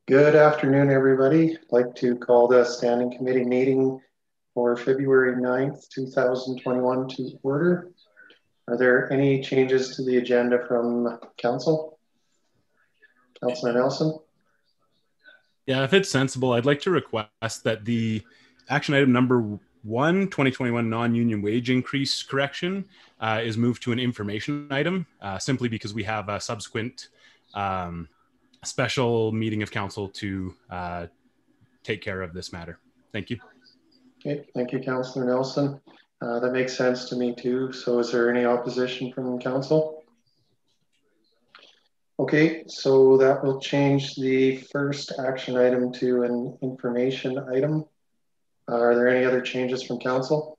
Good afternoon, everybody. I'd like to call the Standing Committee meeting for February 9th, 2021 to order. Are there any changes to the agenda from Council? Councillor Nelson? Yeah, if it's sensible, I'd like to request that the action item number 1, 2021 non-union wage increase correction is moved to an information item, simply because we have a subsequent special meeting of council to take care of this matter. Thank you. Okay, thank you, Councillor Nelson. That makes sense to me too. So is there any opposition from Council? Okay, so that will change the first action item to an information item. Are there any other changes from Council?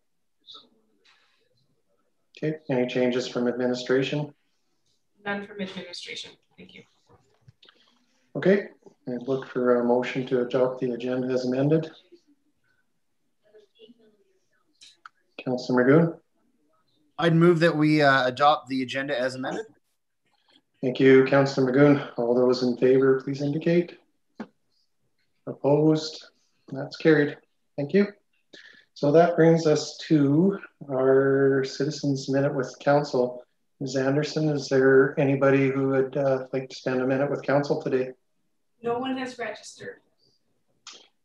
Okay, any changes from administration? None from administration. Thank you. Okay, I'd look for a motion to adopt the agenda as amended. Councillor Magoon? I'd move that we adopt the agenda as amended. Thank you, Councillor Magoon. All those in favor, please indicate. Opposed? That's carried. Thank you. So that brings us to our citizens' minute with Council. Ms. Anderson, is there anybody who would like to spend a minute with Council today? No one has registered.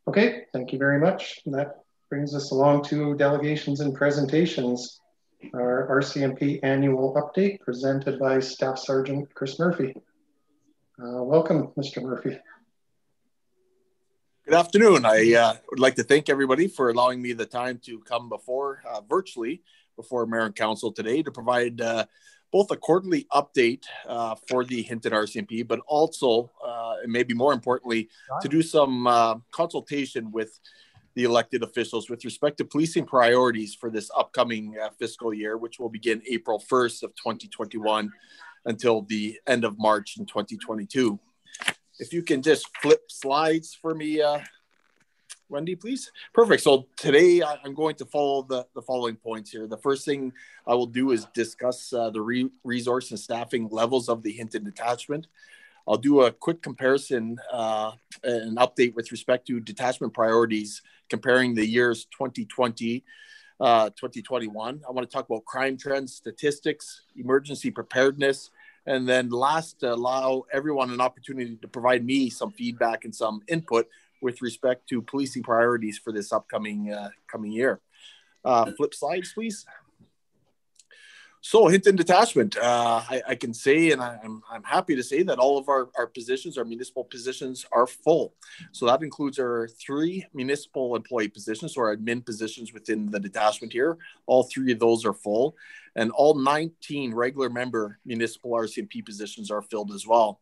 Okay, thank you very much. And that brings us along to delegations and presentations. Our RCMP annual update presented by Staff Sergeant Chris Murphy. Welcome, Mr. Murphy. Good afternoon. I would like to thank everybody for allowing me the time to come before virtually before Mayor and Council today to provide both a quarterly update for the Hinton RCMP, but also, and maybe more importantly, to do some consultation with the elected officials with respect to policing priorities for this upcoming fiscal year, which will begin April 1st of 2021 until the end of March in 2022. If you can just flip slides for me, Wendy, please. Perfect. So today I'm going to follow the following points here. The first thing I will do is discuss the resource and staffing levels of the Hinton detachment. I'll do a quick comparison and update with respect to detachment priorities, comparing the years 2020, 2021. I want to talk about crime trends, statistics, emergency preparedness, and then last, allow everyone an opportunity to provide me some feedback and some input with respect to policing priorities for this upcoming coming year. Flip slides, please. So Hinton detachment, I can say, and I'm happy to say that all of our positions, our municipal positions are full. So that includes our 3 municipal employee positions, or admin positions within the detachment here. All 3 of those are full, and all 19 regular member municipal RCMP positions are filled as well.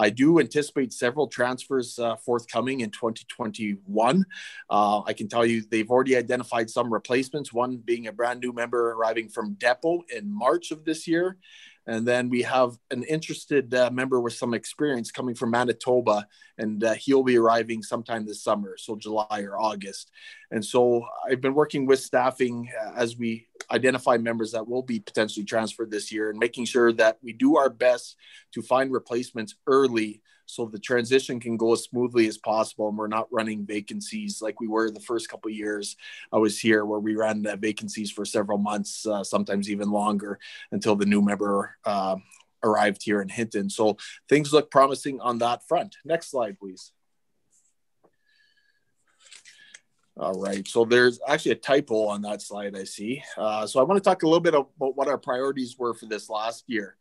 I do anticipate several transfers forthcoming in 2021. I can tell you they've already identified some replacements, one being a brand new member arriving from Depot in March of this year. And then we have an interested member with some experience coming from Manitoba, and he'll be arriving sometime this summer, so July or August. And so I've been working with staffing as we identify members that will be potentially transferred this year, and making sure that we do our best to find replacements early so the transition can go as smoothly as possible, and we're not running vacancies like we were the first couple of years I was here, where we ran vacancies for several months, sometimes even longer, until the new member arrived here in Hinton. So things look promising on that front. Next slide, please. All right, so there's actually a typo on that slide, I see. So I want to talk a little bit about what our priorities were for this last year.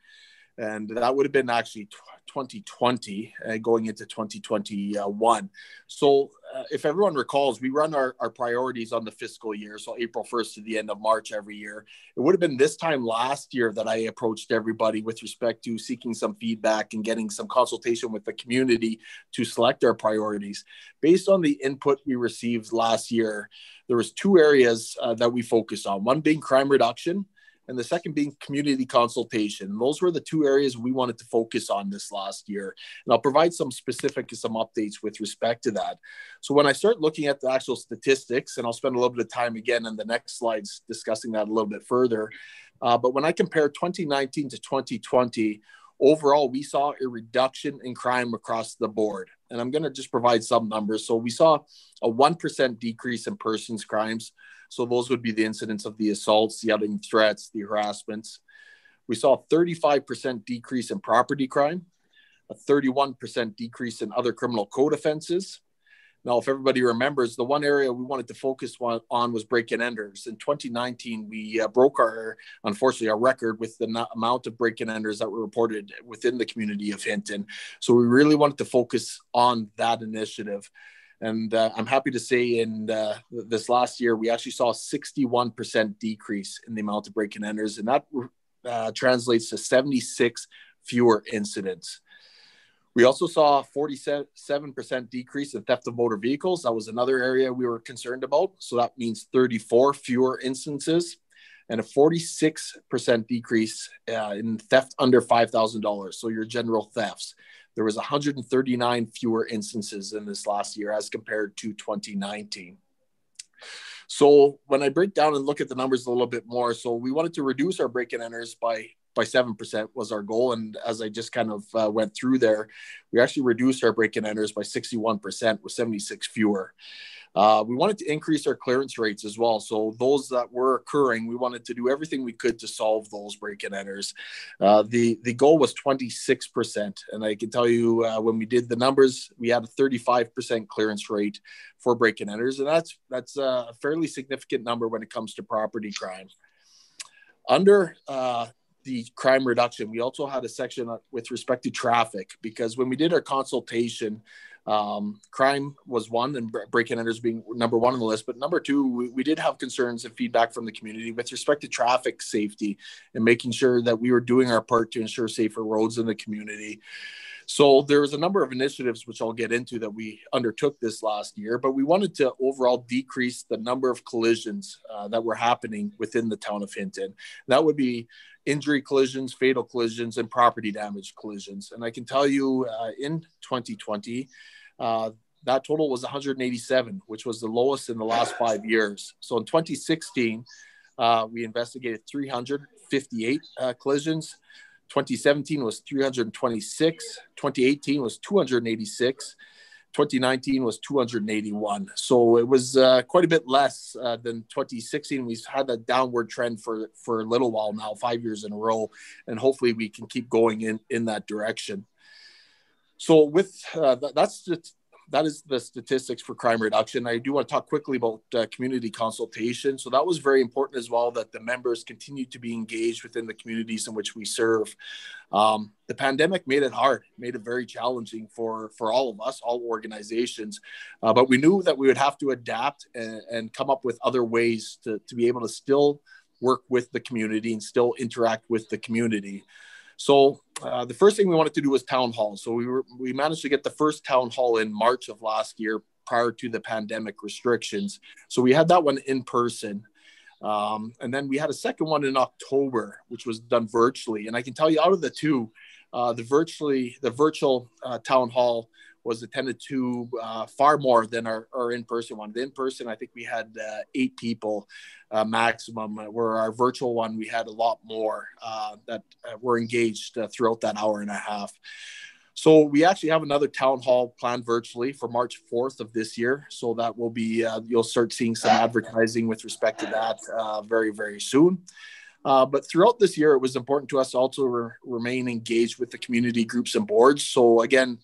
And that would have been actually 2020 going into 2021. So if everyone recalls, we run our priorities on the fiscal year, so April 1st to the end of March every year. It would have been this time last year that I approached everybody with respect to seeking some feedback and getting some consultation with the community to select our priorities. Based on the input we received last year, there was 2 areas that we focused on, one being crime reduction, and the second being community consultation. Those were the 2 areas we wanted to focus on this last year. And I'll provide some updates with respect to that. So when I start looking at the actual statistics, and I'll spend a little bit of time again in the next slides discussing that a little bit further. But when I compare 2019 to 2020, overall, we saw a reduction in crime across the board. And I'm going to just provide some numbers. So we saw a 1% decrease in persons crimes. So those would be the incidents of the assaults, the outing threats, the harassments. We saw a 35% decrease in property crime, a 31% decrease in other criminal code offenses. Now, if everybody remembers, the one area we wanted to focus on was break-in enters. In 2019, we broke unfortunately, our record with the amount of break-in enters that were reported within the community of Hinton. So we really wanted to focus on that initiative. And I'm happy to say in this last year, we actually saw a 61% decrease in the amount of break-in enters, and that translates to 76 fewer incidents. We also saw a 47% decrease in theft of motor vehicles. That was another area we were concerned about. So that means 34 fewer instances, and a 46% decrease in theft under $5,000. So your general thefts. There was 139 fewer instances in this last year as compared to 2019. So when I break down and look at the numbers a little bit more, so we wanted to reduce our break-in enters by 7% was our goal. And as I just kind of went through there, we actually reduced our break-in enters by 61% with 76 fewer. We wanted to increase our clearance rates as well. So those that were occurring, we wanted to do everything we could to solve those break-in enters. The goal was 26%. And I can tell you when we did the numbers, we had a 35% clearance rate for break-in enters. And that's a fairly significant number when it comes to property crime. Under the crime reduction, we also had a section with respect to traffic, because when we did our consultation, crime was one, and break-in enters being number one on the list. But number two, we did have concerns and feedback from the community with respect to traffic safety and making sure that we were doing our part to ensure safer roads in the community. So there was a number of initiatives, which I'll get into, that we undertook this last year, but we wanted to overall decrease the number of collisions that were happening within the town of Hinton. That would be injury collisions, fatal collisions, and property damage collisions. And I can tell you in 2020, that total was 187, which was the lowest in the last 5 years. So in 2016, we investigated 358 collisions. 2017 was 326. 2018 was 286. 2019 was 281. So it was quite a bit less than 2016. We've had a downward trend for a little while now, 5 years in a row, and hopefully we can keep going in that direction. So with that is the statistics for crime reduction. I do want to talk quickly about community consultation. So that was very important as well, that the members continue to be engaged within the communities in which we serve. The pandemic made it hard, made it very challenging for all of us, all organizations. But we knew that we would have to adapt and come up with other ways to be able to still work with the community and still interact with the community. So the first thing we wanted to do was town hall. So we managed to get the first town hall in March of last year prior to the pandemic restrictions. So we had that one in person. And then we had a second one in October, which was done virtually. And I can tell you, out of the two, the virtual town hall was attended to far more than our in-person one. The in-person, I think we had 8 people maximum, where our virtual one, we had a lot more that were engaged throughout that hour and a half. So we actually have another town hall planned virtually for March 4th of this year. So that will be, you'll start seeing some advertising with respect to that very, very soon. But throughout this year, it was important to us to also remain engaged with the community groups and boards. So again,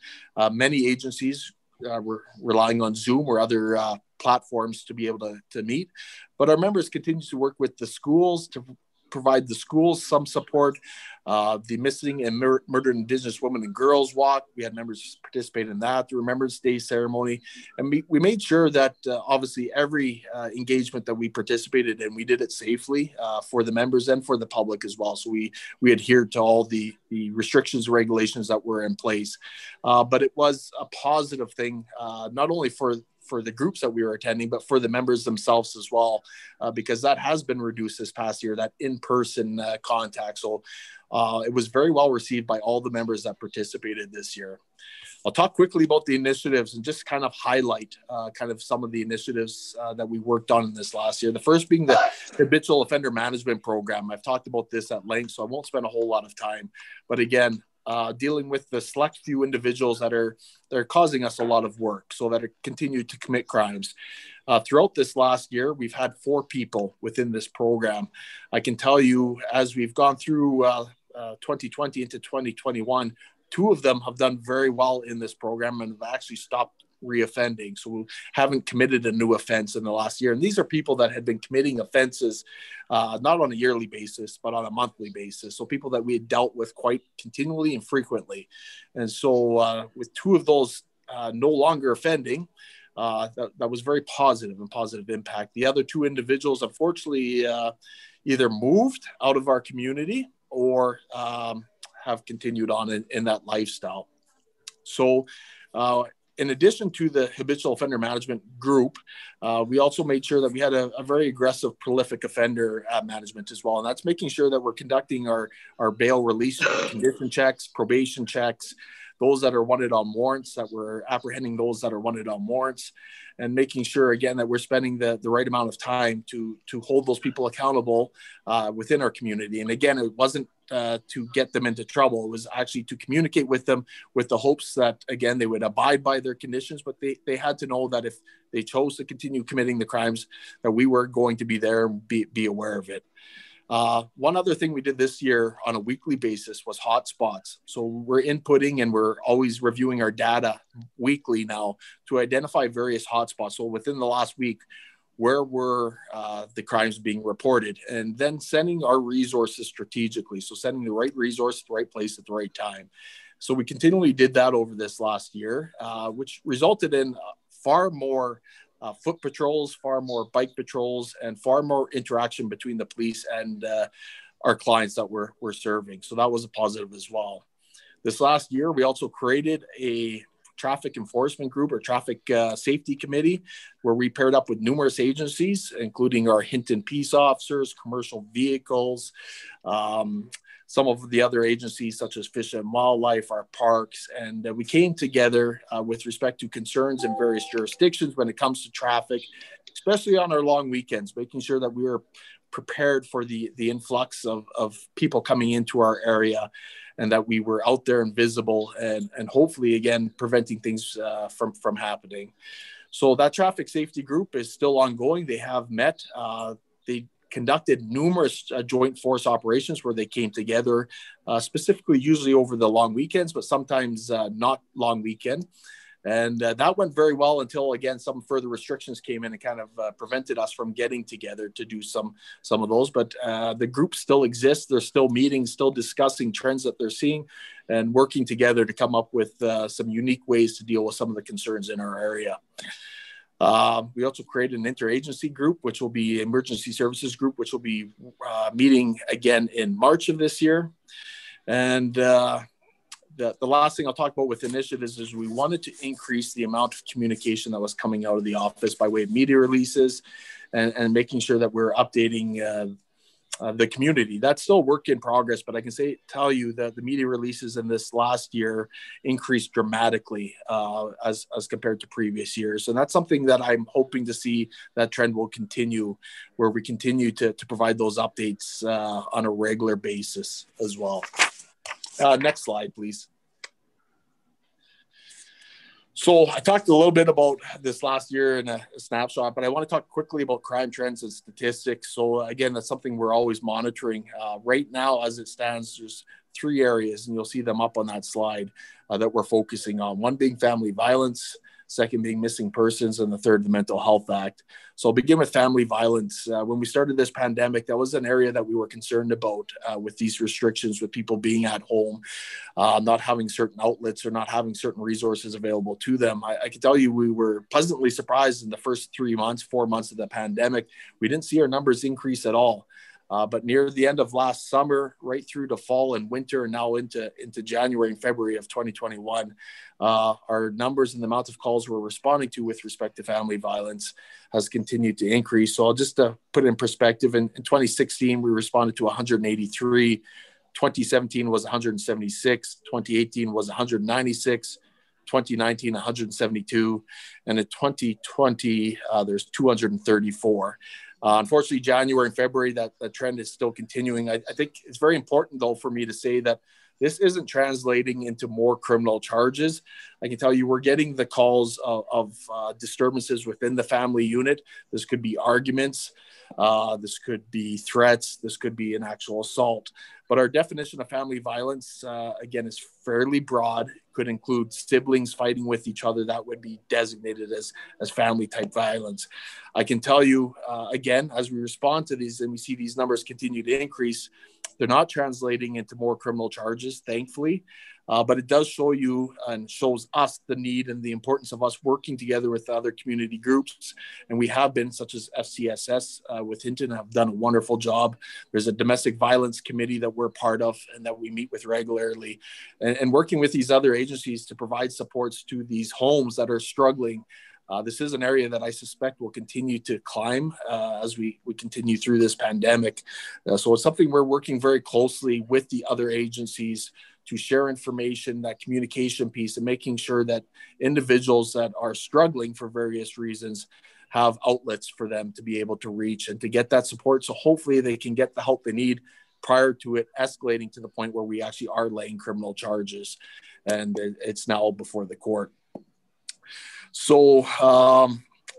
many agencies were relying on Zoom or other platforms to be able to meet. But our members continue to work with the schools to provide the schools some support. The Missing and Murdered Indigenous Women and Girls Walk, we had members participate in that, the Remembrance Day ceremony. And we made sure that obviously every engagement that we participated in, we did it safely for the members and for the public as well. So we adhered to all the restrictions and regulations that were in place. But it was a positive thing, not only for the groups that we were attending, but for the members themselves as well, because that has been reduced this past year, that in-person contact. So it was very well received by all the members that participated this year. I'll talk quickly about the initiatives and just kind of highlight kind of some of the initiatives that we worked on in this last year. The first being the Habitual Offender Management Program. I've talked about this at length, so I won't spend a whole lot of time. But again, dealing with the select few individuals that are causing us a lot of work, so that are continue to commit crimes. Throughout this last year, we've had 4 people within this program. I can tell you, as we've gone through 2020 into 2021, 2 of them have done very well in this program and have actually stopped reoffending. So we haven't committed a new offense in the last year. And these are people that had been committing offenses, not on a yearly basis, but on a monthly basis. So people that we had dealt with quite continually and frequently. And so with 2 of those no longer offending, that was very positive and positive impact. The other 2 individuals, unfortunately, either moved out of our community or have continued on in that lifestyle. So in addition to the habitual offender management group, we also made sure that we had a very aggressive prolific offender management as well. And that's making sure that we're conducting our bail release condition checks, probation checks, those that are wanted on warrants, that we're apprehending those that are wanted on warrants, and making sure, again, that we're spending the right amount of time to hold those people accountable within our community. And again, it wasn't to get them into trouble. It was actually to communicate with them with the hopes that, again, they would abide by their conditions, but they had to know that if they chose to continue committing the crimes, that we were going to be there and be aware of it. One other thing we did this year on a weekly basis was hotspots. So we're inputting and we're always reviewing our data weekly now to identify various hotspots. So within the last week, where were the crimes being reported, and then sending our resources strategically. So sending the right resource at the right place at the right time. So we continually did that over this last year, which resulted in far more foot patrols, far more bike patrols, and far more interaction between the police and our clients that we're serving. So that was a positive as well. This last year, we also created a traffic enforcement group or traffic safety committee, where we paired up with numerous agencies, including our Hinton peace officers, commercial vehicles, some of the other agencies such as Fish and Wildlife, our parks, and we came together with respect to concerns in various jurisdictions when it comes to traffic, especially on our long weekends, making sure that we are prepared for the influx of people coming into our area, and that we were out there and visible, and hopefully, again, preventing things from happening. So that traffic safety group is still ongoing. They have met. They conducted numerous joint force operations where they came together, specifically usually over the long weekends, but sometimes not long weekend. And that went very well until, again, some further restrictions came in and kind of prevented us from getting together to do some of those. But the group still exists. They're still meeting, still discussing trends that they're seeing, and working together to come up with some unique ways to deal with some of the concerns in our area. We also created an interagency group, which will be emergency services group, which will be meeting again in March of this year. And the last thing I'll talk about with initiatives is we wanted to increase the amount of communication that was coming out of the office by way of media releases, and making sure that we're updating the community. That's still a work in progress, but I can tell you that the media releases in this last year increased dramatically as compared to previous years. And that's something that I'm hoping to see that trend will continue, where we continue to provide those updates on a regular basis as well. Next slide, please. So I talked a little bit about this last year in a snapshot, but I want to talk quickly about crime trends and statistics. So again, that's something we're always monitoring. Right now, as it stands, there's 3 areas, and you'll see them up on that slide that we're focusing on. One being family violence, second being missing persons, and the third, the Mental Health Act. So I'll begin with family violence. When we started this pandemic, that was an area that we were concerned about with these restrictions, with people being at home, not having certain outlets or not having certain resources available to them. I can tell you we were pleasantly surprised in the first 4 months of the pandemic. We didn't see our numbers increase at all. But near the end of last summer, right through to fall and winter, and now into January and February of 2021, our numbers and the amount of calls we're responding to with respect to family violence has continued to increase. So I'll just put it in perspective. In 2016, we responded to 183. 2017 was 176. 2018 was 196. 2019, 172. And in 2020, there's 234. Unfortunately, January and February, that trend is still continuing. I think it's very important, though, for me to say that this isn't translating into more criminal charges. I can tell you we're getting the calls of disturbances within the family unit. This could be arguments. This could be threats. This could be an actual assault. But our definition of family violence, again, is fairly broad. It could include siblings fighting with each other. That would be designated as family type violence. I can tell you, again, as we respond to these and we see these numbers continue to increase, they're not translating into more criminal charges, thankfully. But it does show you and shows us the need and the importance of us working together with other community groups. And we have been, such as FCSS with Hinton, have done a wonderful job. There's a domestic violence committee that we're part of and that we meet with regularly. And working with these other agencies to provide supports to these homes that are struggling. This is an area that I suspect will continue to climb as we continue through this pandemic. So it's something we're working very closely with the other agencies to share information, that communication piece, and making sure that individuals that are struggling for various reasons have outlets for them to be able to reach and to get that support. So hopefully they can get the help they need prior to it escalating to the point where we actually are laying criminal charges and it's now before the court. So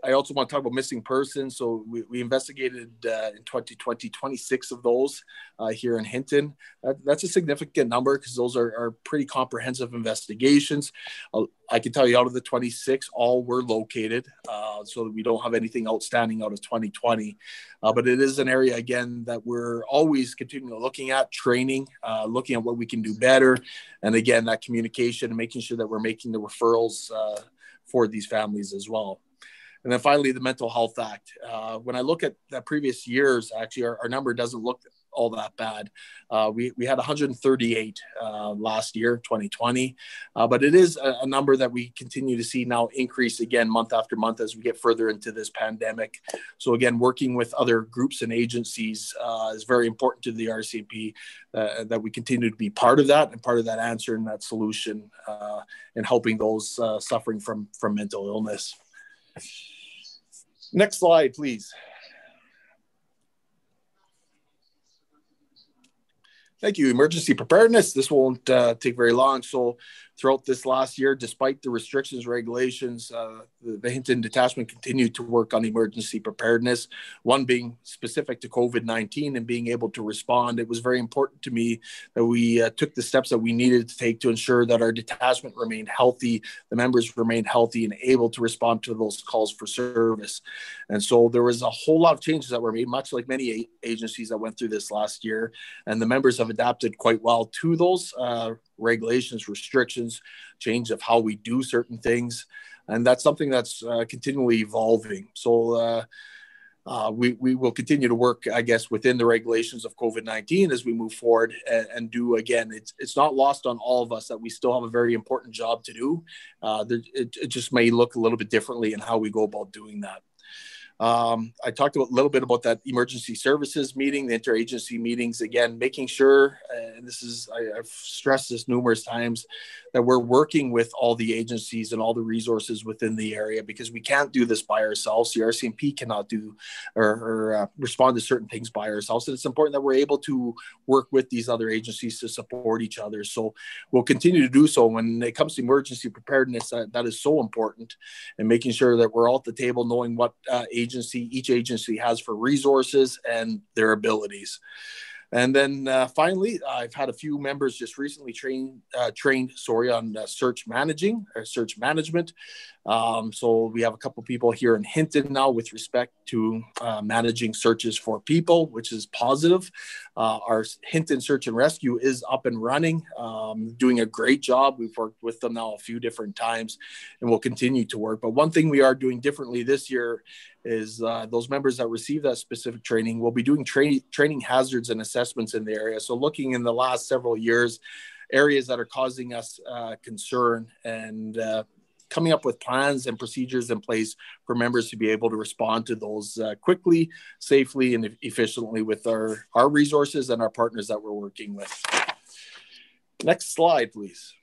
I also want to talk about missing persons. So we investigated in 2020, 26 of those here in Hinton. That's a significant number because those are pretty comprehensive investigations. I can tell you out of the 26, all were located. So that we don't have anything outstanding out of 2020. But it is an area, again, that we're always continuing looking at, training, looking at what we can do better. And again, that communication and making sure that we're making the referrals for these families as well. And then finally, the Mental Health Act. When I look at the previous years, actually, our number doesn't look all that bad. We had 138 last year, 2020. But it is a number that we continue to see now increase again month after month as we get further into this pandemic. So again, working with other groups and agencies is very important to the RCMP that we continue to be part of that and part of that answer and that solution in helping those suffering from mental illness. Next slide, please. Thank you. Emergency preparedness. This won't take very long. So throughout this last year, despite the restrictions, regulations, the Hinton detachment continued to work on emergency preparedness, one being specific to COVID-19 and being able to respond. It was very important to me that we took the steps that we needed to take to ensure that our detachment remained healthy, the members remained healthy and able to respond to those calls for service. And so there was a whole lot of changes that were made, much like many agencies that went through this last year. And the members have adapted quite well to those regulations, restrictions, change of how we do certain things. And that's something that's continually evolving. So we will continue to work, I guess, within the regulations of COVID-19 as we move forward and do, again, it's not lost on all of us that we still have a very important job to do. It just may look a little bit differently in how we go about doing that. I talked a little bit about that emergency services meeting, the interagency meetings, again, making sure, and this is, I've stressed this numerous times, that we're working with all the agencies and all the resources within the area because we can't do this by ourselves. The RCMP cannot do or respond to certain things by ourselves. And it's important that we're able to work with these other agencies to support each other. So we'll continue to do so. When it comes to emergency preparedness, that is so important, and making sure that we're all at the table knowing what each agency has for resources and their abilities. And then finally, I've had a few members just recently trained on search management. So we have a couple people here in Hinton now with respect to managing searches for people, which is positive. Our Hinton Search and Rescue is up and running, doing a great job. We've worked with them now a few different times and we'll continue to work. But one thing we are doing differently this year is those members that receive that specific training will be doing training hazards and assessments in the area. So looking in the last several years, areas that are causing us concern and coming up with plans and procedures in place for members to be able to respond to those quickly, safely, and efficiently with our resources and our partners that we're working with. Next slide, please.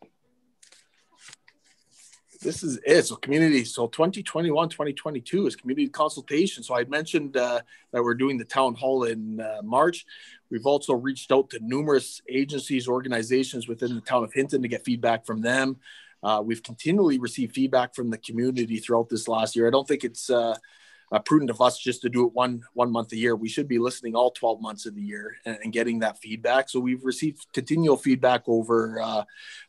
This is it. So community. So 2021, 2022 is community consultation. So I mentioned that we're doing the town hall in March. We've also reached out to numerous agencies, organizations within the town of Hinton to get feedback from them. We've continually received feedback from the community throughout this last year. I don't think it's prudent of us just to do it one month a year. We should be listening all 12 months of the year and getting that feedback. So we've received continual feedback over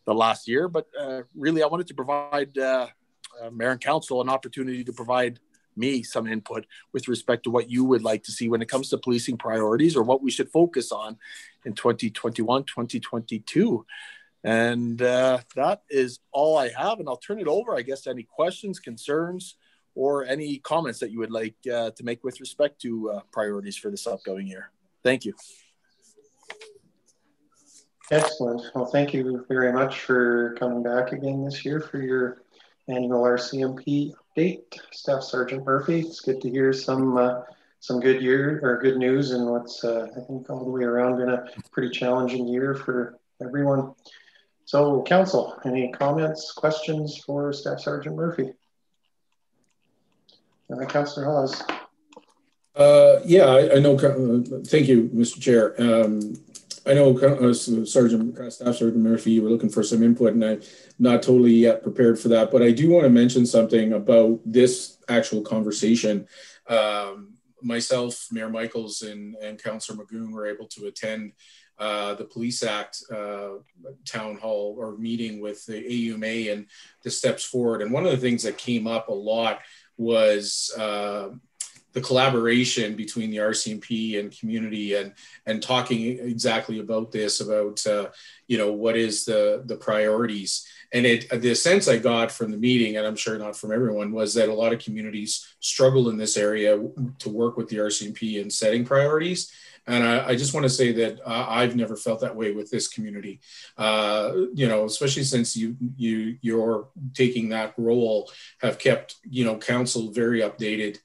the last year. But really, I wanted to provide Mayor and Council an opportunity to provide me some input with respect to what you would like to see when it comes to policing priorities or what we should focus on in 2021, 2022. And that is all I have. And I'll turn it over, I guess, to any questions, concerns, or any comments that you would like to make with respect to priorities for this upcoming year. Thank you. Excellent. Well, thank you very much for coming back again this year for your annual RCMP update. Staff Sergeant Murphy, it's good to hear some good news in what's I think all the way around been a pretty challenging year for everyone. So, Council, any comments, questions for Staff Sergeant Murphy? Councillor Hawes. Yeah, I know. Thank you, Mr. Chair. I know Staff Sergeant Murphy, you were looking for some input, and I'm not totally yet prepared for that. But I do want to mention something about this actual conversation. Myself, Mayor Michaels, and Councillor Magoon were able to attend the Police Act town hall or meeting with the AUMA and the steps forward. And one of the things that came up a lot was the collaboration between the RCMP and community and talking exactly about this, about, what is the priorities. And the sense I got from the meeting, and I'm sure not from everyone, was that a lot of communities struggle in this area to work with the RCMP in setting priorities. And I just want to say that I've never felt that way with this community, especially since you're taking that role, have kept, council very updated,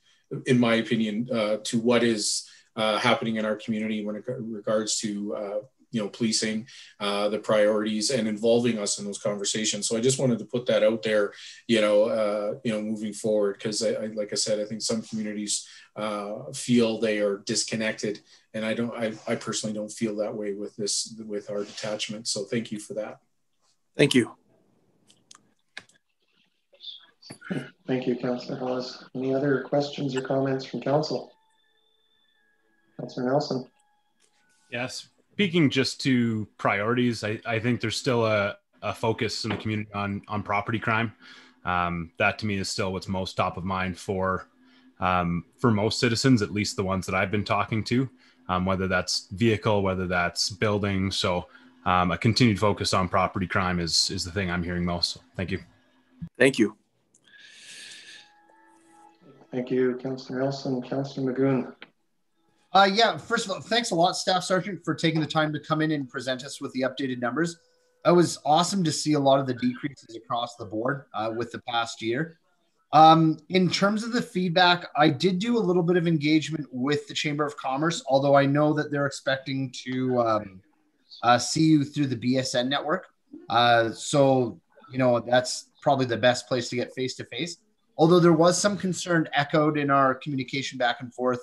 in my opinion, to what is happening in our community when it regards to, policing, the priorities, and involving us in those conversations. So I just wanted to put that out there, moving forward, because like I said, I think some communities feel they are disconnected, and I personally don't feel that way with our detachment. So thank you for that. Thank you. Thank you, Councillor Hawes. Any other questions or comments from Council? Councillor Nelson. Yes. Speaking just to priorities, I think there's still a focus in the community on property crime. That to me is still what's most top of mind for most citizens, at least the ones that I've been talking to, whether that's vehicle, whether that's building. So a continued focus on property crime is the thing I'm hearing most. So thank you. Thank you. Thank you, Councillor Nelson. Councillor Magoon. Yeah, first of all, thanks a lot, Staff Sergeant, for taking the time to come in and present us with the updated numbers. It was awesome to see a lot of the decreases across the board with the past year. In terms of the feedback, I did do a little bit of engagement with the Chamber of Commerce, although I know that they're expecting to see you through the BSN network. So, that's probably the best place to get face-to-face. Although there was some concern echoed in our communication back and forth,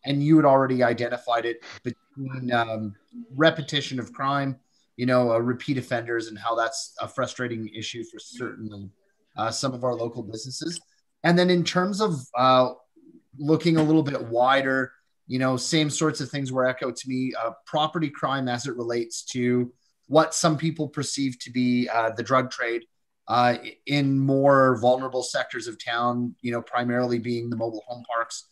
and you had already identified it between repetition of crime, repeat offenders, and how that's a frustrating issue for certainly some of our local businesses. And then in terms of looking a little bit wider, same sorts of things were echoed to me. Property crime as it relates to what some people perceive to be the drug trade in more vulnerable sectors of town, primarily being the mobile home parks,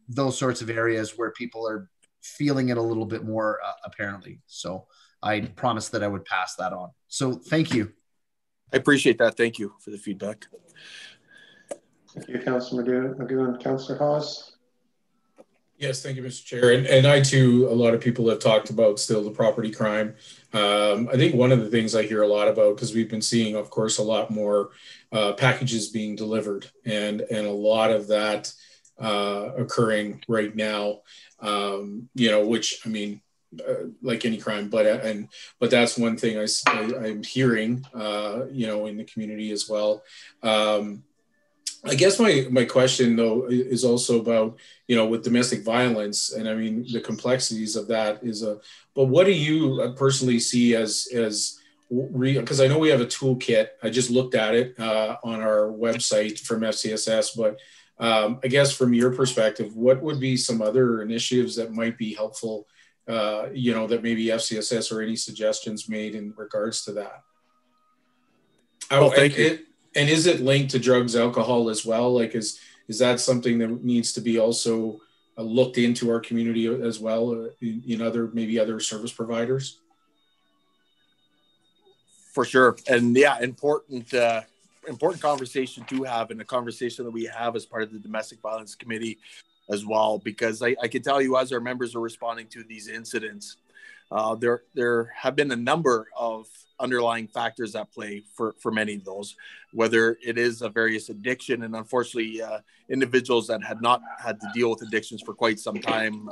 those sorts of areas where people are feeling it a little bit more apparently. So I promised that I would pass that on. So thank you. I appreciate that. Thank you for the feedback. Thank you, Councillor Magoon. Councillor Hawes. Yes, thank you, Mr. Chair. And I too, a lot of people have talked about still the property crime. I think one of the things I hear a lot about, because we've been seeing, of course, a lot more packages being delivered, and a lot of that occurring right now, which, I mean, like any crime, but that's one thing I'm hearing, in the community as well. I guess my question though is also about, with domestic violence, and I mean the complexities of that but what do you personally see as because I know we have a toolkit. I just looked at it on our website from FCSS, but I guess from your perspective, what would be some other initiatives that might be helpful, that maybe FCSS or any suggestions made in regards to that? Oh, thank you. And is it linked to drugs, alcohol as well? Like, is that something that needs to be also looked into our community as well in other service providers? For sure. And yeah, important conversation to have, and a conversation that we have as part of the domestic violence committee as well, because I can tell you, as our members are responding to these incidents, there have been a number of underlying factors at play for many of those, whether it is a various addiction, and unfortunately individuals that had not had to deal with addictions for quite some time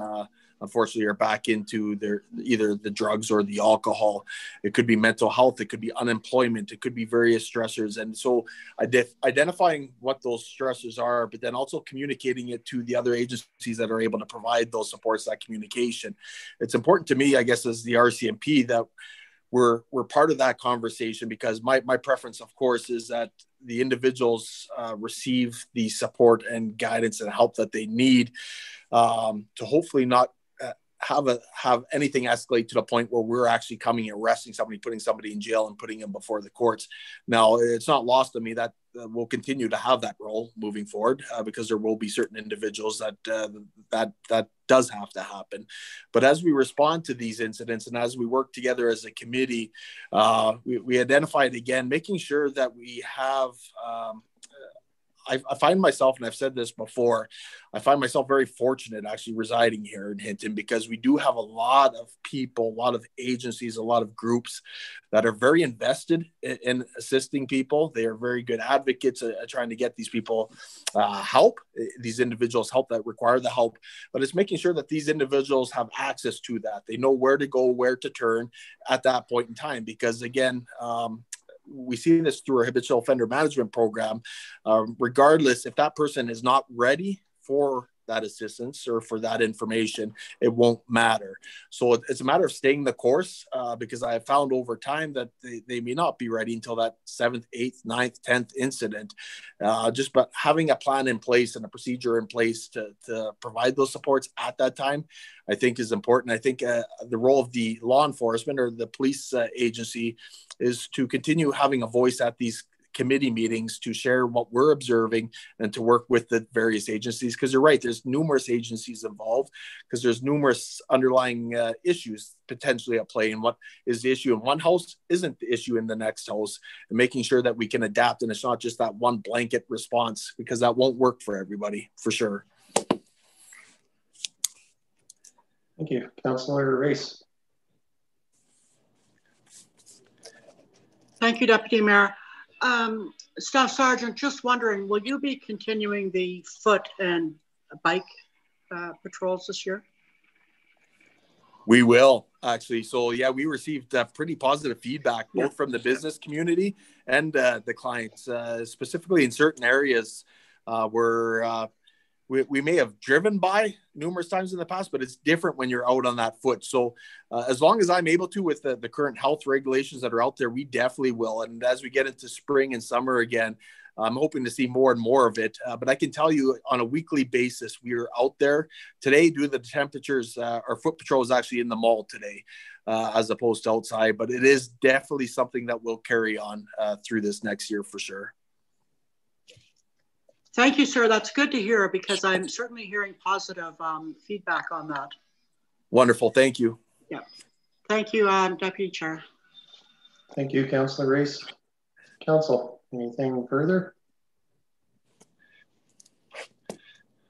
unfortunately are back into either the drugs or the alcohol. It could be mental health, it could be unemployment, it could be various stressors. And so identifying what those stressors are, but then also communicating it to the other agencies that are able to provide those supports, that communication. It's important to me, I guess, as the RCMP, that we're part of that conversation, because my preference, of course, is that the individuals receive the support and guidance and help that they need to hopefully not have anything escalate to the point where we're actually coming and arresting somebody, putting somebody in jail and putting them before the courts. Now, it's not lost on me that we'll continue to have that role moving forward, because there will be certain individuals that does have to happen. But as we respond to these incidents and as we work together as a committee, we identified, again, making sure that we have I find myself, and I've said this before, I find myself very fortunate actually residing here in Hinton, because we do have a lot of people, a lot of agencies, a lot of groups that are very invested in assisting people. They are very good advocates at trying to get these people help, these individuals help that require the help. But it's making sure that these individuals have access to that. They know where to go, where to turn at that point in time, because again, we see this through our habitual offender management program. Regardless, if that person is not ready for that assistance or for that information, it won't matter. So it's a matter of staying the course, because I have found over time that they may not be ready until that 7th, 8th, 9th, 10th incident. Just but having a plan in place and a procedure in place to provide those supports at that time, I think is important. I think the role of the law enforcement or the police agency is to continue having a voice at these committee meetings, to share what we're observing and to work with the various agencies. Because you're right, there's numerous agencies involved, because there's numerous underlying issues potentially at play, and what is the issue in one house isn't the issue in the next house, and making sure that we can adapt, and it's not just that one blanket response, because that won't work for everybody, for sure. Thank you. Councillor Race. Thank you, Deputy Mayor. Staff Sergeant, just wondering, will you be continuing the foot and bike patrols this year? We will, actually. So yeah, we received pretty positive feedback, both from the business community and the clients, specifically in certain areas where we may have driven by numerous times in the past, but it's different when you're out on that foot. So as long as I'm able to, with the current health regulations that are out there, we definitely will. And as we get into spring and summer again, I'm hoping to see more and more of it. But I can tell you on a weekly basis, we are out there. Today, due to the temperatures, our foot patrol is actually in the mall today, as opposed to outside. But it is definitely something that will carry on through this next year for sure. Thank you, sir. That's good to hear, because I'm certainly hearing positive feedback on that. Wonderful. Thank you. Yeah. Thank you, Deputy Chair. Thank you, Councillor Race. Council, anything further?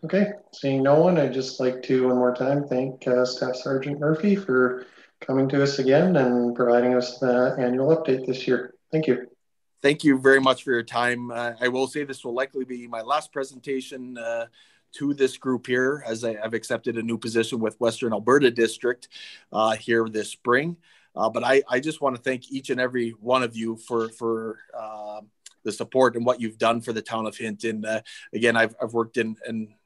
Okay, seeing no one, I'd just like to one more time thank Staff Sergeant Murphy for coming to us again and providing us the annual update this year. Thank you. Thank you very much for your time. I will say this will likely be my last presentation to this group here, as I've accepted a new position with Western Alberta District here this spring. But I just want to thank each and every one of you for the support and what you've done for the town of Hinton. Again, I've worked in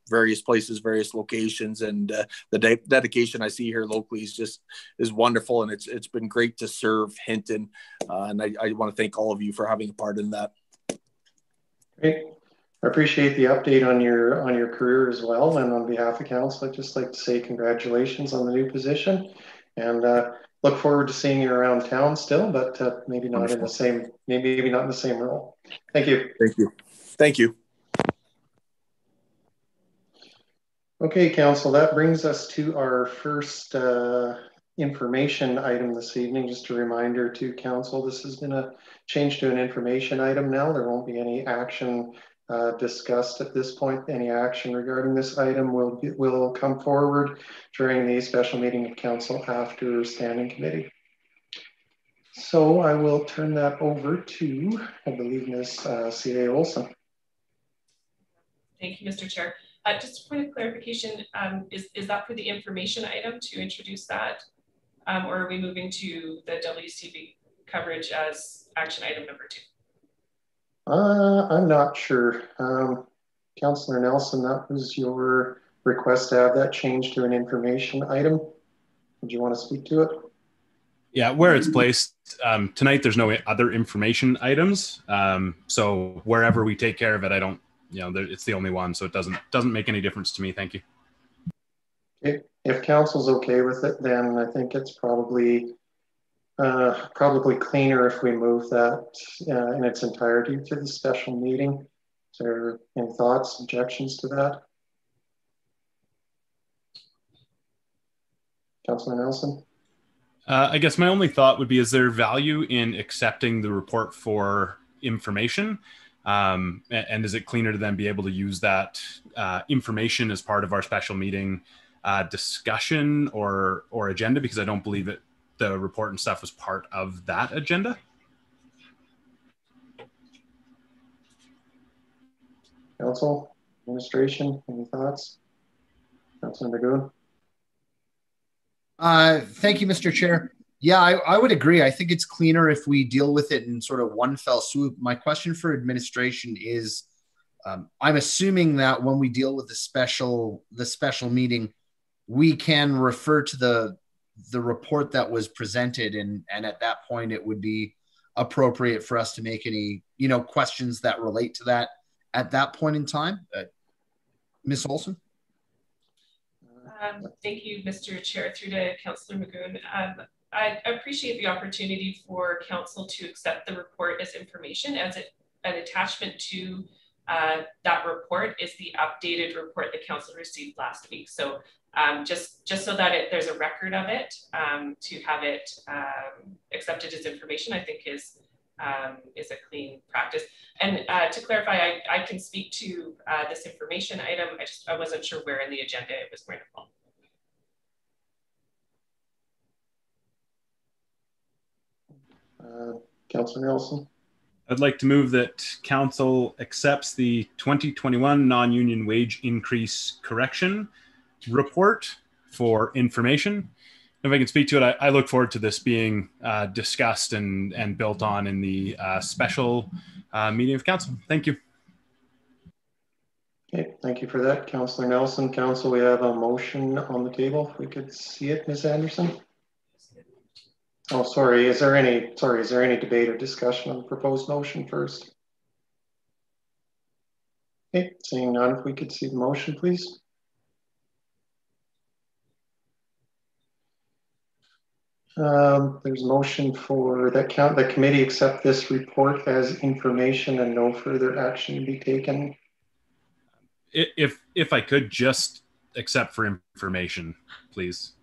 various places, various locations, and the dedication I see here locally is wonderful, and it's been great to serve Hinton, and I want to thank all of you for having a part in that. Great. I appreciate the update on your career as well, and on behalf of council, I'd just like to say congratulations on the new position, and look forward to seeing you around town still, but maybe not in the same, maybe not in the same role. Thank you. Thank you. Thank you. Okay, council, that brings us to our first information item this evening. Just a reminder to council, this has been a change to an information item now. There won't be any action discussed at this point. Any action regarding this item will come forward during the special meeting of council after standing committee. So I will turn that over to, I believe, Ms. C.A. Olson. Thank you, Mr. Chair. Just a point of clarification, is that for the information item to introduce that? Or are we moving to the WCB coverage as action item number 2? I'm not sure. Councillor Nelson, that was your request to have that changed to an information item. Would you want to speak to it? Yeah, where it's placed tonight, there's no other information items. So wherever we take care of it, I don't, it's the only one, so it doesn't make any difference to me. Thank you. Okay. If council's okay with it, then I think it's probably cleaner if we move that in its entirety to the special meeting. Is there any thoughts, objections to that? Councillor Nelson? I guess my only thought would be, is there value in accepting the report for information? And is it cleaner to then be able to use that information as part of our special meeting discussion or agenda? Because I don't believe that the report and stuff was part of that agenda. Council, administration, any thoughts? Councilor Magoon? Thank you, Mr. Chair. Yeah, I would agree. I think it's cleaner if we deal with it in sort of one fell swoop. My question for administration is, I'm assuming that when we deal with the special meeting, we can refer to the report that was presented, and at that point it would be appropriate for us to make any questions that relate to that at that point in time. Ms. Olson? Thank you, Mr. Chair, through to Councillor Magoon. I appreciate the opportunity for council to accept the report as information, as an attachment to that report is the updated report that council received last week. So just so that there's a record of it, to have it accepted as information, I think is a clean practice. And to clarify, I can speak to this information item. I wasn't sure where in the agenda it was going to fall. Councillor Nelson? I'd like to move that council accepts the 2021 non-union wage increase correction report for information. If I can speak to it, I look forward to this being discussed and built on in the special meeting of council. Thank you. Okay, thank you for that, Councillor Nelson. Council, we have a motion on the table. If we could see it, Ms. Anderson. Oh, sorry. Is there any debate or discussion on the proposed motion first? Okay, seeing none, if we could see the motion, please. There's a motion for that the committee accept this report as information and no further action be taken. If I could just accept for information, please.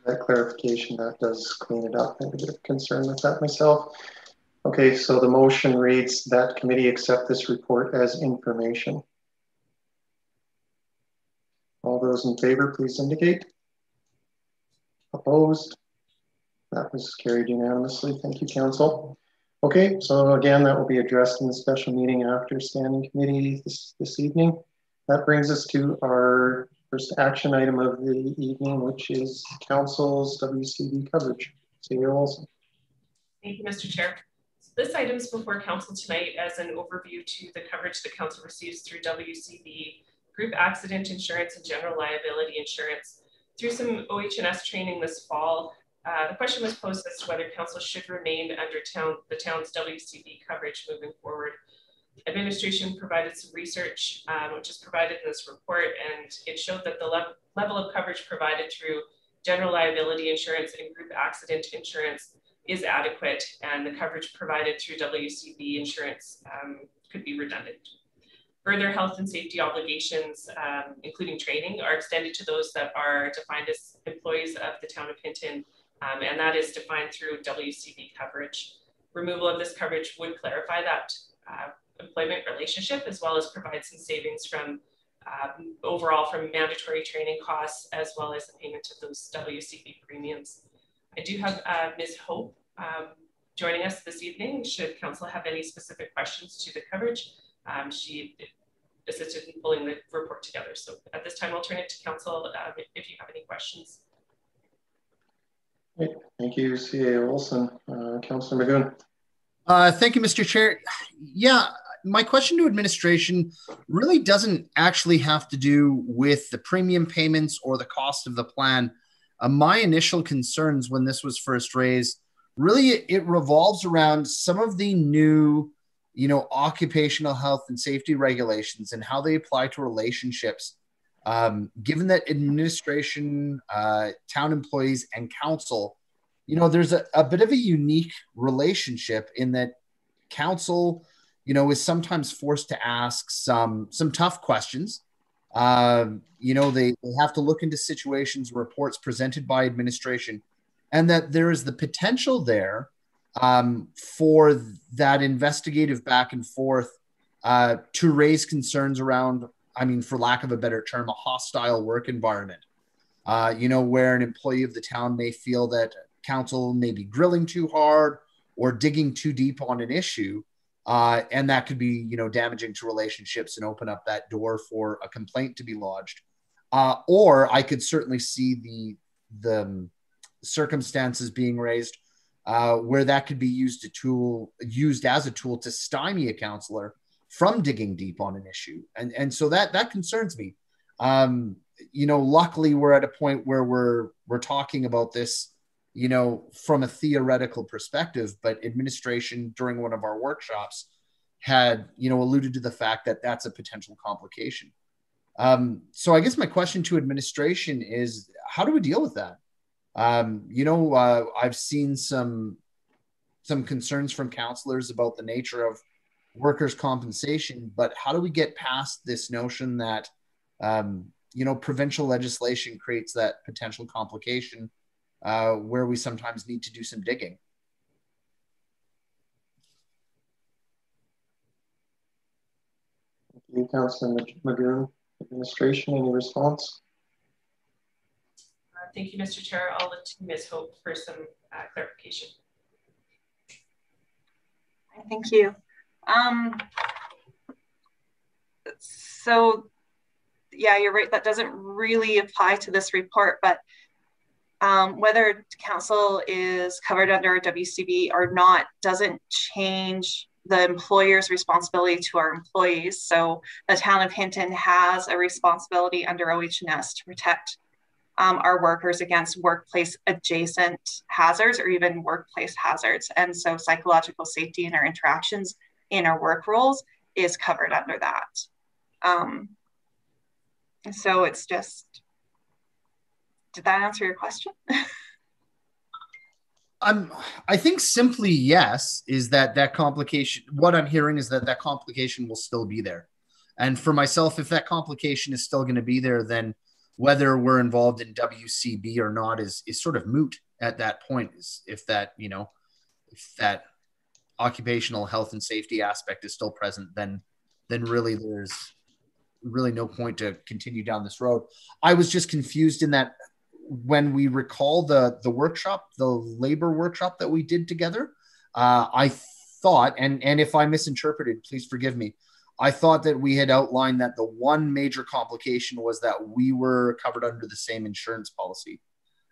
That clarification, that does clean it up. I have a bit of concern with that myself. Okay, so the motion reads that committee accept this report as information. All those in favor, please indicate. Opposed? That was carried unanimously. Thank you, council. Okay, so again, that will be addressed in the special meeting after standing committee this evening. That brings us to our first action item of the evening, which is council's WCB coverage. C.A. Olson. Thank you, Mr. Chair. This item is before council tonight as an overview to the coverage the council receives through WCB, group accident insurance and general liability insurance. Through some OH&S training this fall, the question was posed as to whether council should remain under the town's WCB coverage moving forward. Administration provided some research, which is provided in this report, and it showed that the level of coverage provided through general liability insurance and group accident insurance is adequate, and the coverage provided through WCB insurance could be redundant. Further health and safety obligations, including training, are extended to those that are defined as employees of the town of Hinton, and that is defined through WCB coverage. Removal of this coverage would clarify that employment relationship, as well as provide some savings from overall from mandatory training costs, as well as the payment of those WCB premiums. I do have Ms. Hope joining us this evening. Should council have any specific questions to the coverage, she assisted in pulling the report together. So at this time, I'll turn it to council if you have any questions. Great. Thank you, CA Olson. Councillor Magoon. Thank you, Mr. Chair. Yeah, my question to administration really doesn't actually have to do with the premium payments or the cost of the plan. My initial concerns when this was first raised, really it revolves around some of the new, occupational health and safety regulations and how they apply to relationships. Given that administration, town employees, and council, there's a bit of a unique relationship in that council, is sometimes forced to ask some tough questions. They have to look into situations, reports presented by administration, and that there is the potential there for that investigative back and forth to raise concerns around, for lack of a better term, a hostile work environment, where an employee of the town may feel that council may be grilling too hard or digging too deep on an issue. And that could be, damaging to relationships and open up that door for a complaint to be lodged. Or I could certainly see the circumstances being raised where that could be used as a tool to stymie a counselor from digging deep on an issue. And so that concerns me. Luckily we're at a point where we're talking about this, from a theoretical perspective, but administration during one of our workshops had, alluded to the fact that that's a potential complication. So I guess my question to administration is, how do we deal with that? I've seen some concerns from counselors about the nature of workers' compensation, but how do we get past this notion that, provincial legislation creates that potential complication where we sometimes need to do some digging? Thank you, Councillor Magoon. Administration, any response? Thank you, Mr. Chair. I'll look to Ms. Hope for some clarification. Thank you. So, yeah, you're right. That doesn't really apply to this report, but whether council is covered under WCB or not doesn't change the employer's responsibility to our employees. So the town of Hinton has a responsibility under OH&S to protect our workers against workplace adjacent hazards or even workplace hazards. And so psychological safety in our interactions in our work roles is covered under that. So it's just, did that answer your question? I think simply yes, is that complication, what I'm hearing is that complication will still be there. And for myself, if that complication is still going to be there, then whether we're involved in WCB or not is sort of moot at that point. If that occupational health and safety aspect is still present, then really there's really no point to continue down this road. I was just confused in that when we recall the workshop, the labor workshop that we did together, I thought, and if I misinterpreted, please forgive me, I thought that we had outlined that the one major complication was that we were covered under the same insurance policy.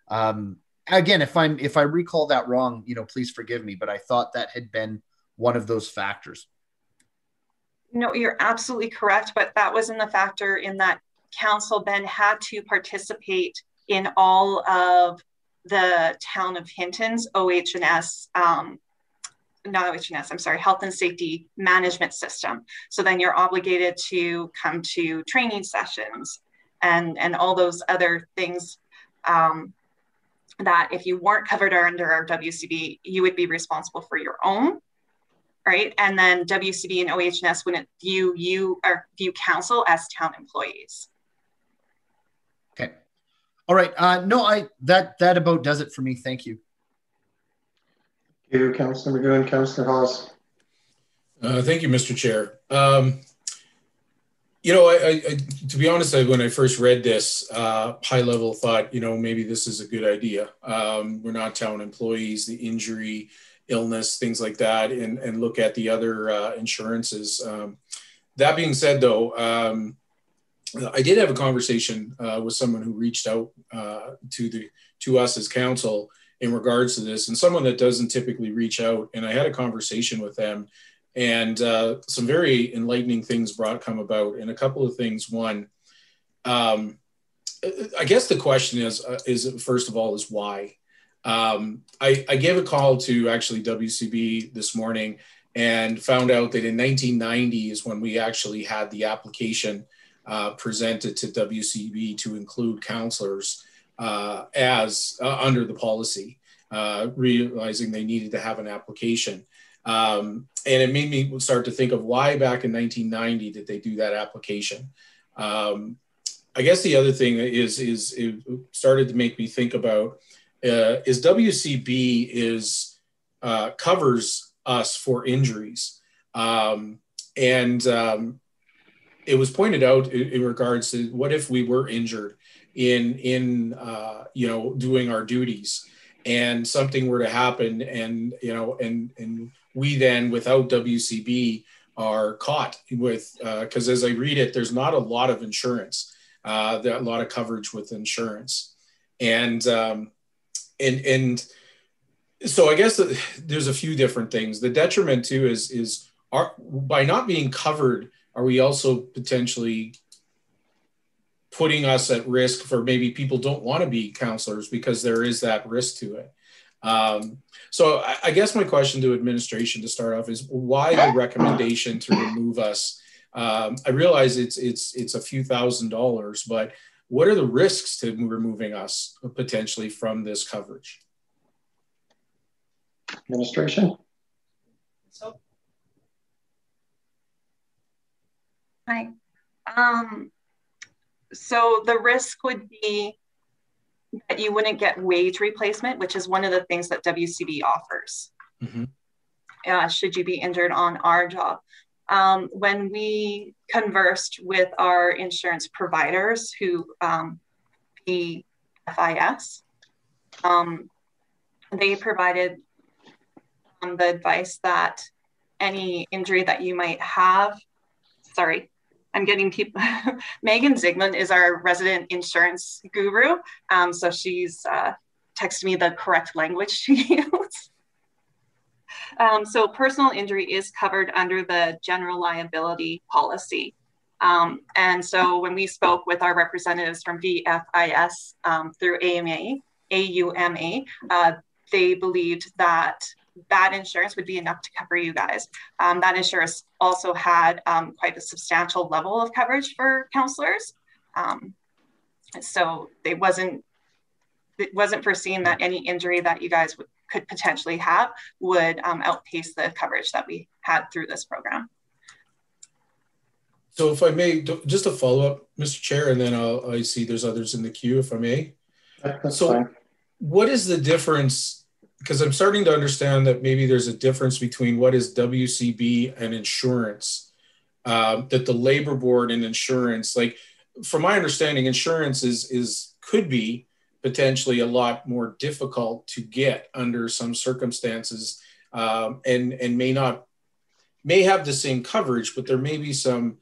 Again, if I recall that wrong, please forgive me, but I thought that had been one of those factors. No, you're absolutely correct, but that wasn't the factor in that council then had to participate in all of the town of Hinton's OH&S, not OH&S, I'm sorry, health and safety management system. So then you're obligated to come to training sessions and all those other things that if you weren't covered under our WCB, you would be responsible for your own, right? And then WCB and OH&S wouldn't view you or view council as town employees. Okay. All right. No, that about does it for me. Thank you. Thank you, Councillor McGoon. Councillor Hawes. Thank you, Mr. Chair. You know, I to be honest, when I first read this, high level thought, you know, maybe this is a good idea. We're not town employees, the injury, illness, things like that, and look at the other insurances. That being said, though, I did have a conversation with someone who reached out to us as council in regards to this, and someone that doesn't typically reach out. And I had a conversation with them, and some very enlightening things come about. And a couple of things. One, I guess the question is first of all, is why? I gave a call to actually WCB this morning and found out that in 1990 is when we actually had the application presented to WCB to include counselors as under the policy, realizing they needed to have an application. And it made me start to think of why back in 1990 did they do that application. I guess the other thing is it started to make me think about is WCB covers us for injuries. It was pointed out in regards to what if we were injured in you know, doing our duties, and something were to happen, and you know, and we then without WCB are caught with because as I read it, there's not a lot of insurance, a lot of coverage with insurance, and so I guess there's a few different things. The detriment too is by not being covered, are we also potentially putting us at risk for maybe people don't want to be counselors because there is that risk to it. So I guess my question to administration to start off is why the recommendation to remove us? I realize it's a few $1,000s, but what are the risks to removing us potentially from this coverage? Administration. Hi. So the risk would be that you wouldn't get wage replacement, which is one of the things that WCB offers. Mm-hmm. Should you be injured on our job. When we conversed with our insurance providers who PFIS, they provided the advice that any injury that you might have, sorry, I'm getting people. Megan Zigmund is our resident insurance guru. So she's texted me the correct language to use. So personal injury is covered under the general liability policy. And so when we spoke with our representatives from VFIS through AUMA, they believed that that insurance would be enough to cover you guys. That insurance also had quite a substantial level of coverage for counselors. So it wasn't foreseen that any injury that you guys could potentially have would outpace the coverage that we had through this program. So if I may, just a follow up, Mr. Chair, and then I see there's others in the queue, if I may. That's so fine. What is the difference? Because I'm starting to understand that maybe there's a difference between what is WCB and insurance, that the labor board and insurance, like from my understanding, insurance could be potentially a lot more difficult to get under some circumstances, and may have the same coverage, but there may be some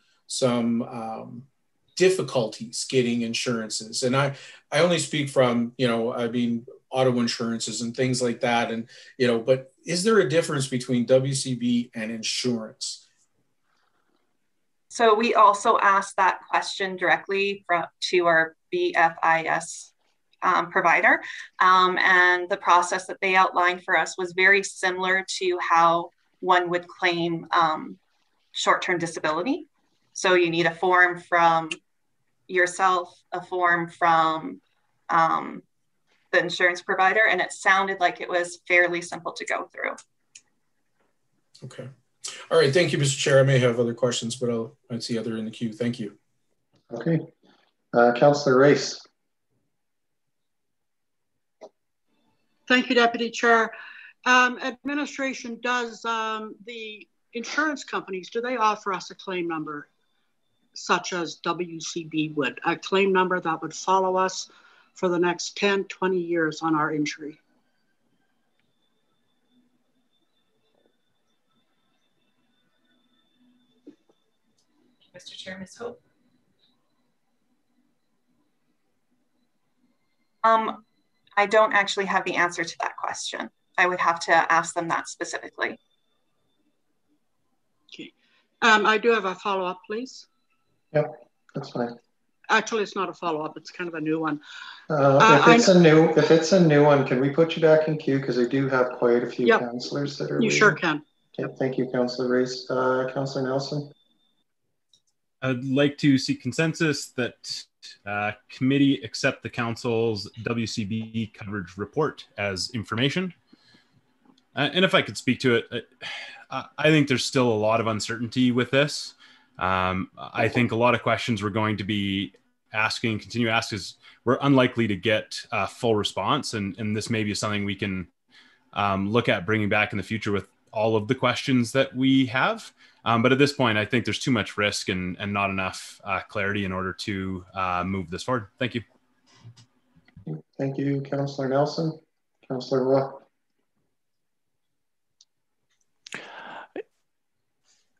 difficulties getting insurances. And I only speak from, you know, I mean, auto insurances and things like that. And, you know, but is there a difference between WCB and insurance? So we also asked that question directly to our BFIS provider. And the process that they outlined for us was very similar to how one would claim short-term disability. So you need a form from yourself, a form from the insurance provider, and it sounded like it was fairly simple to go through. Okay. All right. Thank you, Mr. Chair. I may have other questions, but I'd see other in the queue. Thank you. Okay. Councillor Race. Thank you, Deputy Chair. Administration, does the insurance companies, do they offer us a claim number such as WCB would, a claim number that would follow us for the next 10, 20 years on our injury? Mr. Chair, Ms. Hope. I don't actually have the answer to that question. I would have to ask them that specifically. Okay. I do have a follow-up, please. Yep, that's fine. Actually, it's not a follow-up. It's kind of a new one. If it's a new one, can we put you back in queue? Because I do have quite a few councillors that are waiting. Sure can. Okay, thank you, Councillor Race. Councillor Nelson. I'd like to seek consensus that committee accept the council's WCB coverage report as information. And if I could speak to it, I think there's still a lot of uncertainty with this. I think a lot of questions we're going to be asking, continue to ask, is we're unlikely to get a full response. And this may be something we can look at bringing back in the future with all of the questions that we have. But at this point, I think there's too much risk and not enough clarity in order to move this forward. Thank you. Thank you, Councillor Nelson. Councillor Roy.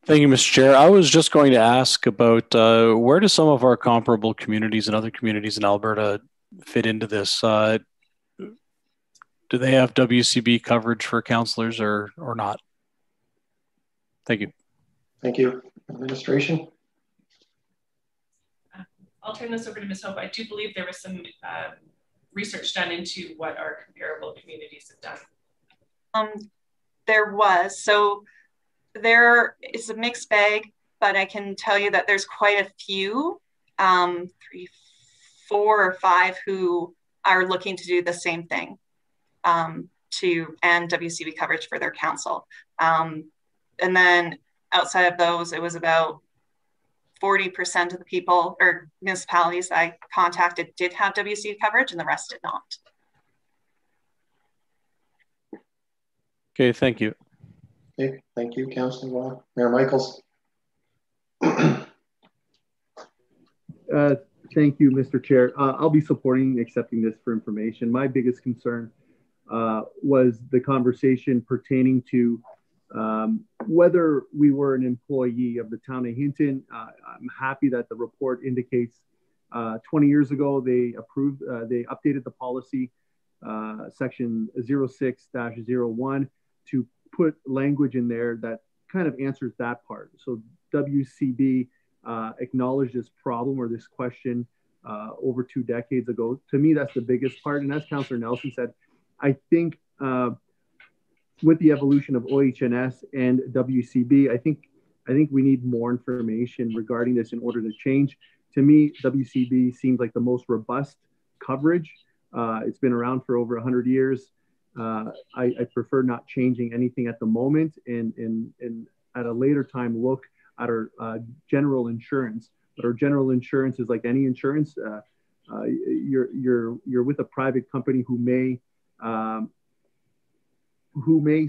Thank you, Mr. Chair. I was just going to ask about where do some of our comparable communities and other communities in Alberta fit into this? Do they have WCB coverage for councillors or not? Thank you. Thank you. Administration. I'll turn this over to Ms. Hope. I do believe there was some research done into what our comparable communities have done. There was. So there is a mixed bag, but I can tell you that there's quite a few, 3, 4, or 5 who are looking to do the same thing and WCB coverage for their council. And then outside of those, it was about 40% of the people or municipalities I contacted did have WCB coverage and the rest did not. Okay, thank you. Okay, thank you, Councillor Waugh. Mayor Michaels. Thank you, Mr. Chair. I'll be supporting accepting this for information. My biggest concern was the conversation pertaining to whether we were an employee of the town of Hinton. I'm happy that the report indicates 20 years ago they updated the policy section 06-01 to put language in there that kind of answers that part. So WCB acknowledged this problem or this question over 2 decades ago. To me, that's the biggest part. And as Councillor Nelson said, I think with the evolution of OHS and WCB, I think we need more information regarding this in order to change. To me, WCB seems like the most robust coverage. It's been around for over 100 years. I prefer not changing anything at the moment and at a later time look at our general insurance. But our general insurance is like any insurance. You're with a private company who may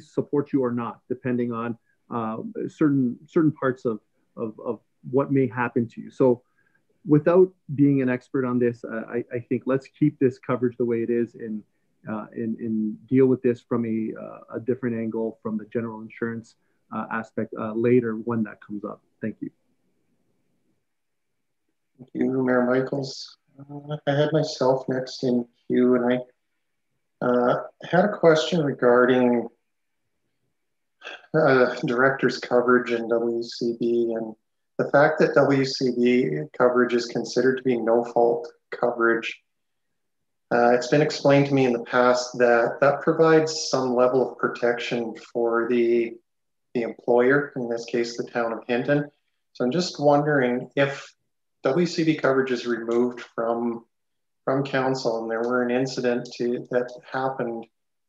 support you or not, depending on certain parts of what may happen to you. So without being an expert on this, I think let's keep this coverage the way it is and deal with this from a different angle from the general insurance aspect later when that comes up. Thank you. Thank you, Mayor Michaels. I had myself next in queue, and Had a question regarding director's coverage in WCB, and the fact that WCB coverage is considered to be no-fault coverage. It's been explained to me in the past that that provides some level of protection for the employer, in this case, the town of Hinton. So I'm just wondering if WCB coverage is removed from council and there were an incident that happened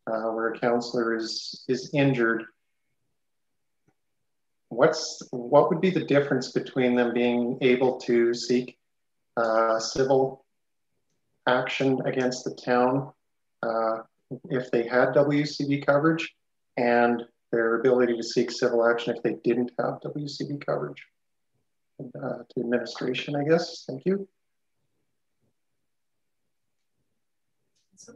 where a councillor is injured, what would be the difference between them being able to seek civil action against the town if they had WCB coverage and their ability to seek civil action if they didn't have WCB coverage? To administration, I guess. Thank you. I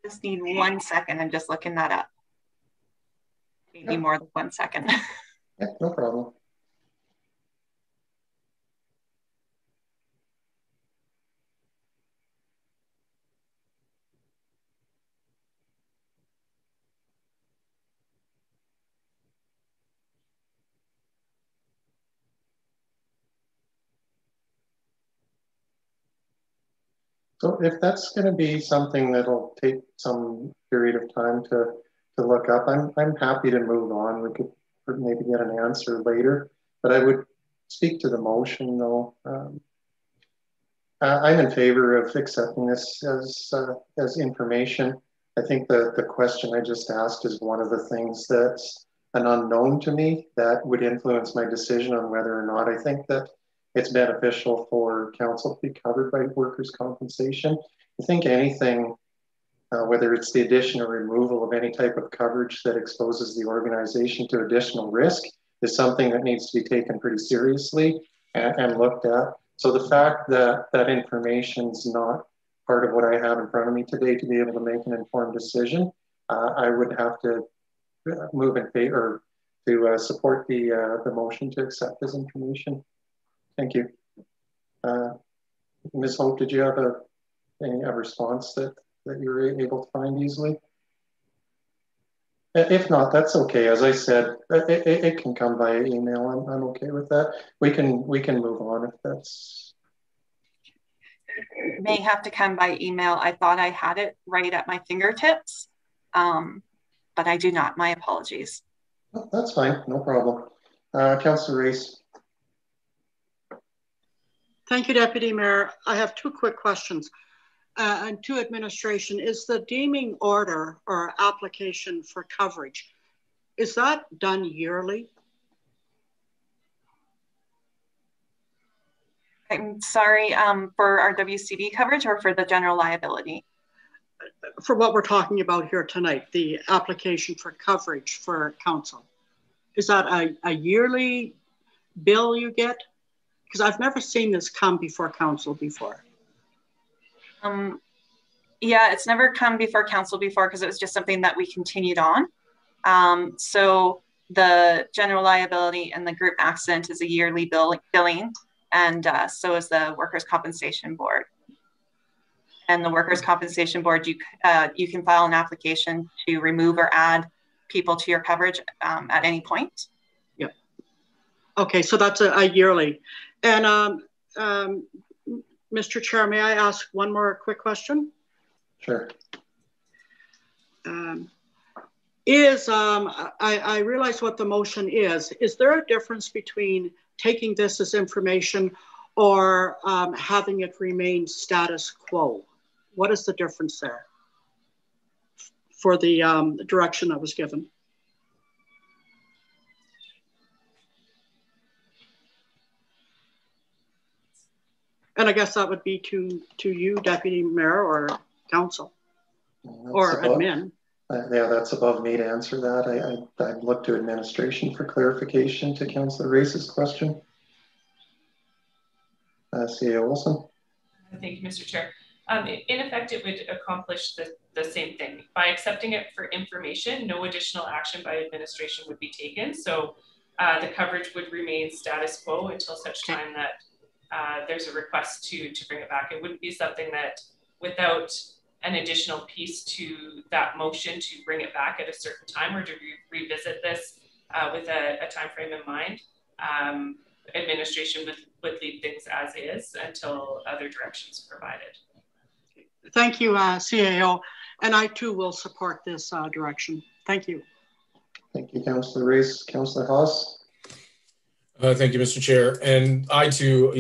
just need 1 second. I'm just looking that up. Maybe more than 1 second. Yeah, no problem. So if that's going to be something that'll take some period of time to look up, I'm happy to move on. We could maybe get an answer later, but I would speak to the motion though. I'm in favor of accepting this as information. I think the question I just asked is one of the things that's an unknown to me that would influence my decision on whether or not I think that it's beneficial for council to be covered by workers' compensation. I think anything, whether it's the addition or removal of any type of coverage that exposes the organization to additional risk, is something that needs to be taken pretty seriously and looked at. So the fact that that information is not part of what I have in front of me today to be able to make an informed decision, I would have to move in favor to support the motion to accept this information. Thank you. Ms. Hope, did you have a response that you were able to find easily? If not, that's okay. As I said, it can come via email. I'm okay with that. We can move on if that's. It may have to come by email. I thought I had it right at my fingertips, but I do not. My apologies. Oh, that's fine. No problem. Councillor Race. Thank you, Deputy Mayor. I have two quick questions. And to administration, is the deeming order or application for coverage, is that done yearly? I'm sorry, for our WCB coverage or for the general liability? For what we're talking about here tonight, the application for coverage for council. Is that a yearly bill you get? Because I've never seen this come before council before. Yeah, it's never come before council before because it was just something that we continued on. So the general liability and the group accident is a yearly billing, and so is the workers' compensation board. And the workers' compensation board, you can file an application to remove or add people to your coverage at any point. Yep. Okay, so that's a yearly. And Mr. Chair, may I ask one more quick question? Sure. I realize what the motion is. Is there a difference between taking this as information or having it remain status quo? What is the difference there for the direction that was given? And I guess that would be to you, Deputy Mayor, or council, or admin. Yeah, that's above me to answer that. I'd look to administration for clarification to Councillor Race's question. CA Olson. Thank you, Mr. Chair. In effect, it would accomplish the same thing. By accepting it for information, no additional action by administration would be taken. So the coverage would remain status quo until such time that there's a request to bring it back. It wouldn't be something that without an additional piece to that motion to bring it back at a certain time, or to revisit this with a time frame in mind, administration would leave things as is until other directions provided. Thank you, CAO. And I too will support this direction. Thank you. Thank you, Councillor Rees. Councillor Haas. Thank you, Mr. Chair. And I too,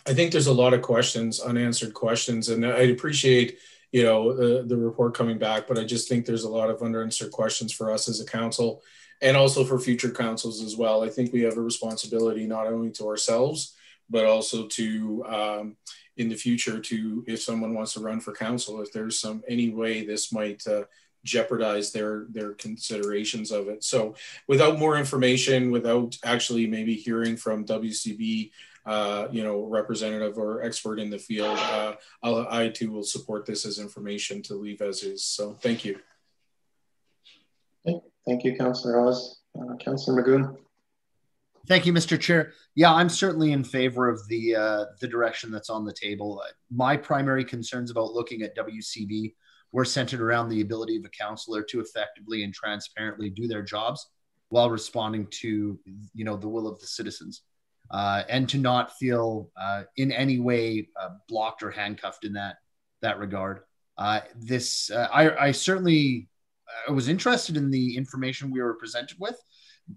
I think there's a lot of questions, unanswered questions, and I appreciate, the report coming back, but I just think there's a lot of unanswered questions for us as a council and also for future councils as well. I think we have a responsibility not only to ourselves, but also to, in the future, to, if someone wants to run for council, if there's any way this might jeopardize their considerations of it. So without more information, without actually maybe hearing from WCB, representative or expert in the field, I too will support this as information to leave as is. So thank you. Okay. Thank you, Councillor Haas. Councillor Magoon. Thank you, Mr. Chair. Yeah, I'm certainly in favor of the direction that's on the table. My primary concerns about looking at WCB were centered around the ability of a councillor to effectively and transparently do their jobs while responding to, the will of the citizens, and to not feel in any way blocked or handcuffed in that regard. I certainly was interested in the information we were presented with,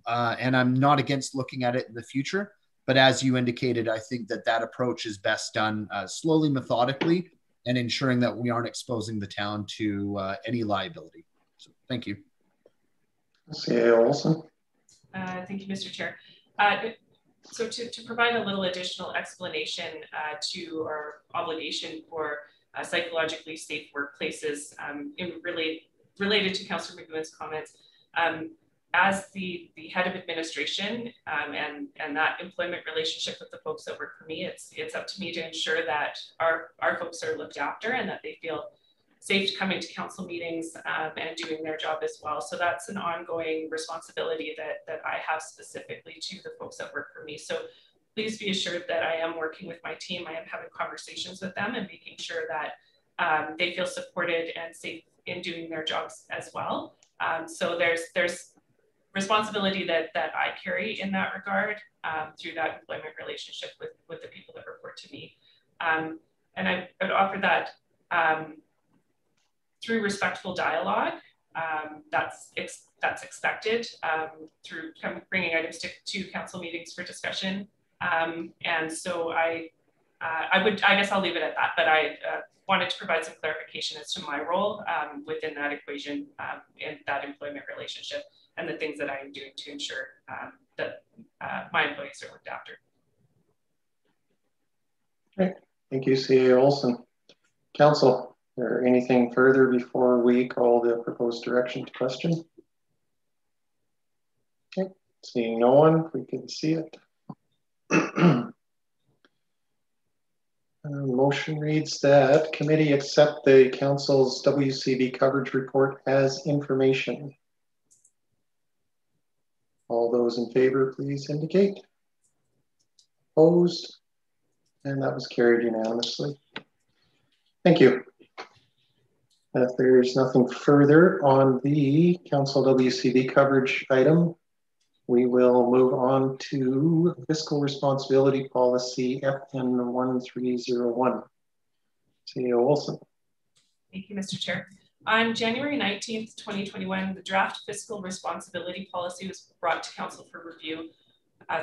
and I'm not against looking at it in the future. But as you indicated, I think that approach is best done slowly, methodically, and ensuring that we aren't exposing the town to any liability. So thank you. CAO Olson. Thank you, Mr. Chair. So to provide a little additional explanation to our obligation for psychologically safe workplaces, related to Councillor McGowan's comments, as the head of administration and that employment relationship with the folks that work for me, it's up to me to ensure that our folks are looked after and that they feel safe coming to council meetings and doing their job as well. So that's an ongoing responsibility that I have specifically to the folks that work for me. So please be assured that I am working with my team. I am having conversations with them and making sure that they feel supported and safe in doing their jobs as well. So there's responsibility that I carry in that regard through that employment relationship with the people that report to me. And I would offer that through respectful dialogue, that's expected through bringing items to council meetings for discussion. And so I guess I'll leave it at that, but I wanted to provide some clarification as to my role within that equation in that employment relationship and the things that I am doing to ensure that my employees are looked after. Okay, thank you, CA Olson. Council, is there anything further before we call the proposed direction to question? Okay, seeing no one, we can see it. Motion reads that committee accept the council's WCB coverage report as information. All those in favor, please indicate. Opposed? And that was carried unanimously. Thank you. If there's nothing further on the council WCB coverage item, we will move on to fiscal responsibility policy FN 1301. CEO Wilson. Thank you, Mr. Chair. On January 19th, 2021, the draft fiscal responsibility policy was brought to council for review.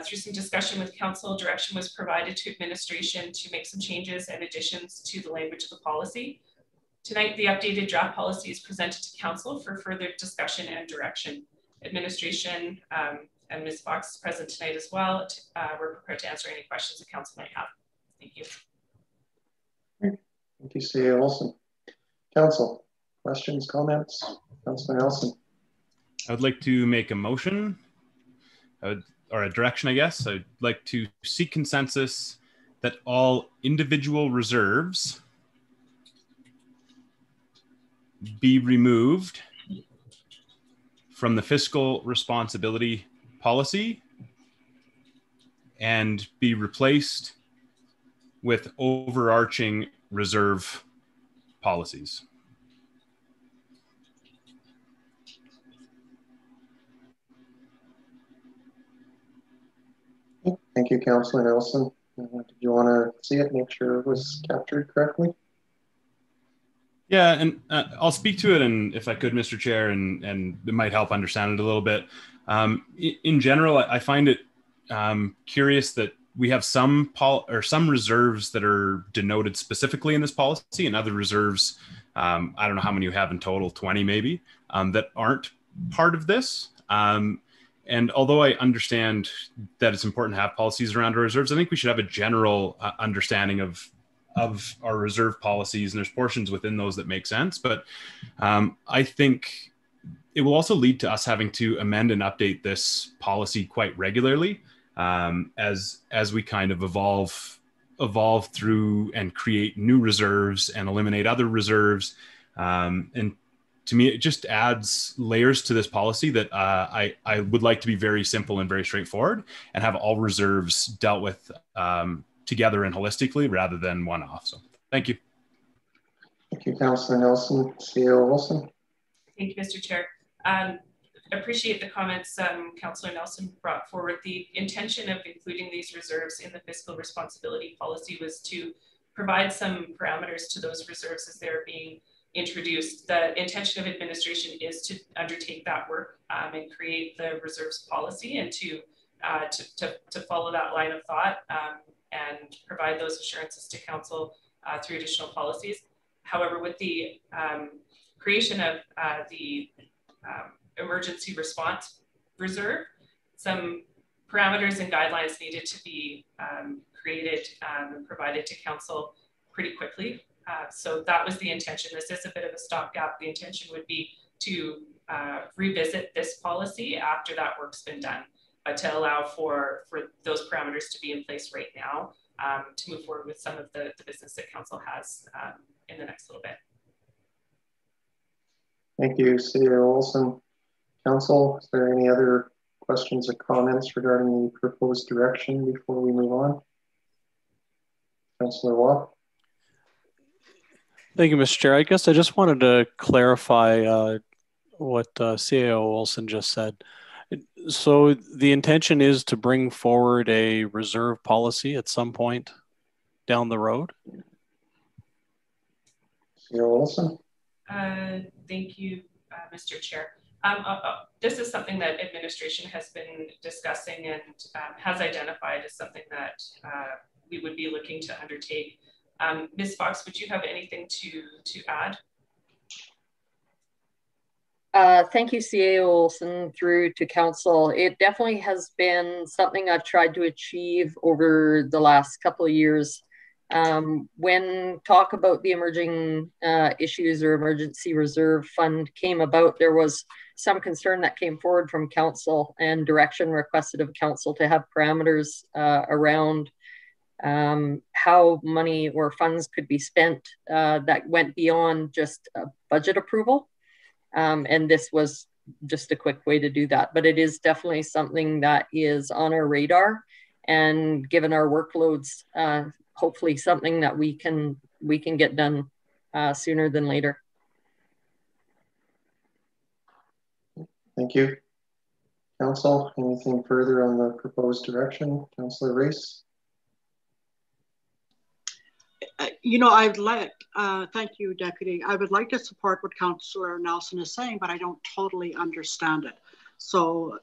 Through some discussion with council, direction was provided to administration to make some changes and additions to the language of the policy. Tonight, the updated draft policy is presented to council for further discussion and direction. Administration and Ms. Fox is present tonight as well. We're prepared to answer any questions the council might have. Thank you. Thank you, CEO Olson. Council, questions, comments? Councilor Nelson. I would like to make a motion, or a direction, I guess. I'd like to seek consensus that all individual reserves be removed from the fiscal responsibility policy and be replaced with overarching reserve policies. Thank you, Councillor Nelson. Did you want to see it, make sure it was captured correctly? Yeah, and I'll speak to it, and if I could, Mr. Chair, and it might help understand it a little bit. In general, I find it curious that we have some reserves that are denoted specifically in this policy, and other reserves, I don't know how many you have in total, 20 maybe, that aren't part of this. And although I understand that it's important to have policies around our reserves, I think we should have a general understanding of our reserve policies, and there's portions within those that make sense. But I think it will also lead to us having to amend and update this policy quite regularly as we kind of evolve through and create new reserves and eliminate other reserves. And to me, it just adds layers to this policy that I would like to be very simple and very straightforward, and have all reserves dealt with together and holistically rather than one-off. So thank you. Thank you, Councillor Nelson. CEO Wilson. Thank you, Mr. Chair. Appreciate the comments Councillor Nelson brought forward. The intention of including these reserves in the fiscal responsibility policy was to provide some parameters to those reserves as they're being introduced. The intention of administration is to undertake that work and create the reserves policy, and to follow that line of thought and provide those assurances to council through additional policies. However, with the creation of the emergency response reserve, some parameters and guidelines needed to be created and provided to council pretty quickly. So that was the intention. This is a bit of a stopgap. The intention would be to revisit this policy after that work's been done, but to allow for those parameters to be in place right now to move forward with some of the business that council has in the next little bit. Thank you, CEO Olson. Council, is there any other questions or comments regarding the proposed direction before we move on? Councillor Waugh. Thank you, Mr. Chair. I guess I just wanted to clarify what CEO Olson just said. So the intention is to bring forward a reserve policy at some point down the road? CEO Olson. Thank you, Mr. Chair. This is something that administration has been discussing and has identified as something that we would be looking to undertake. Ms. Fox, would you have anything to add? Thank you, CAO Olson, through to council. It definitely has been something I've tried to achieve over the last couple of years. When talk about the emerging issues or emergency reserve fund came about, there was some concern that came forward from council and direction requested of council to have parameters around how money or funds could be spent that went beyond just budget approval. And this was just a quick way to do that. But it is definitely something that is on our radar, and given our workloads, hopefully something that we can get done sooner than later. Thank you. Council, anything further on the proposed direction? Councillor Race. You know, thank you, Deputy. I would like to support what Councillor Nelson is saying, but I don't totally understand it. So,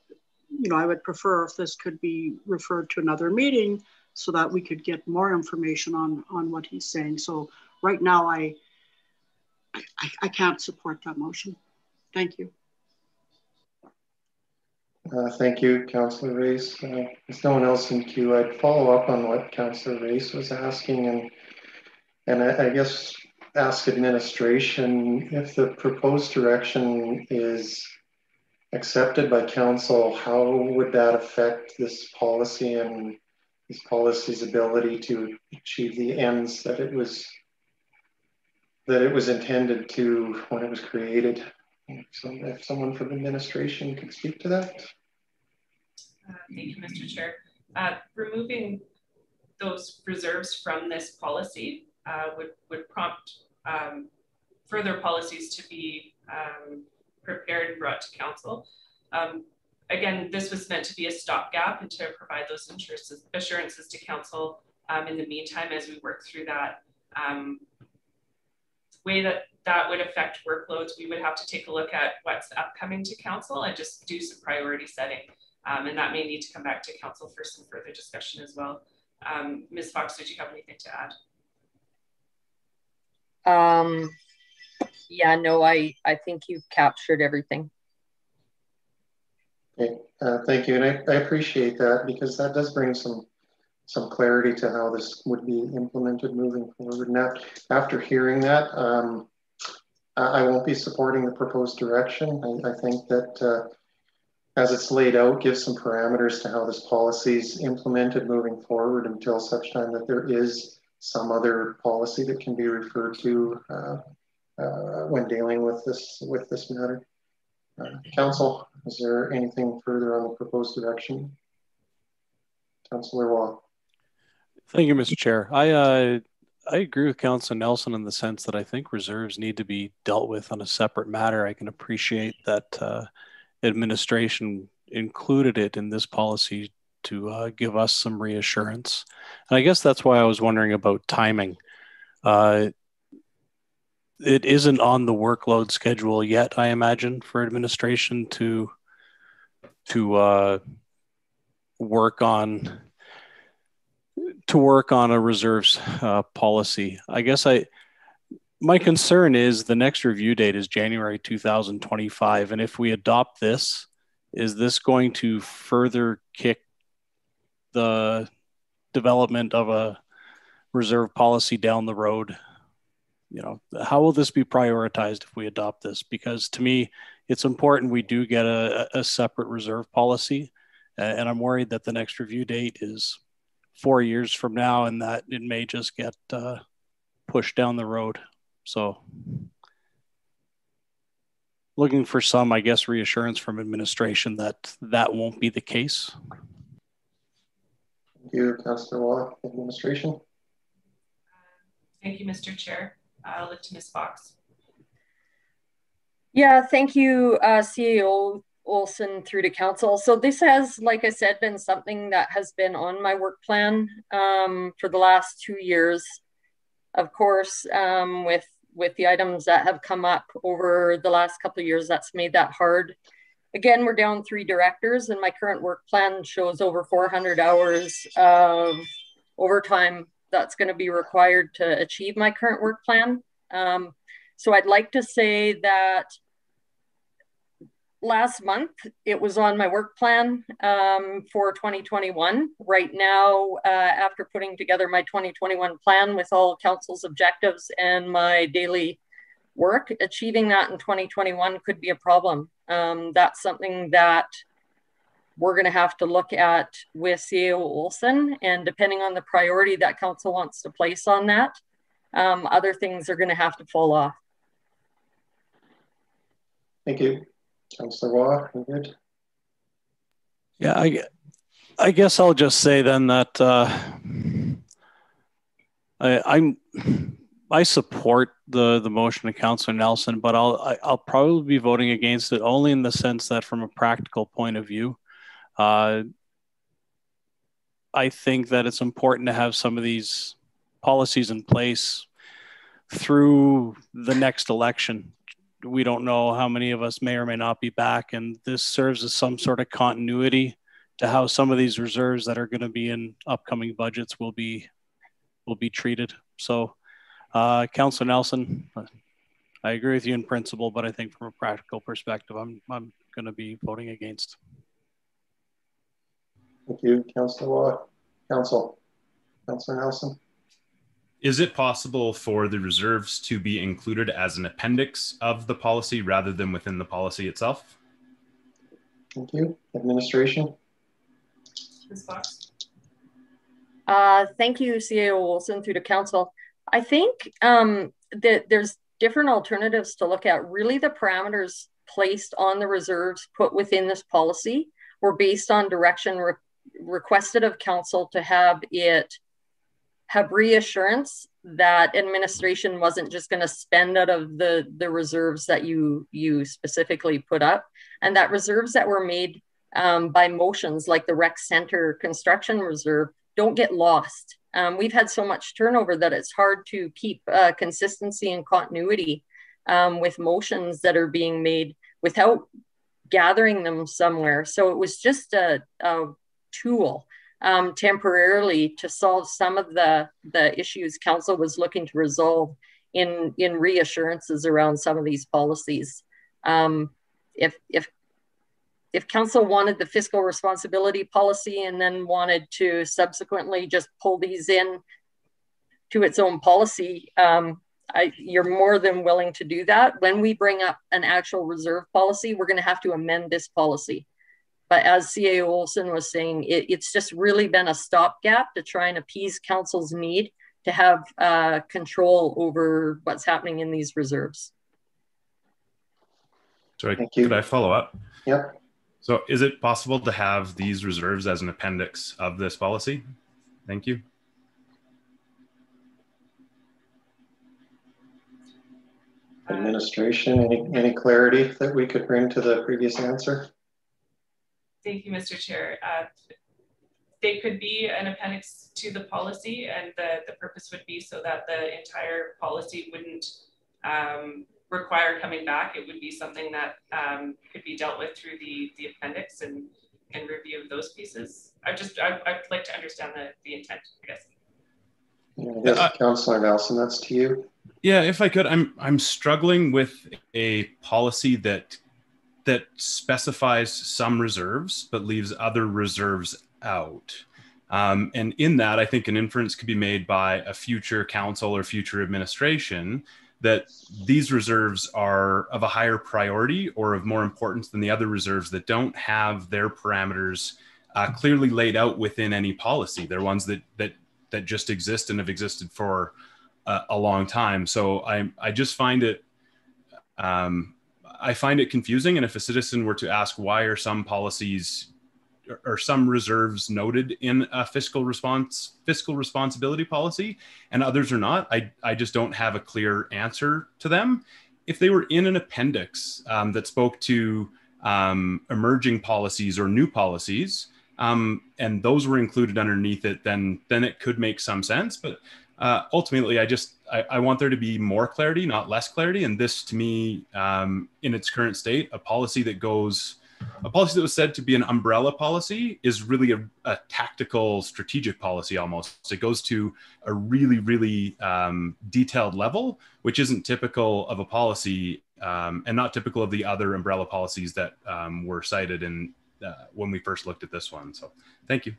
you know, I would prefer if this could be referred to another meeting so that we could get more information on what he's saying. So right now, I can't support that motion. Thank you. Thank you, Councillor Race. There's no one else in queue. I'd follow up on what Councillor Race was asking, and I guess ask administration, if the proposed direction is accepted by council, how would that affect this policy and this policy's ability to achieve the ends that it was intended to when it was created? So if someone from administration could speak to that. Thank you, Mr. Chair. Removing those reserves from this policy would prompt further policies to be prepared and brought to council. Again, this was meant to be a stopgap and to provide those assurances to council in the meantime as we work through that. Way that would affect workloads, we would have to take a look at what's upcoming to council and just do some priority setting. And that may need to come back to council for some further discussion as well. Ms. Fox, did you have anything to add? Yeah, no, I think you've captured everything. Okay, thank you. And I appreciate that, because that does bring some clarity to how this would be implemented moving forward. Now, after hearing that, I won't be supporting the proposed direction. I think that as it's laid out, gives some parameters to how this policy is implemented moving forward until such time that there is some other policy that can be referred to when dealing with this matter. Council, is there anything further on the proposed direction? Councillor Waugh. Thank you, Mr. Chair. I agree with Councillor Nelson in the sense that I think reserves need to be dealt with on a separate matter. I can appreciate that administration included it in this policy to give us some reassurance. And I guess that's why I was wondering about timing. It isn't on the workload schedule yet, I imagine, for administration to work on a reserves policy. I guess my concern is the next review date is January 2025, and if we adopt this, is this going to further kick the development of a reserve policy down the road? You know, how will this be prioritized if we adopt this? Because to me, it's important we do get a separate reserve policy, and I'm worried that the next review date is 4 years from now and that it may just get pushed down the road. So looking for some, I guess, reassurance from administration that that won't be the case. Thank you, Councillor Waugh. Administration. Thank you, Mr. Chair. I'll look to Ms. Fox. Yeah, thank you, CAO Olson through to council. So this has, like I said, been something that has been on my work plan for the last 2 years. Of course, with the items that have come up over the last couple of years, that's made that hard. Again, we're down 3 directors, and my current work plan shows over 400 hours of overtime that's going to be required to achieve my current work plan. So I'd like to say that last month it was on my work plan for 2021. Right now, after putting together my 2021 plan with all council's objectives and my daily work, achieving that in 2021 could be a problem. That's something that we're going to have to look at with CAO Olson, and depending on the priority that council wants to place on that, other things are going to have to fall off. Thank you. Councillor Waugh, you good? Yeah, I guess I'll just say then that I support the motion of Councillor Nelson, but I'll probably be voting against it only in the sense that from a practical point of view, I think that it's important to have some of these policies in place through the next election. We don't know how many of us may or may not be back, and this serves as some sort of continuity to how some of these reserves that are going to be in upcoming budgets will be treated. So, Councillor Nelson, I agree with you in principle, but I think from a practical perspective, I'm going to be voting against. Thank you, Councillor Waugh. Councillor Nelson. Is it possible for the reserves to be included as an appendix of the policy rather than within the policy itself? Thank you. Administration. Ms. Fox. Thank you, CAO Olson through to council. I think that there's different alternatives to look at. Really, the parameters placed on the reserves put within this policy were based on direction requested of council to have have reassurance that administration wasn't just going to spend out of the reserves that you specifically put up, and that reserves that were made by motions like the rec center construction reserve don't get lost. We've had so much turnover that it's hard to keep consistency and continuity with motions that are being made without gathering them somewhere. So it was just a tool temporarily to solve some of the issues council was looking to resolve in reassurances around some of these policies. If council wanted the fiscal responsibility policy and then wanted to subsequently just pull these in to its own policy, you're more than willing to do that. When we bring up an actual reserve policy, we're going to have to amend this policy. But as CAO Olson was saying, it's just really been a stopgap to try and appease council's need to have control over what's happening in these reserves. Sorry, could I follow up? Yep. So is it possible to have these reserves as an appendix of this policy? Thank you. Administration, any clarity that we could bring to the previous answer? Thank you, Mr. Chair. They could be an appendix to the policy, and the purpose would be so that the entire policy wouldn't require coming back. It would be something that could be dealt with through the appendix and review of those pieces. I'd like to understand the intent, I guess. Yeah, Councillor Nelson, that's to you. Yeah, if I could, I'm struggling with a policy that specifies some reserves but leaves other reserves out. And in that, I think an inference could be made by a future council or future administration that these reserves are of a higher priority or of more importance than the other reserves that don't have their parameters clearly laid out within any policy. They're ones that just exist and have existed for a long time. So I just find it I find it confusing. And if a citizen were to ask why are some policies or some reserves noted in a fiscal responsibility policy and others are not, I just don't have a clear answer to them. If they were in an appendix that spoke to emerging policies or new policies, and those were included underneath it, then it could make some sense. But ultimately, I want there to be more clarity, not less clarity. And this, to me, in its current state, a policy that was said to be an umbrella policy is really a tactical, strategic policy almost. It goes to a really, really detailed level, which isn't typical of a policy and not typical of the other umbrella policies that were cited in when we first looked at this one. So thank you.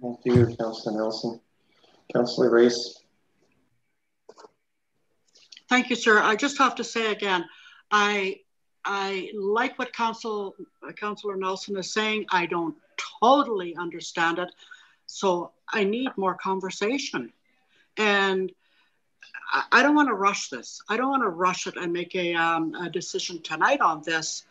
Thank you, Councillor Nelson. Councillor Race. Thank you, sir. I just have to say again, I like what Councillor Nelson is saying. I don't totally understand it. So I need more conversation. And I don't want to rush this. I don't want to rush it and make a decision tonight on this,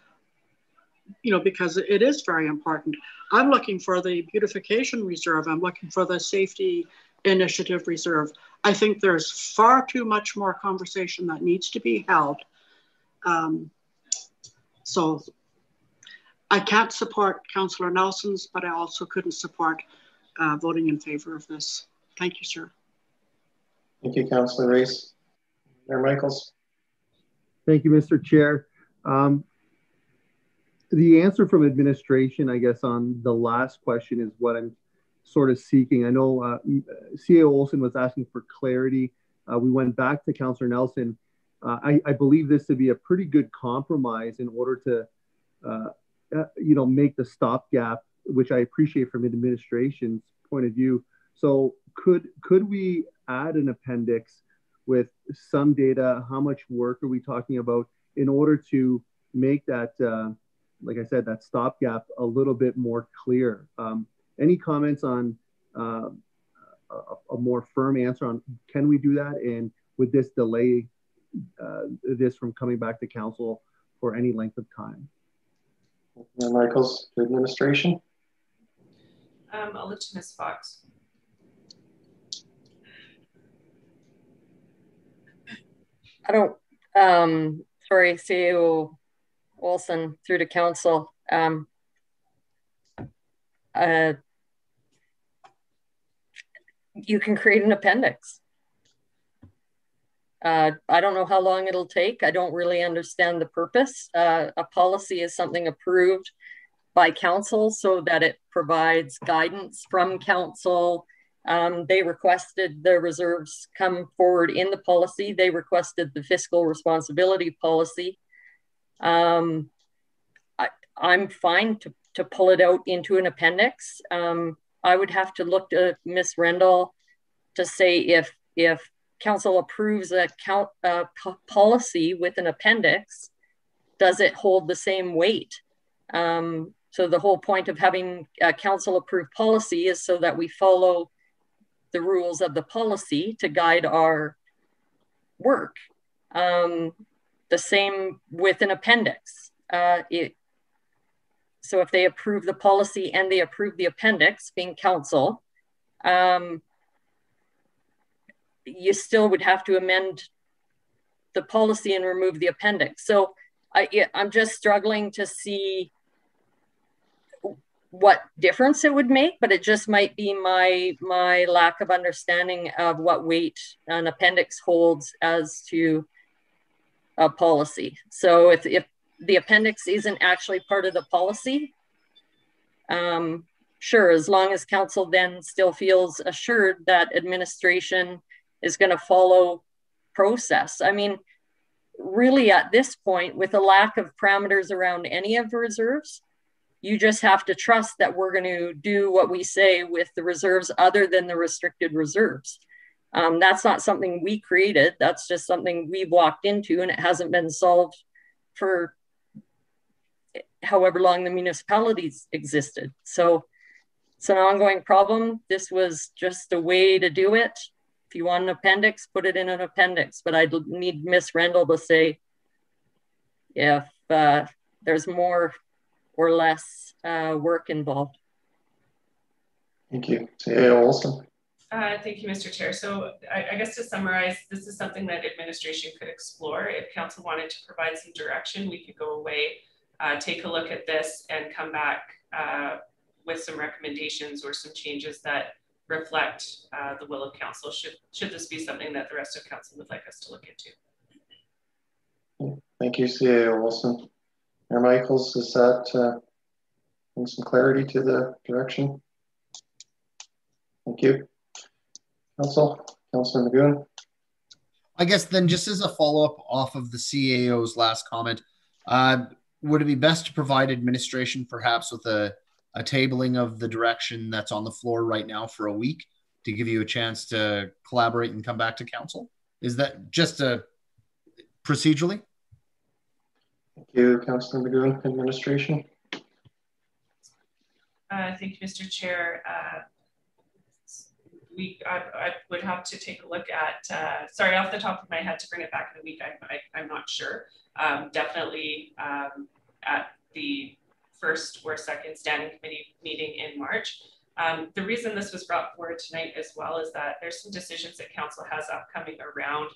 because it is very important. I'm looking for the beautification reserve. I'm looking for the safety initiative reserve. I think there's far too much more conversation that needs to be held. So I can't support Councillor Nelson's, but I also couldn't support voting in favor of this. Thank you, sir. Thank you, Councillor Race. Mayor Michaels. Thank you, Mr. Chair. The answer from administration, I guess, on the last question is what I'm sort of seeking. I know CAO Olson was asking for clarity. We went back to Councillor Nelson. I believe this to be a pretty good compromise in order to, make the stopgap, which I appreciate from administration's point of view. So could we add an appendix with some data? How much work are we talking about in order to make that, like I said, that stopgap a little bit more clear? Any comments on a more firm answer on can we do that? And would this delay this from coming back to council for any length of time? Mayor Michaels, to administration. I'll look to Ms. Fox. I don't, sorry, CEO Olson through to council. You can create an appendix. I don't know how long it'll take. I don't really understand the purpose. A policy is something approved by council so that it provides guidance from council. They requested the reserves come forward in the policy. They requested the fiscal responsibility policy. I'm fine to pull it out into an appendix. I would have to look to Ms. Rendell to say if council approves a policy with an appendix, does it hold the same weight? So the whole point of having a council approved policy is so that we follow the rules of the policy to guide our work. The same with an appendix. So if they approve the policy and they approve the appendix, being council, you still would have to amend the policy and remove the appendix. So I'm just struggling to see what difference it would make, but it just might be my lack of understanding of what weight an appendix holds as to a policy. So if the appendix isn't actually part of the policy, sure, as long as council then still feels assured that administration is going to follow process. I mean, really at this point, with a lack of parameters around any of the reserves, you just have to trust that we're going to do what we say with the reserves other than the restricted reserves. That's not something we created. That's just something we've walked into, and it hasn't been solved for however long the municipalities existed. So it's an ongoing problem. This was just a way to do it. If you want an appendix, put it in an appendix, but I need Ms. Rendell to say if there's more or less work involved. Thank you. CEO Olson. Thank you, Mr. Chair. So I guess to summarize, this is something that administration could explore. If council wanted to provide some direction, we could go away, take a look at this and come back with some recommendations or some changes that reflect the will of council, should this be something that the rest of council would like us to look into. Thank you, CEO Olson. Mayor Michaels, does that bring some clarity to the direction? Thank you. Councilor Magoon. I guess then, just as a follow-up off of the CAO's last comment, would it be best to provide administration perhaps with a tabling of the direction that's on the floor right now for a week to give you a chance to collaborate and come back to council? Is that just procedurally? Thank you, Councilor Magoon. Administration. Thank you, Mr. Chair. I would have to take a look at, sorry, off the top of my head, to bring it back in a week, I'm not sure. Definitely at the first or second standing committee meeting in March. The reason this was brought forward tonight as well is that there's some decisions that council has upcoming around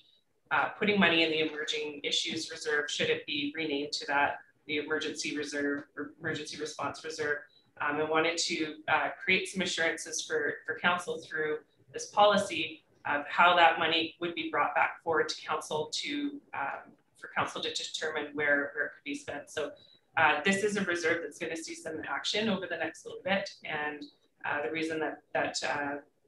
putting money in the emerging issues reserve, should it be renamed to that, the emergency reserve or emergency response reserve. I wanted to create some assurances for council through this policy of how that money would be brought back forward to council to for council to determine where it could be spent. So this is a reserve that's going to see some action over the next little bit, and the reason that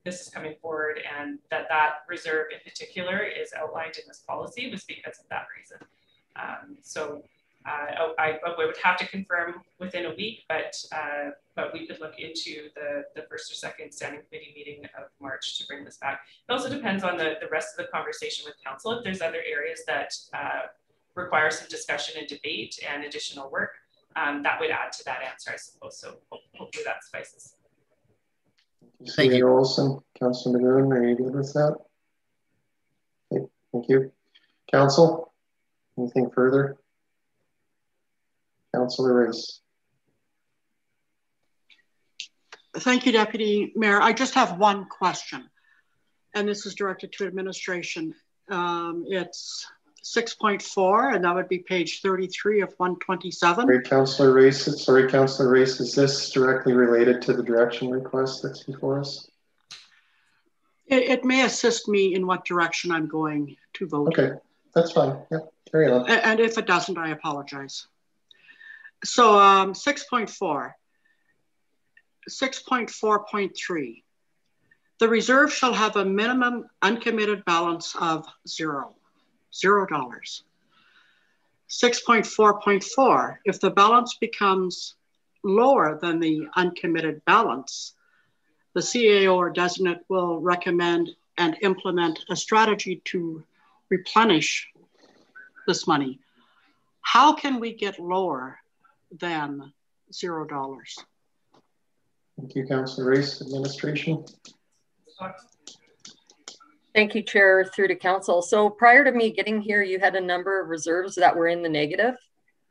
this is coming forward and that reserve in particular is outlined in this policy was because of that reason. I would have to confirm within a week, but we could look into the first or second standing committee meeting of March to bring this back. It also depends on the rest of the conversation with council. If there's other areas that require some discussion and debate and additional work, that would add to that answer, I suppose. So hopefully that suffices. Thank you, Olson. Councilor Magoon, are you good with that? Okay, thank you. Council, anything further? Councilor Rice. Thank you, Deputy Mayor. I just have one question, and this is directed to administration. It's 6.4, and that would be page 33 of 127. Sorry, Councillor Race, is this directly related to the direction request that's before us? It may assist me in what direction I'm going to vote. Okay, that's fine. Yeah, carry on. And if it doesn't, I apologize. So 6.4. 6.4.3. The reserve shall have a minimum uncommitted balance of $0. 6.4.4. If the balance becomes lower than the uncommitted balance, the CAO or designate will recommend and implement a strategy to replenish this money. How can we get lower than $0? Thank you, Councillor Race. Administration. Thank you, Chair, through to Council. So prior to me getting here, you had a number of reserves that were in the negative.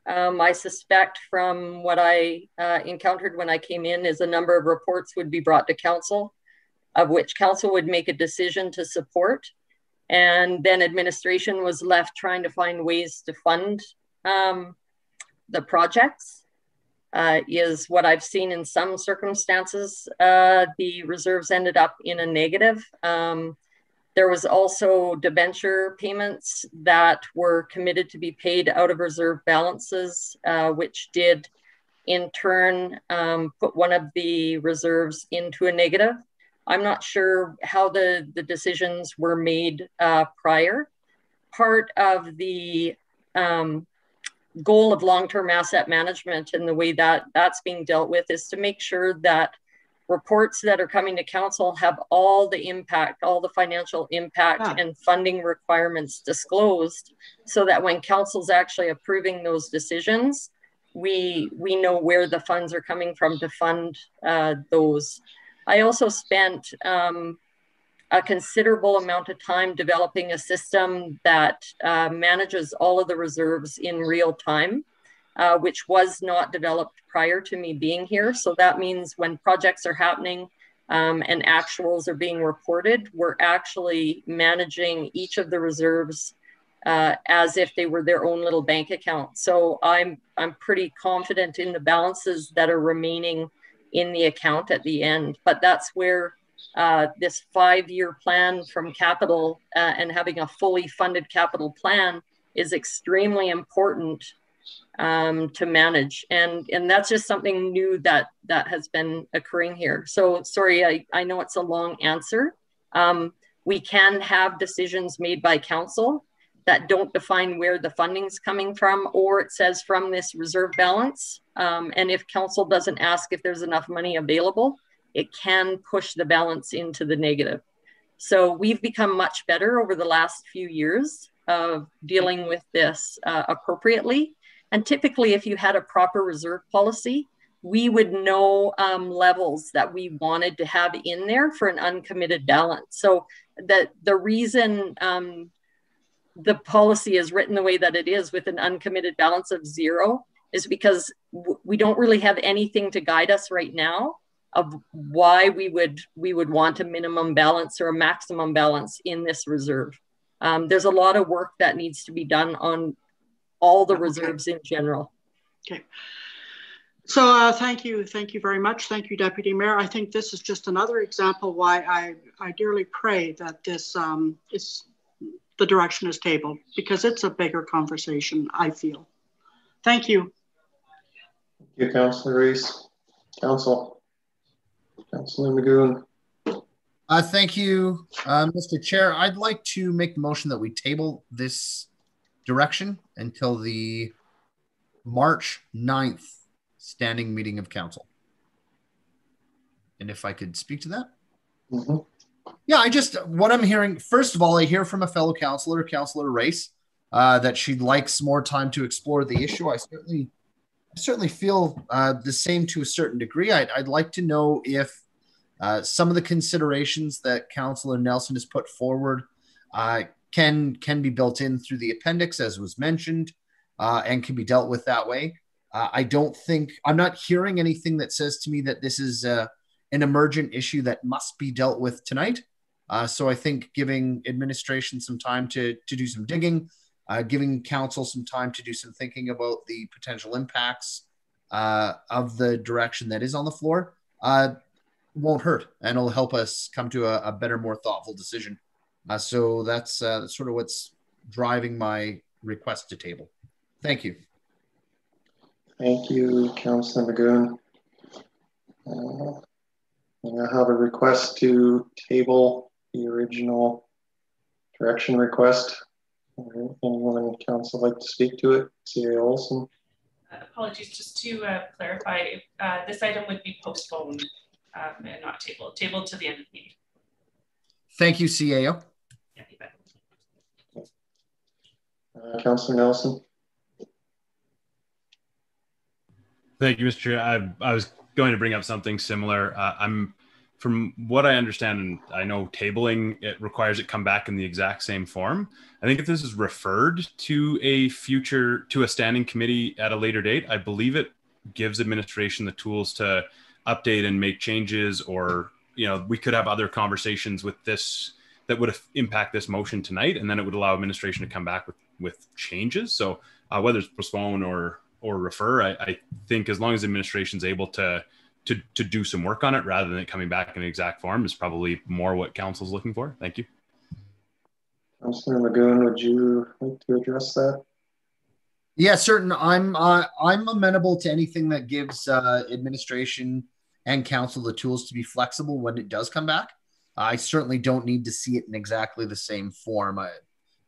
I suspect from what I encountered when I came in is a number of reports would be brought to Council, of which Council would make a decision to support. And then administration was left trying to find ways to fund the projects. Is what I've seen in some circumstances. The reserves ended up in a negative. There was also debenture payments that were committed to be paid out of reserve balances, which did in turn put one of the reserves into a negative. I'm not sure how the decisions were made prior. Part of the goal of long-term asset management and the way that that's being dealt with is to make sure that reports that are coming to Council have all the impact, all the financial impact and funding requirements disclosed, so that when Council's actually approving those decisions, we know where the funds are coming from to fund those. I also spent a considerable amount of time developing a system that manages all of the reserves in real time, which was not developed prior to me being here. So that means when projects are happening and actuals are being reported, we're actually managing each of the reserves as if they were their own little bank account. So I'm pretty confident in the balances that are remaining in the account at the end. But that's where this 5-year plan from capital and having a fully funded capital plan is extremely important to manage. And that's just something new that has been occurring here. So sorry, I know it's a long answer. We can have decisions made by Council that don't define where the funding's coming from, or it says from this reserve balance. And if Council doesn't ask if there's enough money available, it can push the balance into the negative. So we've become much better over the last few years of dealing with this appropriately. And typically, if you had a proper reserve policy, we would know levels that we wanted to have in there for an uncommitted balance. So the reason the policy is written the way that it is with an uncommitted balance of 0 is because we don't really have anything to guide us right now of why we would want a minimum balance or a maximum balance in this reserve. There's a lot of work that needs to be done on all the reserves in general. Okay. So thank you very much. Thank you, Deputy Mayor. I think this is just another example why I dearly pray that this is the direction is tabled, because it's a bigger conversation, I feel. Thank you. Thank you, Councillor Reese. Councillor Magoon. Thank you, Mr. Chair. I'd like to make the motion that we table this direction until the March 9th standing meeting of Council. And if I could speak to that. Mm-hmm. Yeah, what I'm hearing, first of all, I hear from a fellow councillor, Councillor Race, that she likes more time to explore the issue. I certainly feel the same to a certain degree. I'd like to know if some of the considerations that Councillor Nelson has put forward can be built in through the appendix, as was mentioned, and can be dealt with that way. I'm not hearing anything that says to me that this is an emergent issue that must be dealt with tonight. So I think giving administration some time to do some digging giving council some time to do some thinking about the potential impacts of the direction that is on the floor won't hurt, and it'll help us come to a better, more thoughtful decision. So that's sort of what's driving my request to table. Thank you. Thank you, Councillor Magoon. I have a request to table the original direction request. Anyone in council like to speak to it? C.A. Olson. Apologies, just to clarify, this item would be postponed and not tabled. Tabled to the end of the meeting. Thank you, CAO. Yeah, you bet. Councillor Nelson. Thank you, Mr. Chair. I was going to bring up something similar. From what I understand, and I know tabling, it requires it come back in the exact same form. I think if this is referred to a standing committee at a later date, I believe it gives administration the tools to update and make changes, or, we could have other conversations with this that would impact this motion tonight, and then it would allow administration to come back with changes. So whether it's postpone or refer, I think as long as administration is able to do some work on it rather than it coming back in the exact form is probably more what council's looking for. Thank you. Councillor Magoon, would you like to address that? Yeah, certain. I'm amenable to anything that gives administration and council the tools to be flexible when it does come back. I certainly don't need to see it in exactly the same form.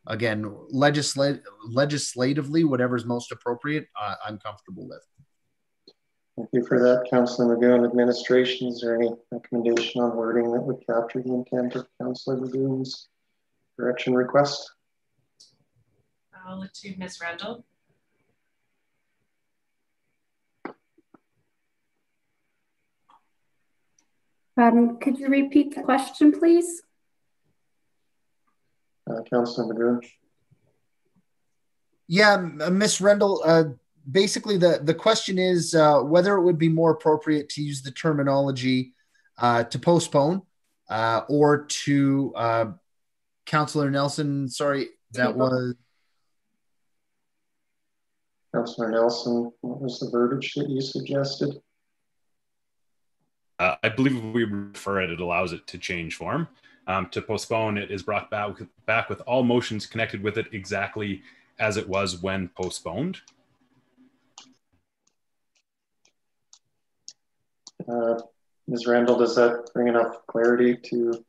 Again, legislatively, whatever's most appropriate, I'm comfortable with. Thank you for that, Councillor Magoon. Administration, is there any recommendation on wording that would capture the intent of Councillor Magoon's direction request? I'll look to Ms. Randall. Could you repeat the question, please? Councillor Magoon. Yeah, Ms. Rendell, basically the question is whether it would be more appropriate to use the terminology to postpone or to Councillor Nelson, sorry, that was... Councillor Nelson, what was the verbiage that you suggested? I believe if we refer it, it allows it to change form. To postpone, it is brought back with all motions connected with it exactly as it was when postponed. Ms. Randall, does that bring enough clarity to...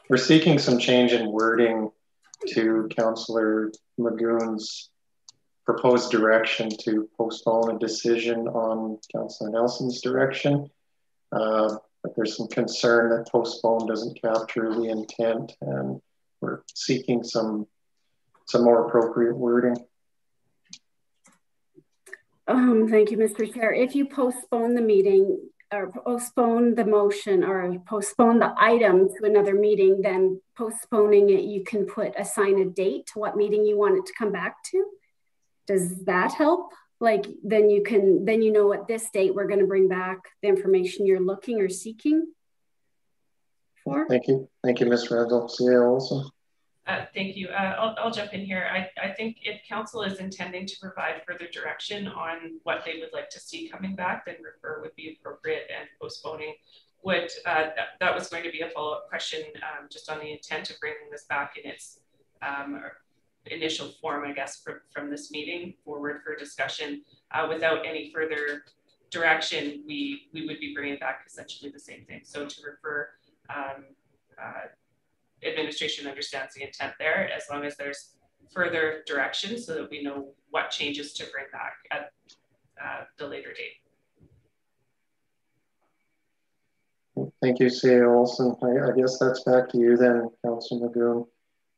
We're seeking some change in wording to Councillor Magoon's proposed direction to postpone a decision on Councillor Nelson's direction. But there's some concern that postpone doesn't capture the intent, and we're seeking some more appropriate wording. Thank you, Mr. Chair. If you postpone the meeting or postpone the motion or postpone the item to another meeting, then postponing it, you can assign a date to what meeting you want it to come back to. Does that help? Like then you know at this date we're going to bring back the information you're looking or seeking for. Thank you, Ms. Randall. C.A. Olson. Thank you. I'll jump in here. I think if council is intending to provide further direction on what they would like to see coming back, then refer would be appropriate, and postponing would. That was going to be a follow-up question just on the intent of bringing this back in its initial form, I guess, from this meeting forward for discussion. Without any further direction, we would be bringing back essentially the same thing. So to refer, administration understands the intent there, as long as there's further direction so that we know what changes to bring back at the later date. Thank you, C.A. Olson. I guess that's back to you then, Councillor Magoon.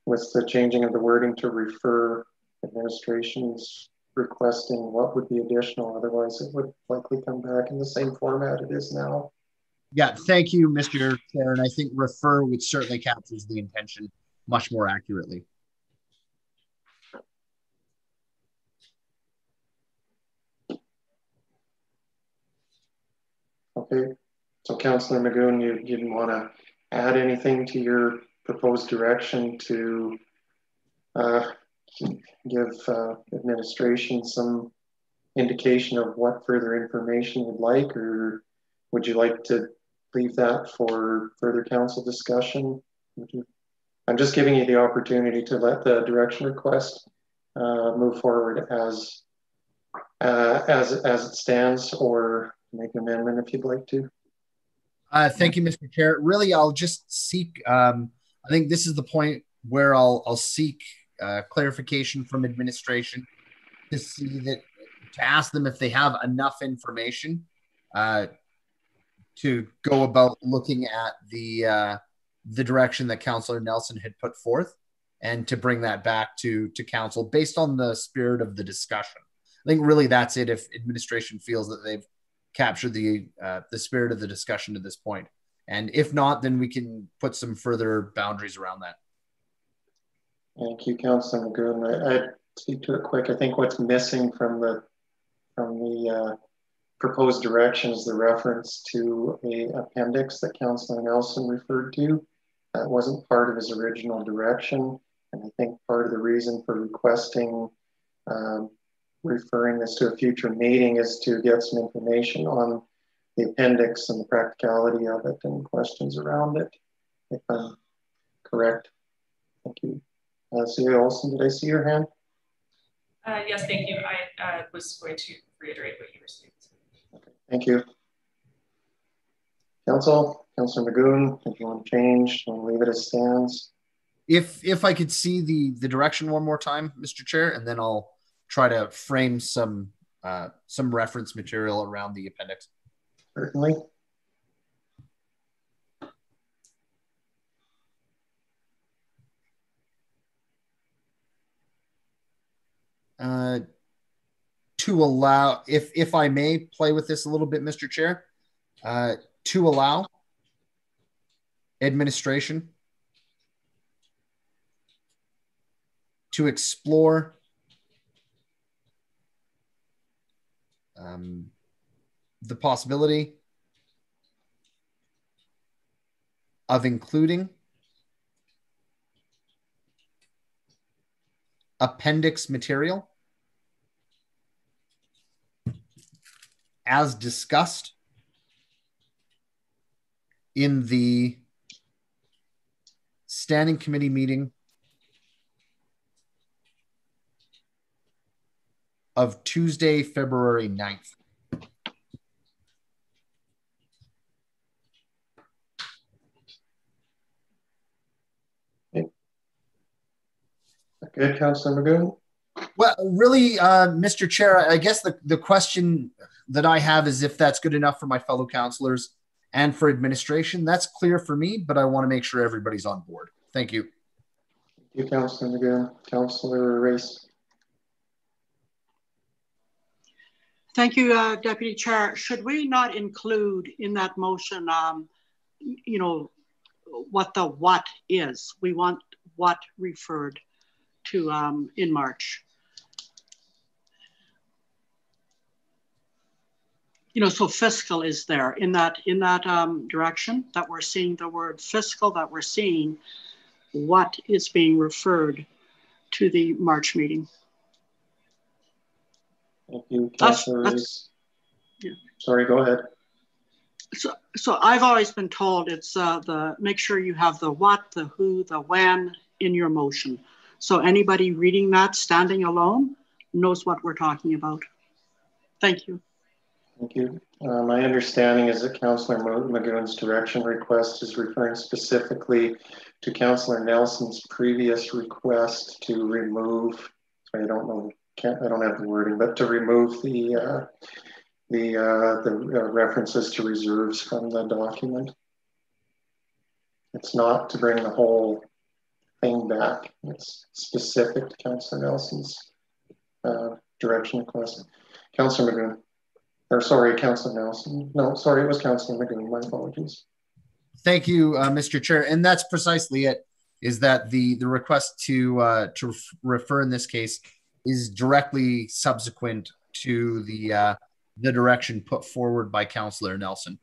With the changing of the wording to refer, administration's requesting what would be additional, otherwise it would likely come back in the same format it is now. Yeah, thank you, Mr. Chair, and I think refer would certainly captures the intention much more accurately. Okay, so Councillor Magoon, you didn't want to add anything to your proposed direction to give administration some indication of what further information you'd like, or would you like to leave that for further council discussion? I'm just giving you the opportunity to let the direction request move forward as it stands, or make an amendment if you'd like to. Thank you, Mr. Chair. Really, I'll just seek, I think this is the point where I'll seek clarification from administration to see that, to ask them if they have enough information to go about looking at the direction that Councillor Nelson had put forth, and to bring that back to council based on the spirit of the discussion. I think really that's it, if administration feels that they've captured the spirit of the discussion to this point. And if not, then we can put some further boundaries around that. Thank you, Councillor Magoon. I'd speak to it quick. I think what's missing from the proposed direction is the reference to an appendix that Councillor Nelson referred to. That wasn't part of his original direction. And I think part of the reason for requesting referring this to a future meeting is to get some information on the appendix and the practicality of it and questions around it, if I'm correct. Thank you. CEO Olson, did I see your hand? Yes, thank you. I was going to reiterate what you were saying. Okay, thank you. Council, Councillor Magoon, if you want to change, want to leave it as stands. If I could see the direction one more time, Mr. Chair, and then I'll try to frame some reference material around the appendix. Certainly. To allow, if I may play with this a little bit, Mr. Chair, to allow administration to explore the possibility of including appendix material as discussed in the standing committee meeting of Tuesday, February 9th. Good, Councillor Magoon. Well, really, Mr. Chair, I guess the question that I have is if that's good enough for my fellow councillors and for administration. That's clear for me, but I want to make sure everybody's on board. Thank you. Thank you, Councillor Magoon. Councillor Race. Thank you, Deputy Chair. Should we not include in that motion, you know, what the what is? We want what referred to in March. You know, so fiscal is there in that direction that we're seeing the word fiscal, that we're seeing what is being referred to the March meeting. Thank you, Councillor Race. Yeah. Sorry, go ahead. So I've always been told it's make sure you have the what, the who, the when in your motion. So anybody reading that standing alone knows what we're talking about. Thank you. Thank you. My understanding is that Councillor Magoon's direction request is referring specifically to Councillor Nelson's previous request to remove, sorry, I don't know, I don't have the wording, but to remove the references to reserves from the document. It's not to bring the whole thing back. It's specific to Councillor Nelson's direction request. Councillor Magoon. Or sorry, Councillor Nelson. No, sorry, it was Councillor Magoon. My apologies. Thank you, Mr. Chair. And that's precisely it, is that the request to refer in this case is directly subsequent to the direction put forward by Councillor Nelson,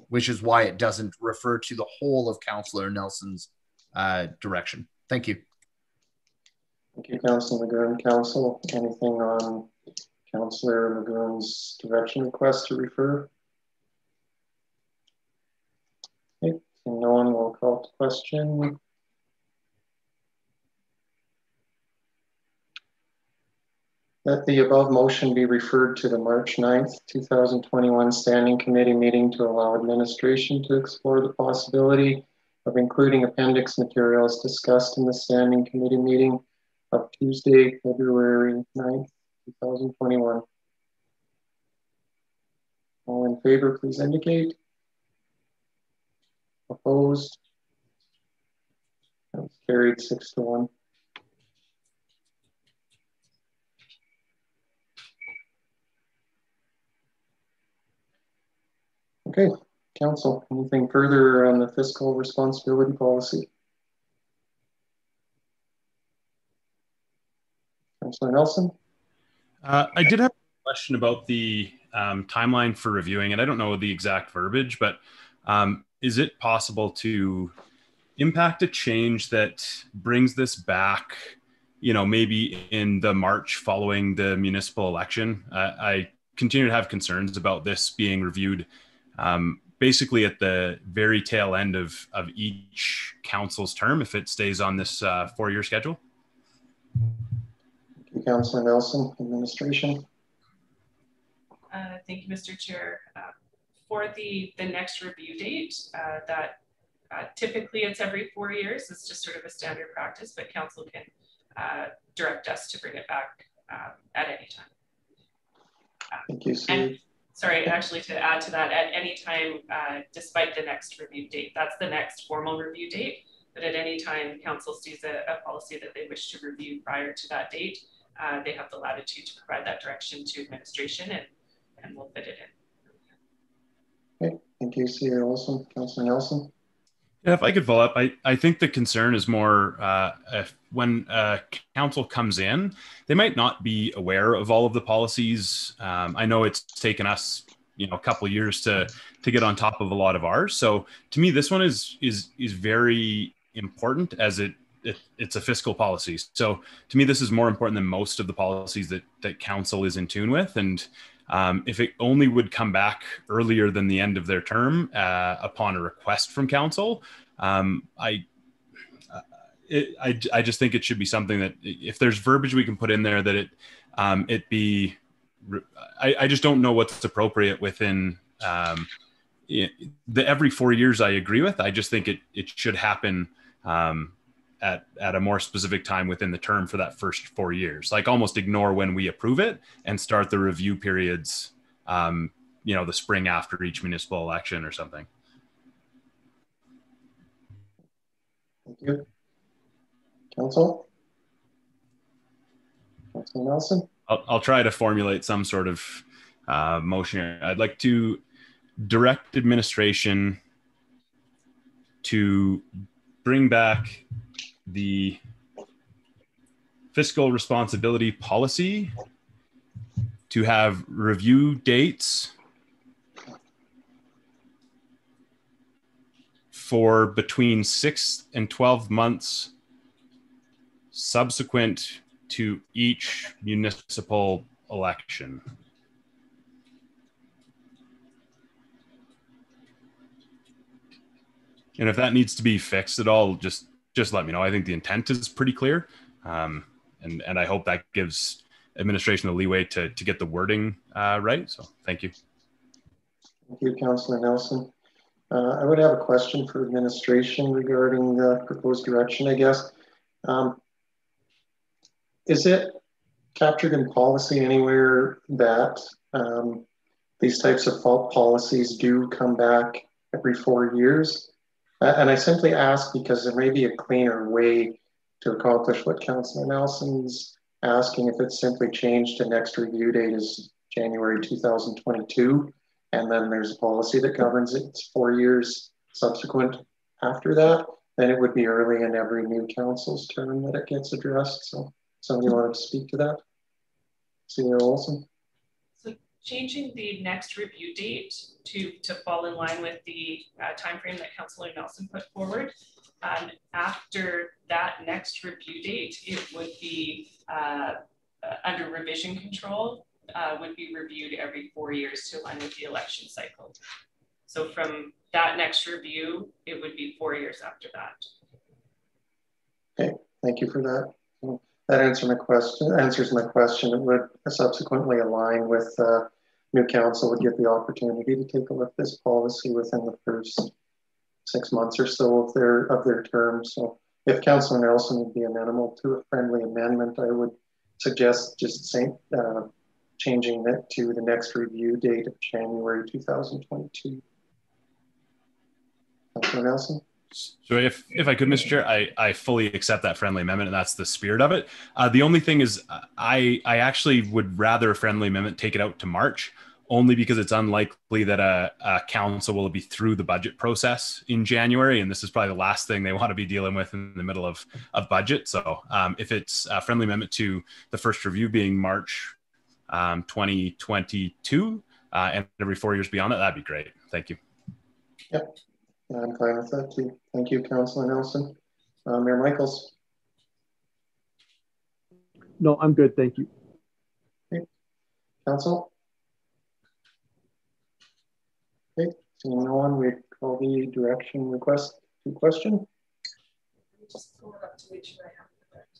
which is why it doesn't refer to the whole of Councillor Nelson's direction. Thank you. Thank you, Councillor Magoon. Council, anything on Councillor Magoon's direction request to refer? Okay, so no one will call to question. That the above motion be referred to the March 9th, 2021 Standing Committee meeting to allow administration to explore the possibility of including appendix materials discussed in the Standing Committee meeting of Tuesday, February 9th, 2021. All in favor, please indicate. Opposed? That's carried 6-1. Okay, Council, anything further on the fiscal responsibility policy? Councillor Nelson? I did have a question about the timeline for reviewing, and I don't know the exact verbiage, but is it possible to impact a change that brings this back, you know, maybe in the March following the municipal election? I continue to have concerns about this being reviewed basically at the very tail end of each council's term if it stays on this 4-year schedule. Thank you, Councillor Nelson. Administration. Thank you, Mr. Chair. For the next review date, that typically it's every 4 years. It's just sort of a standard practice, but council can direct us to bring it back at any time. Thank you, Steve. And sorry, actually to add to that, at any time, despite the next review date, that's the next formal review date, but at any time council sees a policy that they wish to review prior to that date, they have the latitude to provide that direction to administration and we'll fit it in. Okay, thank you, CEO Olson. Councillor Nelson. Yeah, if I could follow up, I think the concern is more if when council comes in, they might not be aware of all of the policies. I know it's taken us, you know, a couple of years to get on top of a lot of ours. So to me, this one is very important as it's a fiscal policy. So to me, this is more important than most of the policies that council is in tune with. And if it only would come back earlier than the end of their term upon a request from council, I just think it should be something that if there's verbiage we can put in there that it be. I just don't know what's appropriate within the every 4 years. I agree with. I just think it should happen at a more specific time within the term for that first 4 years. Like almost ignore when we approve it and start the review periods, you know, the spring after each municipal election or something. Thank you. Council? Councilor Nelson? I'll try to formulate some sort of motion here. I'd like to direct administration to bring back the fiscal responsibility policy to have review dates for between 6 and 12 months subsequent to each municipal election. And if that needs to be fixed at all, just let me know. I think the intent is pretty clear. And I hope that gives administration the leeway to get the wording right. So thank you. Thank you, Councillor Nelson. I would have a question for administration regarding the proposed direction, I guess. Is it captured in policy anywhere that these types of policies do come back every 4 years? And I simply ask because there may be a cleaner way to accomplish what Councillor Nelson's asking, if it's simply changed to next review date is January 2022, and then there's a policy that governs it. It's 4 years subsequent after that, then it would be early in every new council's term that it gets addressed. So somebody wanted to speak to that? CEO Olson. So changing the next review date to fall in line with the timeframe that Councillor Nelson put forward After that next review date, it would be under revision control, would be reviewed every 4 years to align with the election cycle. So from that next review, it would be 4 years after that. Okay, thank you for that. That answers my question. It would subsequently align with new council would get the opportunity to take a look at this policy within the first 6 months or so of their term. So if Councillor Nelson would be amenable to a friendly amendment, I would suggest just changing it to the next review date of January 2022. Councillor Nelson? So if I could, Mr. Chair, I fully accept that friendly amendment, and that's the spirit of it. The only thing is I actually would rather a friendly amendment take it out to March, only because it's unlikely that a council will be through the budget process in January, and this is probably the last thing they want to be dealing with in the middle of budget. So if it's a friendly amendment to the first review being March 2022, and every 4 years beyond that, that'd be great. Thank you. Yep. I'm fine with that too. Thank you, Councillor Nelson. Mayor Michaels? No, I'm good. Thank you. Okay. Council? Okay. Seeing no one, we call the direction request to question. Just pull it up to make sure I have it correct.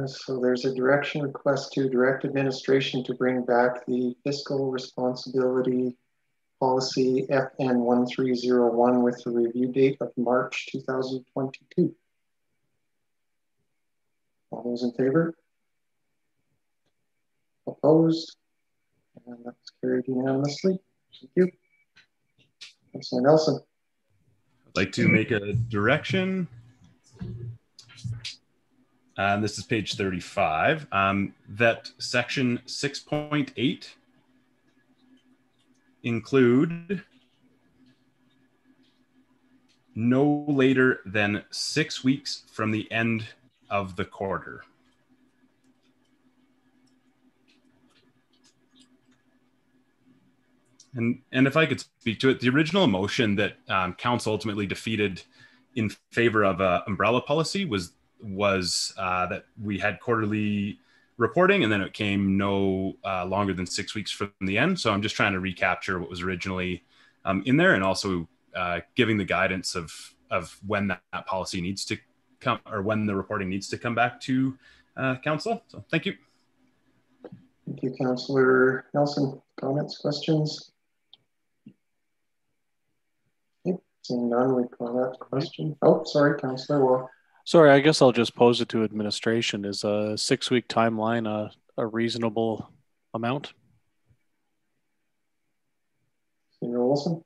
So there's a direction request to direct administration to bring back the fiscal responsibility policy FN 1301 with the review date of March 2022. All those in favor? Opposed? And that's carried unanimously. Thank you. Councillor Nelson. I'd like to make a direction. And this is page 35, that section 6.8 include no later than 6 weeks from the end of the quarter. And if I could speak to it, the original motion that council ultimately defeated in favor of umbrella policy was that we had quarterly reporting, and then it came no longer than 6 weeks from the end. So I'm just trying to recapture what was originally in there, and also giving the guidance of when that policy needs to come, or when the reporting needs to come back to council. So thank you. Thank you, Councillor Nelson. Comments, questions? Okay. Seeing none, we call that question. Oh, sorry, Councillor Waugh. Sorry, I guess I'll just pose it to administration. Is a 6 week timeline a reasonable amount? Senator Olson?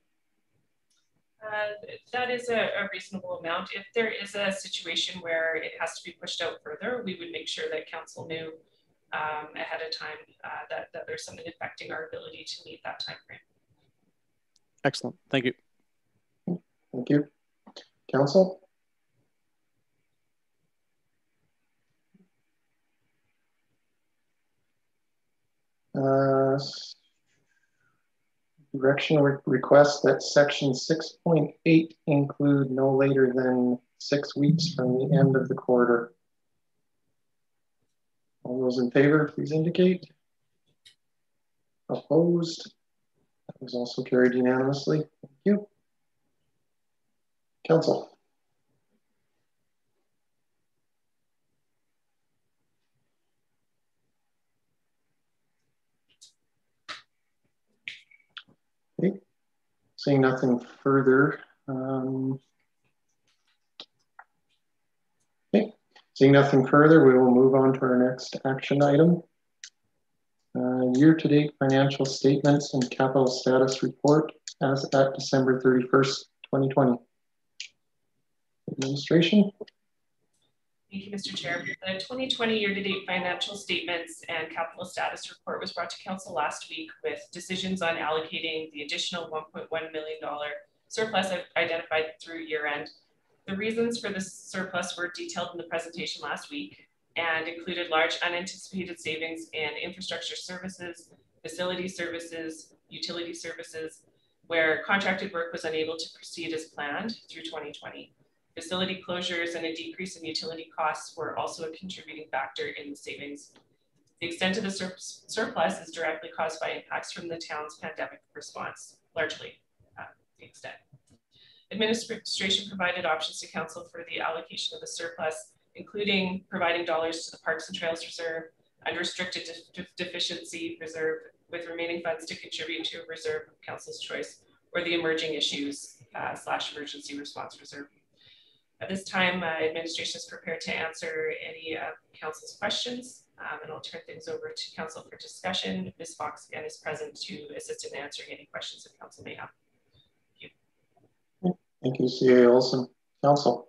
That is a reasonable amount. If there is a situation where it has to be pushed out further, we would make sure that council knew ahead of time that there's something affecting our ability to meet that time frame. Excellent. Thank you. Thank you. Council? Directional request that section 6.8 include no later than 6 weeks from the end of the quarter. All those in favor, please indicate. Opposed? That was also carried unanimously. Thank you. Council. Okay. Seeing nothing further. Okay. Seeing nothing further, we will move on to our next action item. Year-to-date financial statements and capital status report as at December 31st, 2020. Administration. Thank you, Mr. Chair. The 2020 year-to-date financial statements and capital status report was brought to council last week with decisions on allocating the additional $1.1 million surplus identified through year end. The reasons for this surplus were detailed in the presentation last week, and included large unanticipated savings in infrastructure services, facility services, utility services, where contracted work was unable to proceed as planned through 2020. Facility closures and a decrease in utility costs were also a contributing factor in the savings. The extent of the surplus is directly caused by impacts from the town's pandemic response, largely the extent. Administration provided options to council for the allocation of the surplus, including providing dollars to the Parks and Trails Reserve, unrestricted deficiency reserve, with remaining funds to contribute to a reserve of council's choice, or the emerging issues / emergency response reserve. At this time, administration is prepared to answer any of council's questions, and I'll turn things over to council for discussion. Ms. Fox again is present to assist in answering any questions that council may have. Thank you. Thank you, CA Olson. Council.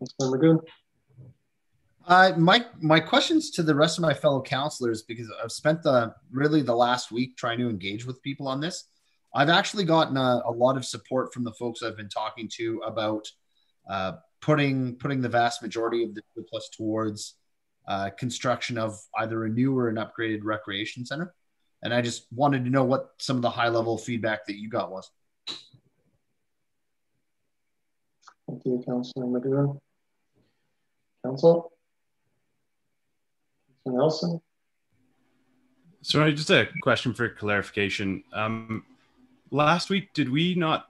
Councilor Magoon. My questions to the rest of my fellow councillors, because I've spent really the last week trying to engage with people on this. I've actually gotten a lot of support from the folks I've been talking to about putting the vast majority of the surplus towards construction of either a new or an upgraded recreation center. And I just wanted to know what some of the high level feedback that you got was. Thank you, Councilor Magoon. Council? Councilor Nelson? Sorry, just a question for clarification. Last week, did we not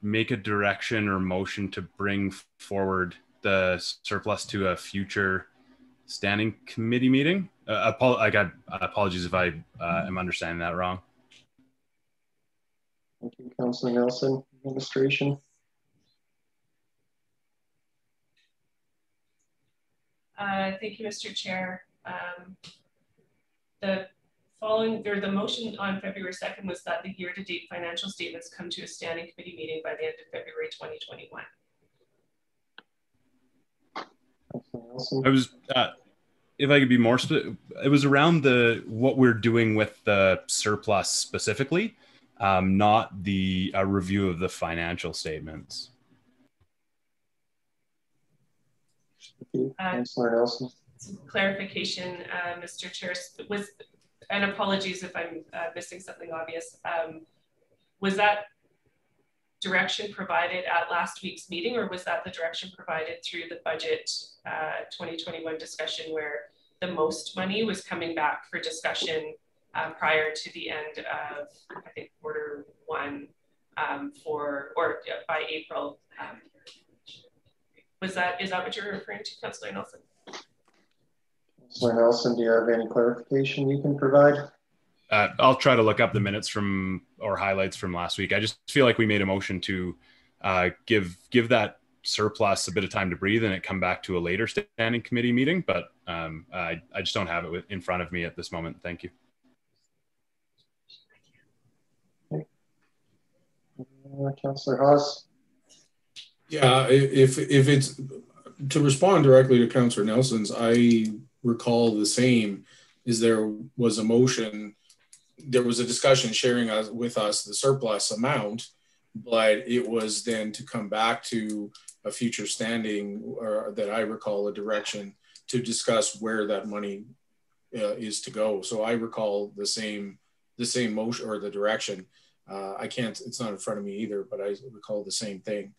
make a direction or motion to bring forward the surplus to a future standing committee meeting? Apologies if I am understanding that wrong. Thank you, Councilor Nelson. Administration. Thank you, Mr. Chair. The motion on February 2nd was that the year-to-date financial statements come to a standing committee meeting by the end of February 2021. I was, if I could be more specific, it was around what we're doing with the surplus specifically, not the review of the financial statements. Councilor Nelson. Clarification, Mr. Chair, and apologies if I'm missing something obvious. Was that direction provided at last week's meeting, or was that the direction provided through the budget 2021 discussion, where the most money was coming back for discussion prior to the end of, I think, Q1 by April? Is that what you're referring to, Councilor Nelson? Councilor Nelson, do you have any clarification you can provide? I'll try to look up the minutes or highlights from last week. I just feel like we made a motion to give that surplus a bit of time to breathe and it come back to a later standing committee meeting, but I just don't have it in front of me at this moment. Thank you. Okay. Councilor Haas. Yeah, if it's to respond directly to Councilor Nelson's, I recall the same. Is there was a motion, there was a discussion sharing with us the surplus amount, but it was then to come back to a future standing, or that I recall, a direction to discuss where that money is to go. So I recall the same motion or the direction. I can't, it's not in front of me either, but I recall the same thing.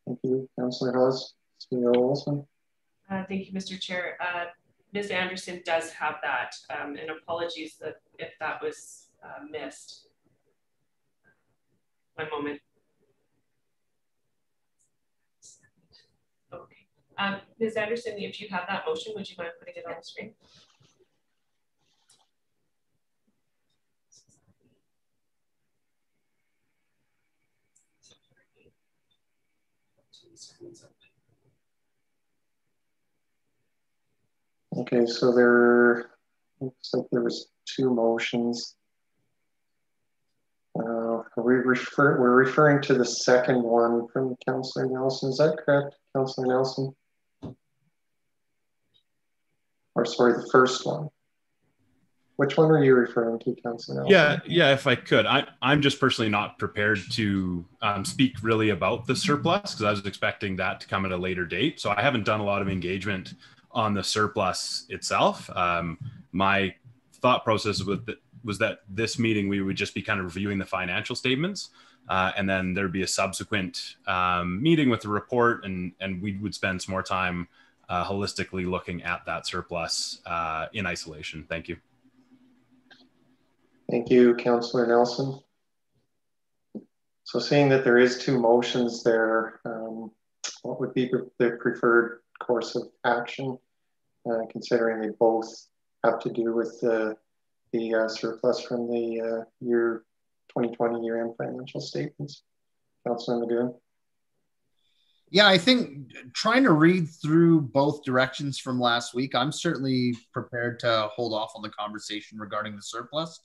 Thank you, Councilor Haas. CEO Olson. Thank you, Mr. Chair. Ms. Anderson does have that, and apologies if that was missed. One moment. Okay. Ms. Anderson, if you have that motion, would you mind putting it on the screen? Okay, so there looks like there was two motions. We're referring to the second one from Councilor Nelson. Is that correct, Councilor Nelson? Or sorry, the first one. Which one are you referring to, Councillor Nelson? Yeah, if I could. I'm just personally not prepared to speak really about the surplus because I was expecting that to come at a later date. So I haven't done a lot of engagement on the surplus itself. My thought process was that this meeting we would just be kind of reviewing the financial statements, and then there'd be a subsequent meeting with the report, and we would spend some more time holistically looking at that surplus in isolation. Thank you. Thank you, Councillor Nelson. So seeing that there is two motions there, what would be the preferred course of action, considering they both have to do with the surplus from the year 2020 year-end financial statements? Councillor McGoon. Yeah, I think trying to read through both directions from last week, I'm certainly prepared to hold off on the conversation regarding the surplus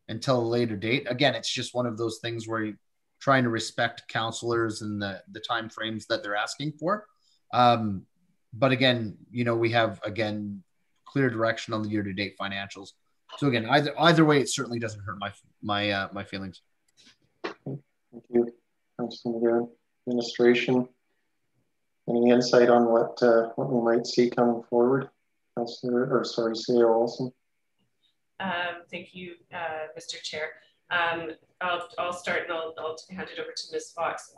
until a later date. Again, it's just one of those things where you're trying to respect councillors and the time frames that they're asking for. But again, you know, we have, again, clear direction on the year-to-date financials. So again, either way, it certainly doesn't hurt my feelings. Thank you, Councillor McGoon. Administration, any insight on what we might see coming forward? CEO Olson. Thank you, Mr. Chair. I'll start and I'll hand it over to Ms. Fox.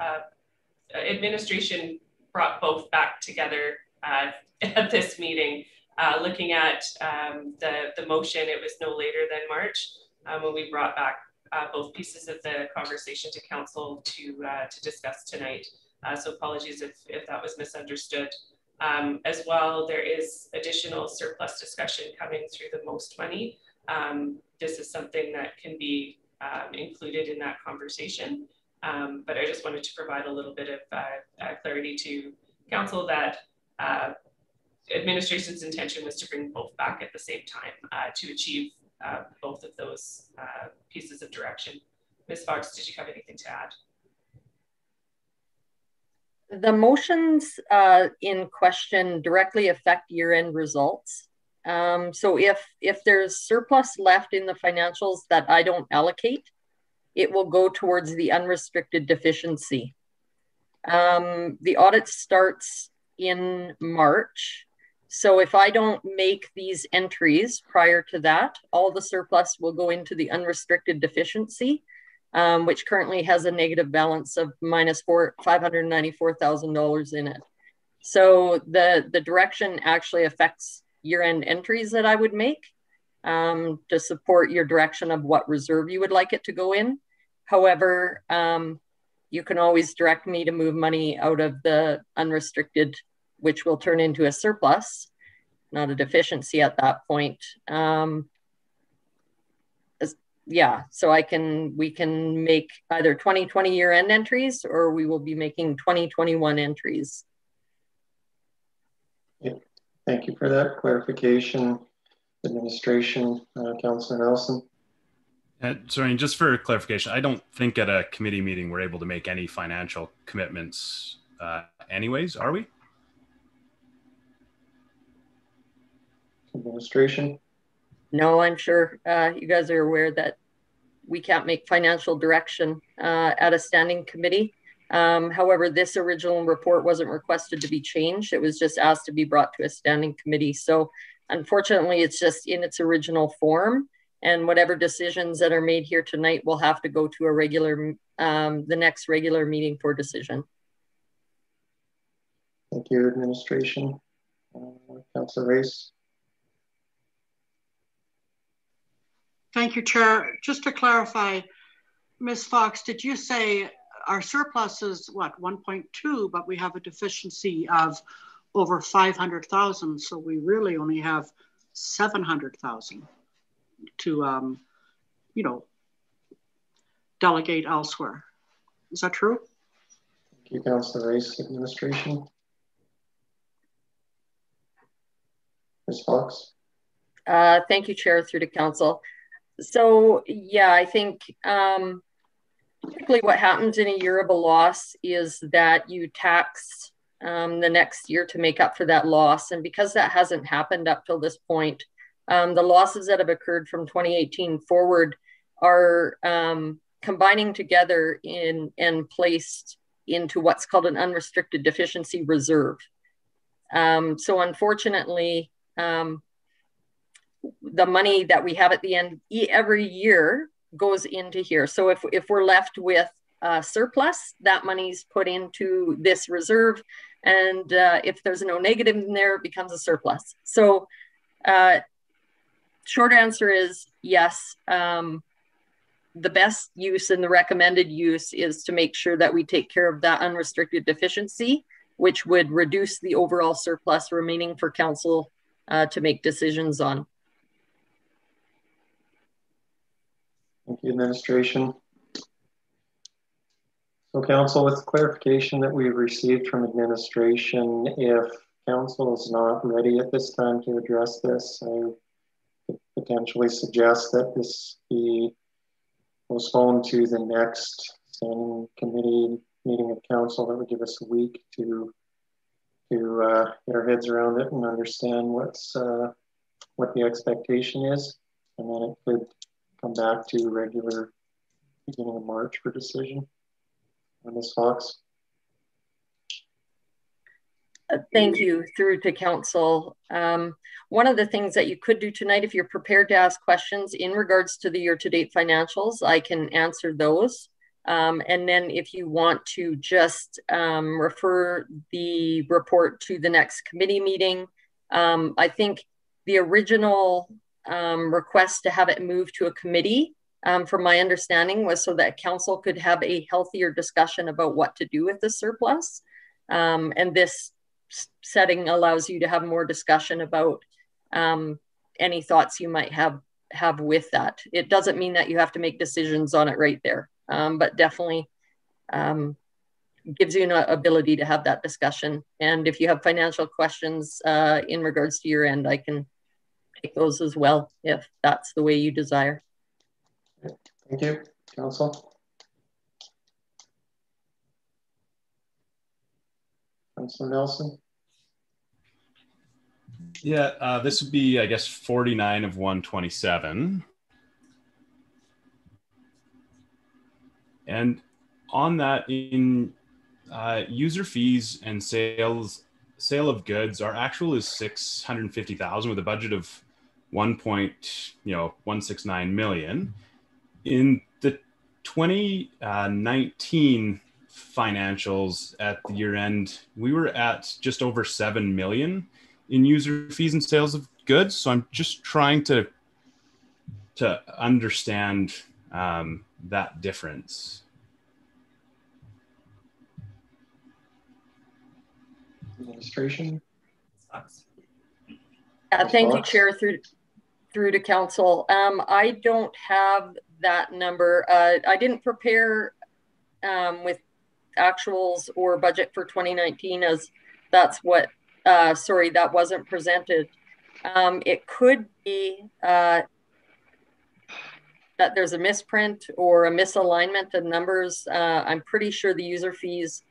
Administration brought both back together at this meeting, looking at the motion. It was no later than March when we brought back both pieces of the conversation to council to discuss tonight. So apologies if that was misunderstood. As well, there is additional surplus discussion coming through the most money. This is something that can be included in that conversation. But I just wanted to provide a little bit of clarity to council that administration's intention was to bring both back at the same time to achieve both of those pieces of direction. Ms. Fox, did you have anything to add? The motions in question directly affect year-end results. So if there's surplus left in the financials that I don't allocate, it will go towards the unrestricted deficiency. The audit starts in March. So if I don't make these entries prior to that, all the surplus will go into the unrestricted deficiency, which currently has a negative balance of minus $594,000 in it. So the direction actually affects year-end entries that I would make to support your direction of what reserve you would like it to go in. However, you can always direct me to move money out of the unrestricted, which will turn into a surplus, not a deficiency at that point. Yeah, so we can make either 2020 year-end entries, or we will be making 2021 entries. Yeah. Thank you for that clarification, administration. Councillor Nelson. Sorry, and just for clarification, I don't think at a committee meeting we're able to make any financial commitments anyways, are we? Administration. No, I'm sure you guys are aware that we can't make financial direction at a standing committee. However, this original report wasn't requested to be changed. It was just asked to be brought to a standing committee. So unfortunately, it's just in its original form. And whatever decisions that are made here tonight will have to go to a regular, the next regular meeting for decision. Thank you, administration. Councillor Race. Thank you, Chair. Just to clarify, Ms. Fox, did you say our surplus is what, 1.2, but we have a deficiency of over 500,000, so we really only have 700,000 to, you know, delegate elsewhere. Is that true? Thank you, Councillor Race. Administration. Ms. Fox. Thank you, Chair, through to Council. So yeah, I think typically what happens in a year of a loss is that you tax the next year to make up for that loss. And because that hasn't happened up till this point, The losses that have occurred from 2018 forward are combining together and placed into what's called an unrestricted deficiency reserve. So unfortunately, the money that we have at the end every year goes into here. So if we're left with surplus, that money's put into this reserve. And if there's no negative in there, it becomes a surplus. So short answer is yes. The best use and the recommended use is to make sure that we take care of that unrestricted deficiency, which would reduce the overall surplus remaining for council to make decisions on. Thank you, administration. So council, with the clarification that we've received from administration, if council is not ready at this time to address this, I could potentially suggest that this be postponed to the next standing committee meeting of council. That would give us a week to get our heads around it and understand what the expectation is, and then it could come back to regular beginning of March for decision. Ms. Fox. Thank you. Through to council. One of the things that you could do tonight, if you're prepared to ask questions in regards to the year-to-date financials, I can answer those. And then if you want to just refer the report to the next committee meeting, I think the original request to have it moved to a committee, from my understanding, was so that council could have a healthier discussion about what to do with the surplus. And this setting allows you to have more discussion about any thoughts you might have with that. It doesn't mean that you have to make decisions on it right there, but definitely gives you an ability to have that discussion. And if you have financial questions in regards to your end, I can take those as well, if that's the way you desire. Thank you, council. Councilor Nelson. Yeah, this would be, I guess, 49 of 127. And on that, in user fees and sale of goods, our actual is 650,000 with a budget of 1.169 million. In the 2019 financials at the year end, we were at just over 7 million in user fees and sales of goods. So I'm just trying to understand that difference. Administration. Thank you, Chair. Through to council. I don't have that number. I didn't prepare with actuals or budget for 2019, as that's what, sorry, that wasn't presented. It could be that there's a misprint or a misalignment of numbers. I'm pretty sure the user fees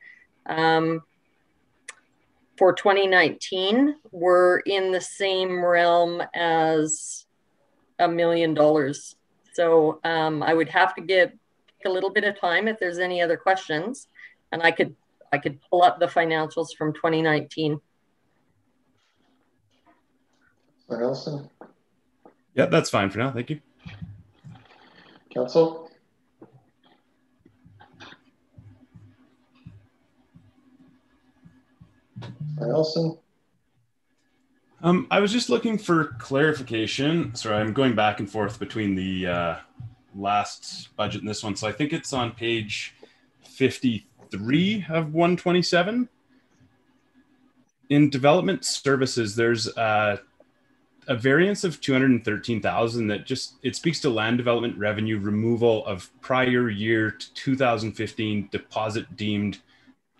for 2019 were in the same realm as $1 million. So I would have to take a little bit of time if there's any other questions, and I could pull up the financials from 2019. Nelson. Yeah, that's fine for now. Thank you. Council. Nelson. I was just looking for clarification. Sorry, I'm going back and forth between the last budget and this one. So I think it's on page 53 of 127. In development services, there's a variance of 213,000 that it speaks to land development revenue removal of prior year to 2015 deposit deemed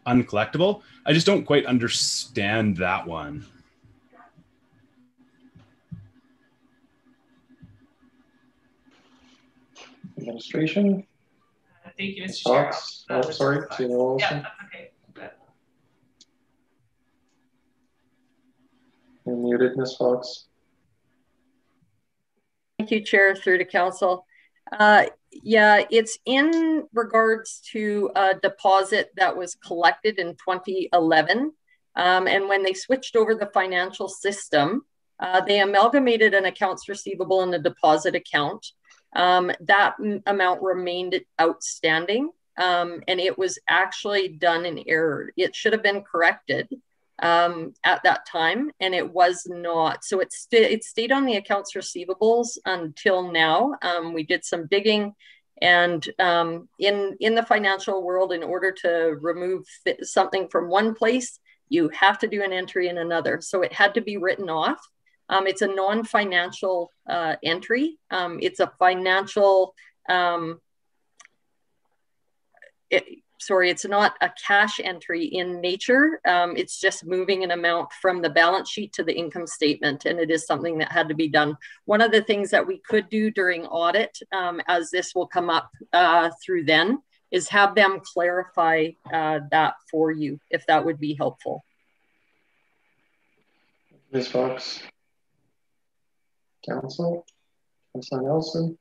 uncollectible. I just don't quite understand that one. Administration. Thank you, Mr. Chair. Oh, sorry. Yeah, that's okay. You're muted, Ms. Fox. Thank you, Chair, through to Council. Yeah, it's in regards to a deposit that was collected in 2011. And when they switched over the financial system, they amalgamated an accounts receivable and a deposit account. That amount remained outstanding, and it was actually done in error. It should have been corrected at that time, and it was not. So it stayed on the accounts receivables until now. We did some digging, and in the financial world, in order to remove something from one place, you have to do an entry in another. So it had to be written off. It's a non-financial entry. It's a financial, it's not a cash entry in nature. It's just moving an amount from the balance sheet to the income statement, and it is something that had to be done. One of the things that we could do during audit, as this will come up through then, is have them clarify that for you, if that would be helpful. Ms. Fox. Council, Councilor Nelson.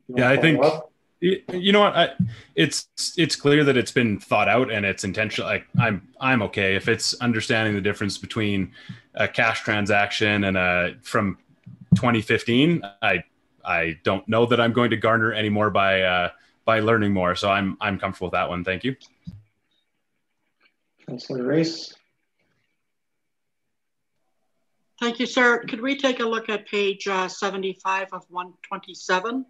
Yeah, I think you know what, it's clear that it's been thought out and it's intentional. Like I'm okay if it's understanding the difference between a cash transaction and from 2015. I don't know that I'm going to garner any more by learning more. So I'm comfortable with that one. Thank you. Councilor Race. Thank you, sir. Could we take a look at page 75 of 127?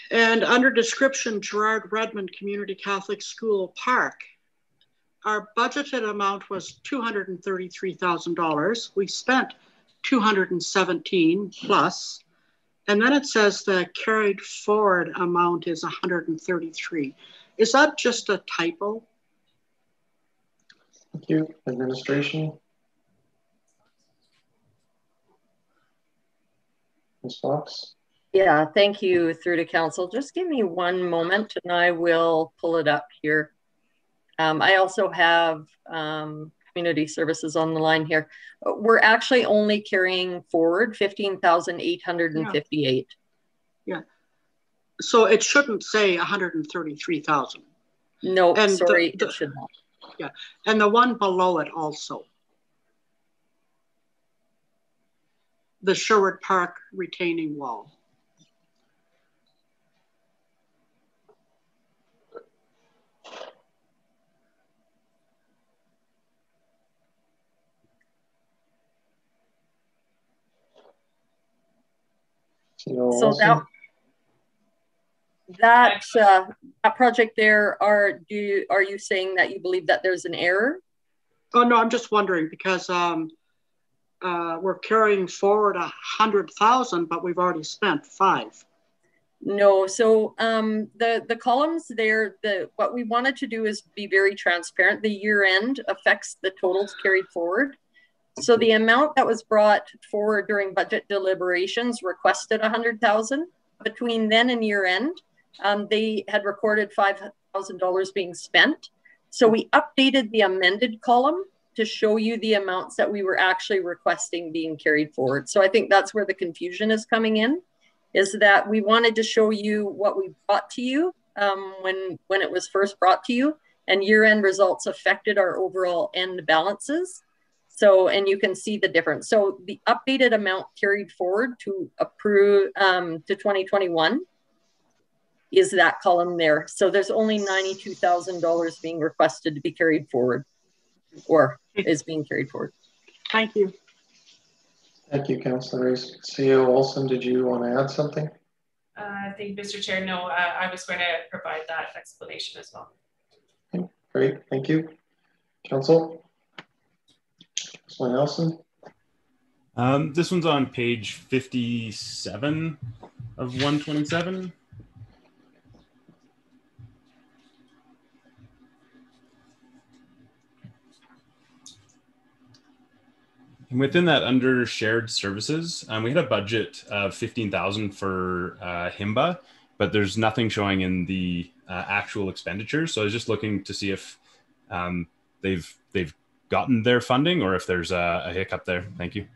And under description, Gerard Redmond Community Catholic School Park, our budgeted amount was $233,000. We spent $217 plus, and then it says the carried forward amount is $133. Is that just a typo? Thank you. Administration. Ms. Fox. Yeah, thank you, through to Council. Just give me one moment and I will pull it up here. I also have community services on the line here. We're actually only carrying forward $15,858. Yeah. So it shouldn't say 133,000. No, sorry, it should not. Yeah, and the one below it also. The Sherwood Park retaining wall. So that project there, are you saying that you believe that there's an error? Oh no, I'm just wondering because we're carrying forward 100,000, but we've already spent 5. No, so the columns there, what we wanted to do is be very transparent. The year end affects the totals carried forward. So the amount that was brought forward during budget deliberations requested 100,000. Between then and year end, they had recorded $5,000 being spent. So we updated the amended column to show you the amounts that we were actually requesting being carried forward. So I think that's where the confusion is coming in, is that we wanted to show you what we brought to you when it was first brought to you, and year-end results affected our overall end balances. So, and you can see the difference. So the updated amount carried forward to approve to 2021 is that column there. So there's only $92,000 being requested to be carried forward, or is being carried forward. Thank you. Thank you, Councillor. CEO Olson, did you want to add something? Thank you, Mr. Chair. No, I was going to provide that explanation as well. Okay, great, thank you. Council? Councillor Nelson? This one's on page 57 of 127. And within that, under shared services, we had a budget of 15,000 for HIMBA, but there's nothing showing in the actual expenditures. So I was just looking to see if they've gotten their funding or if there's a hiccup there. Thank you.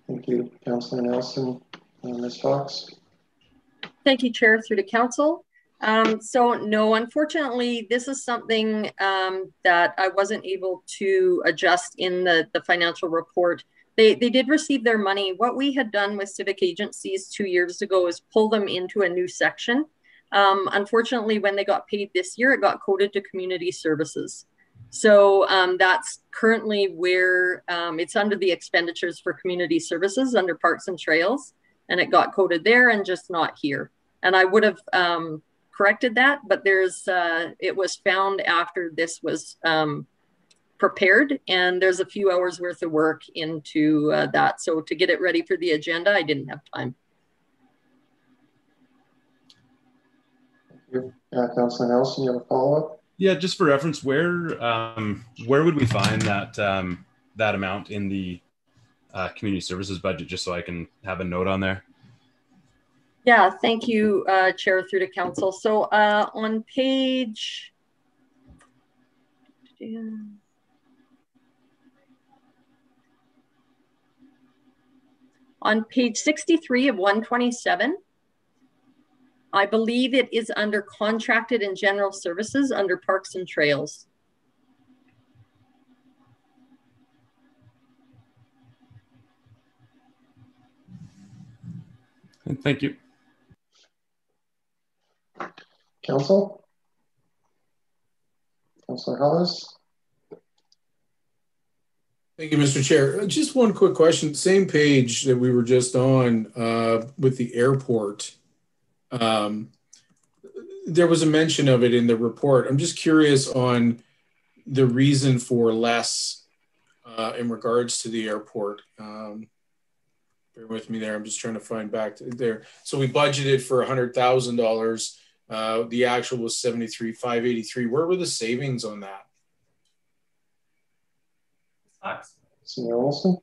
Thank you, Councillor Nelson. Ms. Fox. Thank you, Chair, through to Council. So no, unfortunately, this is something that I wasn't able to adjust in the financial report. They did receive their money. What we had done with civic agencies 2 years ago is pull them into a new section. Unfortunately, when they got paid this year, it got coded to community services. So that's currently where it's under the expenditures for community services under Parks and Trails, and it got coded there and just not here. And I would have corrected that, but it was found after this was prepared, and there's a few hours worth of work into that. So to get it ready for the agenda, I didn't have time. Thank you. Councillor Nelson, you have a follow-up? Yeah, just for reference, where would we find that that amount in the community services budget, just so I can have a note on there? Yeah, thank you, Chair, through to Council. So on page, on page 63 of 127, I believe it is under contracted and general services under Parks and Trails. Thank you. Council? Councillor Hollis? Thank you, Mr. Chair. Just one quick question. Same page that we were just on with the airport. There was a mention of it in the report. I'm just curious on the reason for less in regards to the airport. Bear with me there. I'm just trying to find back there. So we budgeted for $100,000. The actual was $73,583. Where were the savings on that? CAO Olson?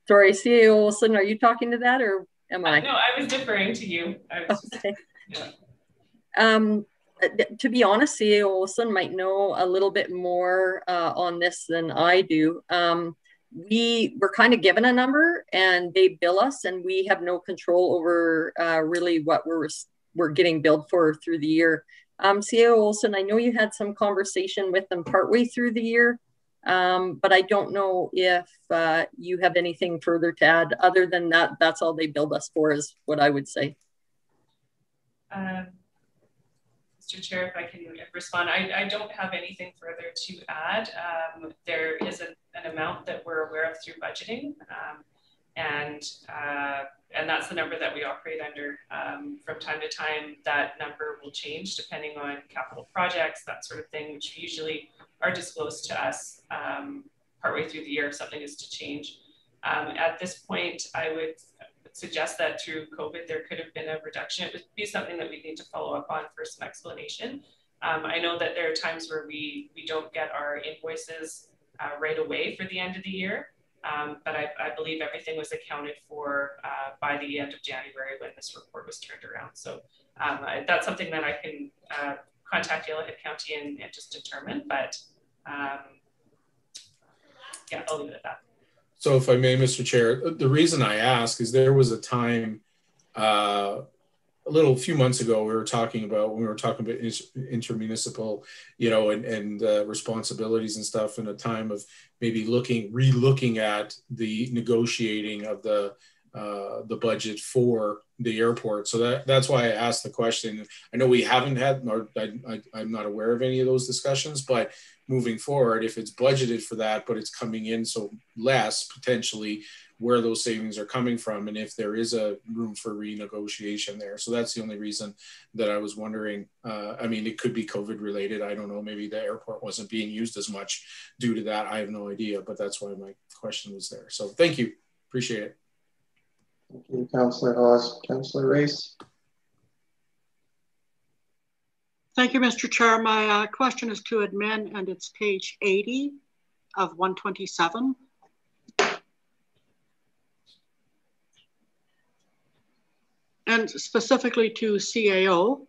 Sorry, CAO Olson, are you talking to that or am I? No, I was deferring to you. Okay. To be honest, CAO Olson might know a little bit more on this than I do. We were kind of given a number and they bill us, and we have no control over really what we're getting billed for through the year. CAO Olson, I know you had some conversation with them partway through the year, but I don't know if you have anything further to add other than that. That's all they billed us for, is what I would say. Mr. Chair, if I can respond, I don't have anything further to add. There is an amount that we're aware of through budgeting, and that's the number that we operate under. From time to time, that number will change depending on capital projects, that sort of thing, which usually are disclosed to us partway through the year if something is to change. At this point, I would suggest that through COVID, there could have been a reduction. It would be something that we need to follow up on for some explanation. I know that there are times where we don't get our invoices right away for the end of the year, but I believe everything was accounted for by the end of January when this report was turned around. So that's something that I can contact Yellowhead County and just determine, but yeah, I'll leave it at that. So if I may, Mr. Chair, the reason I ask is there was a time a few months ago when we were talking about intermunicipal, and responsibilities and stuff, in a time of maybe re-looking at the negotiating of the budget for the airport. So that's why I asked the question. I know we haven't had, or I'm not aware of any of those discussions, but moving forward, if it's budgeted for that, but it's coming in so less, potentially where those savings are coming from, and if there is a room for renegotiation there. So that's the only reason that I was wondering. I mean, it could be COVID related. I don't know, maybe the airport wasn't being used as much due to that. I have no idea, but that's why my question was there. So thank you, appreciate it. Thank you, Councillor Hawes. Councillor Race. Thank you, Mr. Chair. My question is to admin, and it's page 80 of 127. And specifically to CAO.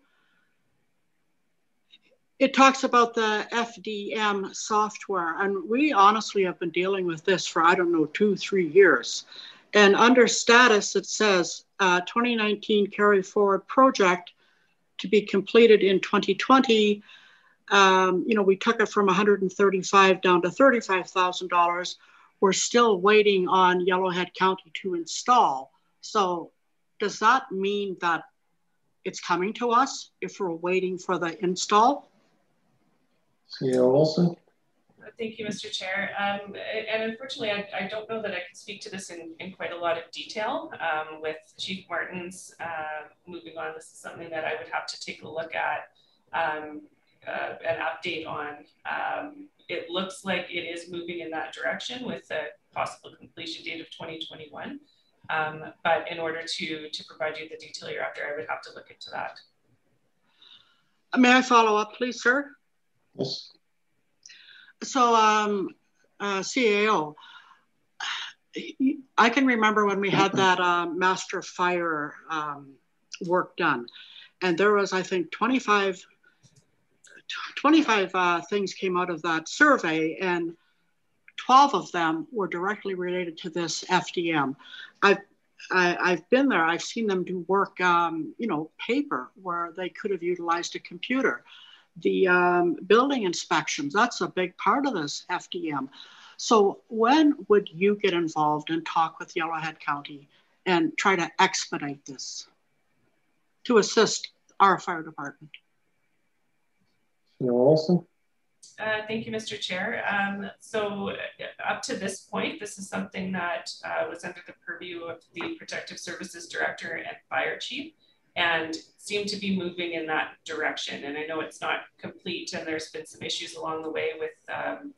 it talks about the FDM software, and we honestly have been dealing with this for, I don't know, 2-3 years. And under status, it says 2019 carry forward project to be completed in 2020. We took it from $135 down to $35,000. We're still waiting on Yellowhead County to install. So does that mean that it's coming to us if we're waiting for the install? CEO Olson. Thank you, Mr. Chair. And unfortunately, I don't know that I can speak to this in quite a lot of detail. With Chief Martin's moving on, this is something that I would have to take a look at, an update on. It looks like it is moving in that direction with a possible completion date of 2021. But in order to provide you the detail you're after, I would have to look into that. May I follow up, please, sir? Yes. So, CAO, I can remember when we had that master fire work done, and there was, I think, 25 things came out of that survey, and 12 of them were directly related to this FDM. I've been there. I've seen them do work, paper, where they could have utilized a computer. The building inspections, that's a big part of this FDM. So when would you get involved and talk with Yellowhead County and try to expedite this to assist our fire department? Olson. Thank you, Mr. Chair. So up to this point, this is something that was under the purview of the Protective Services Director and Fire Chief, and seem to be moving in that direction. And I know it's not complete, and there's been some issues along the way with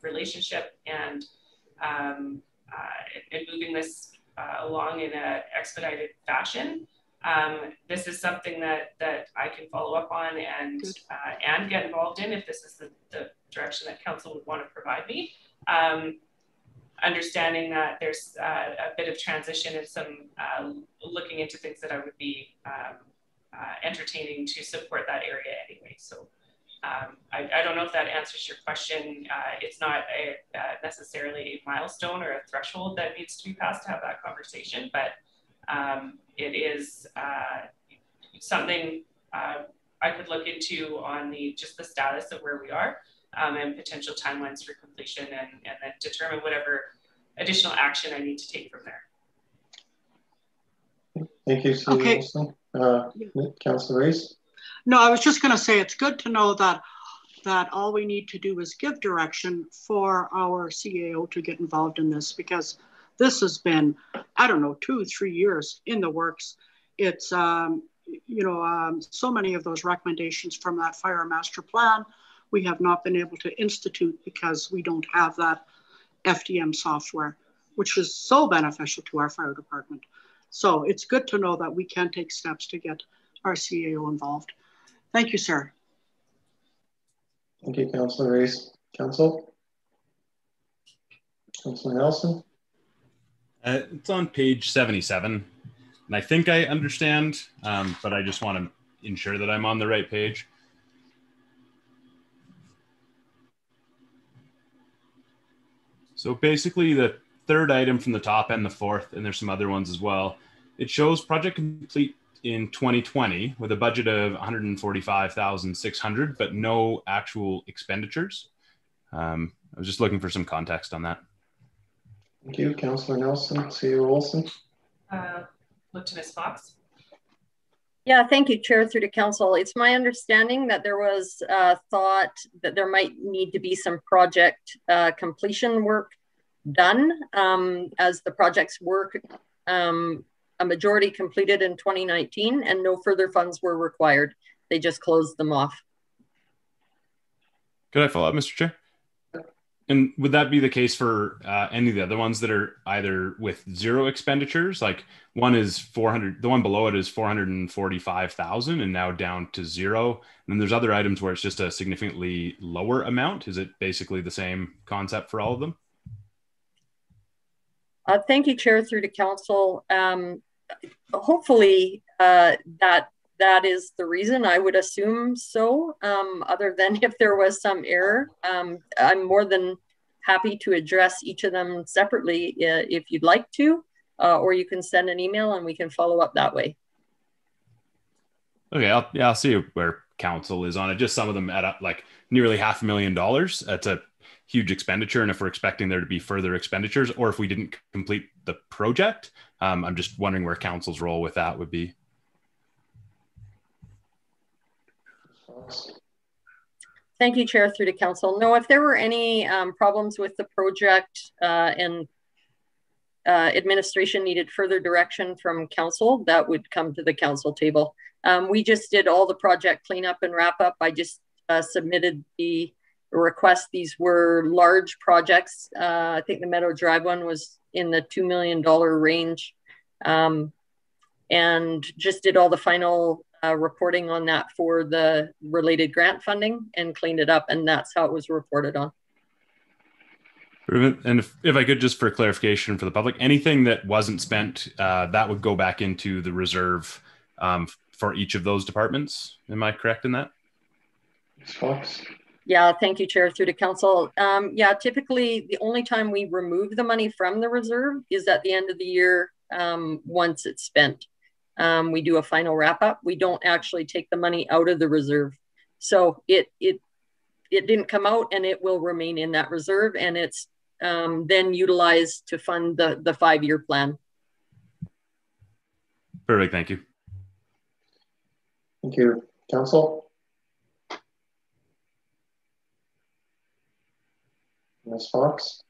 relationship and moving this along in an expedited fashion. This is something that I can follow up on and get involved in if this is the direction that council would want to provide me. Understanding that there's a bit of transition and some looking into things that I would be entertaining to support that area anyway. So I don't know if that answers your question. It's not necessarily a milestone or a threshold that needs to be passed to have that conversation, but it is something I could look into on just the status of where we are and potential timelines for completion, and then determine whatever additional action I need to take from there. Thank you, Steve Wilson. Councillor Reese. No, I was just going to say it's good to know that all we need to do is give direction for our CAO to get involved in this, because this has been, I don't know, 2-3 years in the works. It's, so many of those recommendations from that fire master plan, we have not been able to institute because we don't have that FDM software, which is so beneficial to our fire department. So it's good to know that we can take steps to get our CAO involved. Thank you, sir. Thank you, Councillor Reese. Councillor Nelson. It's on page 77, and I think I understand, but I just want to ensure that I'm on the right page. So basically the third item from the top and the fourth, and there's some other ones as well. It shows project complete in 2020 with a budget of $145,600, but no actual expenditures. I was just looking for some context on that. Thank you, Councillor Nelson. CEO Olson. Look to Ms. Fox. Yeah, thank you, Chair, through to Council. It's my understanding that there was thought that there might need to be some project completion work done as the project's work, a majority completed in 2019 and no further funds were required. They just closed them off. Could I follow up, Mr. Chair? And would that be the case for any of the other ones that are either with zero expenditures? Like one is 400, the one below it is 445,000 and now down to zero. And then there's other items where it's just a significantly lower amount. Is it basically the same concept for all of them? Thank you, Chair, through to Council. Hopefully that that is the reason. I would assume so, other than if there was some error. I'm more than happy to address each of them separately if you'd like to, or you can send an email and we can follow up that way. Okay, I'll see where council is on it. Just some of them add up like nearly $500,000. That's a huge expenditure. And if we're expecting there to be further expenditures, or if we didn't complete the project, I'm just wondering where council's role with that would be. Thank you, Chair, through to council. No, if there were any problems with the project and administration needed further direction from council, that would come to the council table. We just did all the project cleanup and wrap up. I just submitted the request. These were large projects. I think the Meadow Drive one was in the $2 million range, and just did all the final reporting on that for the related grant funding and cleaned it up, and that's how it was reported on. And if I could, just for clarification for the public, anything that wasn't spent, that would go back into the reserve for each of those departments. Am I correct in that? Fox? Yeah, thank you, Chair, through to council. Yeah, typically the only time we remove the money from the reserve is at the end of the year once it's spent. We do a final wrap up. We don't actually take the money out of the reserve. So it didn't come out, and it will remain in that reserve, and it's then utilized to fund the 5-year plan. Perfect, thank you. Thank you. Council? Ms. Fox?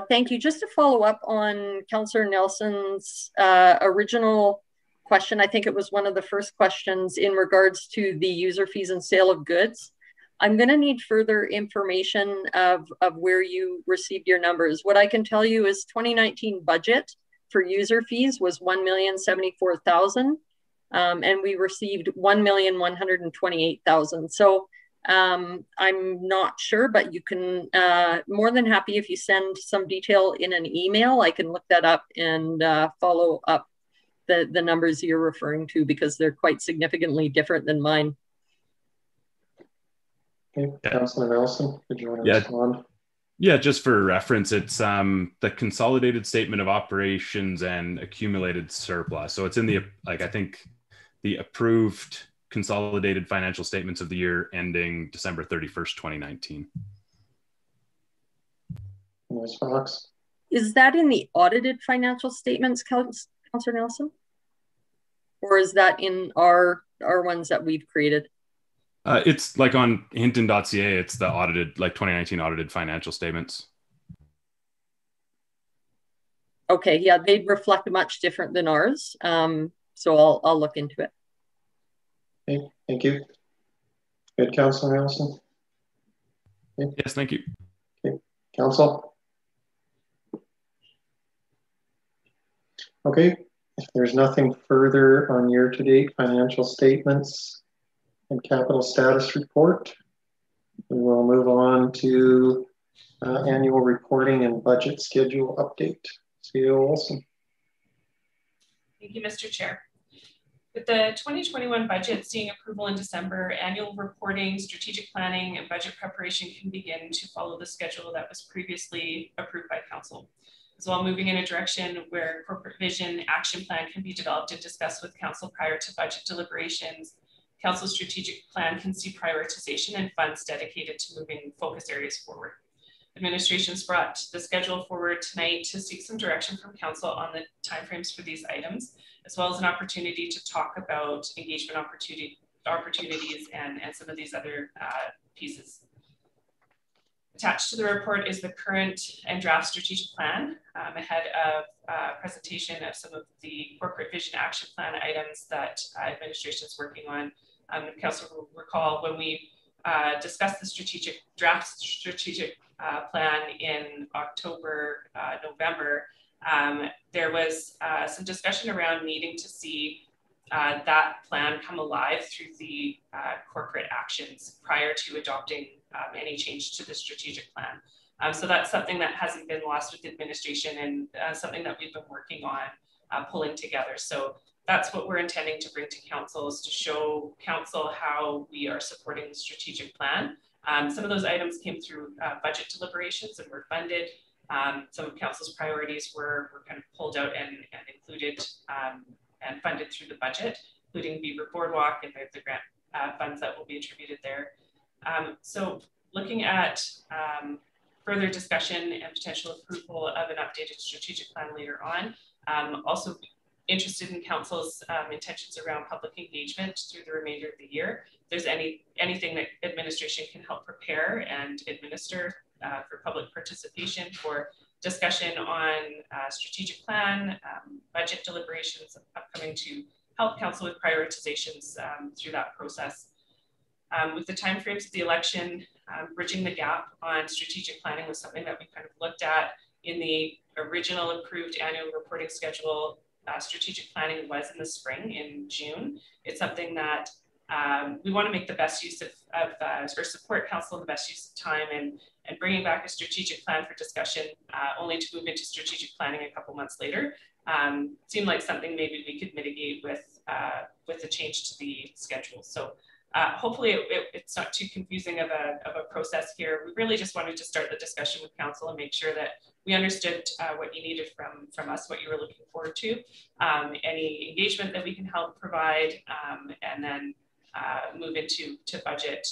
Thank you. Just to follow up on Councillor Nelson's original question, I think it was one of the first questions in regards to the user fees and sale of goods. I'm going to need further information of where you received your numbers. What I can tell you is 2019 budget for user fees was $1,074,000, and we received $1,128,000. So I'm not sure, but you can more than happy if you send some detail in an email. I can look that up and follow up the numbers you're referring to, because they're quite significantly different than mine. Okay, Councillor Nelson, did you want to respond? Yeah, just for reference, it's the Consolidated Statement of Operations and Accumulated Surplus. So it's in the, like, I think the approved consolidated financial statements of the year ending December 31st, 2019. Ms. Fox? Is that in the audited financial statements, Councillor Nelson? Or is that in our ones that we've created? It's like on Hinton.ca, it's the audited, like 2019 audited financial statements. Okay, yeah, they reflect much different than ours. So I'll look into it. Okay, thank you. Good, Councillor Nelson? Okay. Yes, thank you. Okay, Council? Okay, if there's nothing further on year-to-date financial statements and capital status report, we will move on to annual reporting and budget schedule update. CEO Olson. Thank you, Mr. Chair. With the 2021 budget seeing approval in December, annual reporting, strategic planning, and budget preparation can begin to follow the schedule that was previously approved by Council, as well moving in a direction where corporate vision action plan can be developed and discussed with Council prior to budget deliberations. Council's strategic plan can see prioritization and funds dedicated to moving focus areas forward. Administration's brought the schedule forward tonight to seek some direction from Council on the timeframes for these items, as well as an opportunity to talk about engagement opportunities and some of these other pieces. Attached to the report is the current and draft strategic plan ahead of presentation of some of the corporate vision action plan items that administration is working on. Council will recall when we discussed the draft strategic plan in October, November, there was some discussion around needing to see that plan come alive through the corporate actions prior to adopting any change to the strategic plan. So that's something that hasn't been lost with administration and something that we've been working on pulling together. So that's what we're intending to bring to council, is to show council how we are supporting the strategic plan. Some of those items came through budget deliberations and were funded. Some of council's priorities were kind of pulled out and included and funded through the budget, including Beaver Boardwalk and the grant funds that will be attributed there. So looking at further discussion and potential approval of an updated strategic plan later on. Also interested in council's intentions around public engagement through the remainder of the year. If there's anything that administration can help prepare and administer for public participation, for discussion on strategic plan, budget deliberations upcoming, to help council with prioritizations through that process. With the timeframes of the election, bridging the gap on strategic planning was something that we kind of looked at in the original approved annual reporting schedule. Strategic planning was in the spring, in June. It's something that we want to make the best use of or support council in the best use of time, and bringing back a strategic plan for discussion only to move into strategic planning a couple months later seemed like something maybe we could mitigate with a change to the schedule. So hopefully it's not too confusing of a process here. We really just wanted to start the discussion with council and make sure that we understood what you needed from us, what you were looking forward to, any engagement that we can help provide, and then move into budget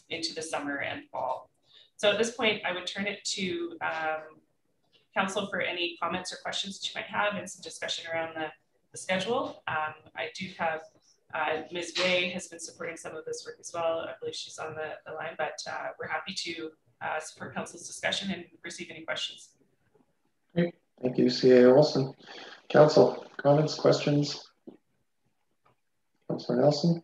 into the summer and fall. So at this point, I would turn it to council for any comments or questions that you might have, and some discussion around the schedule. I do have Ms. Way has been supporting some of this work as well. I believe she's on the line, but we're happy to support council's discussion and receive any questions. Great. Thank you, CA Olson. Council, comments, questions? Councilor Nelson?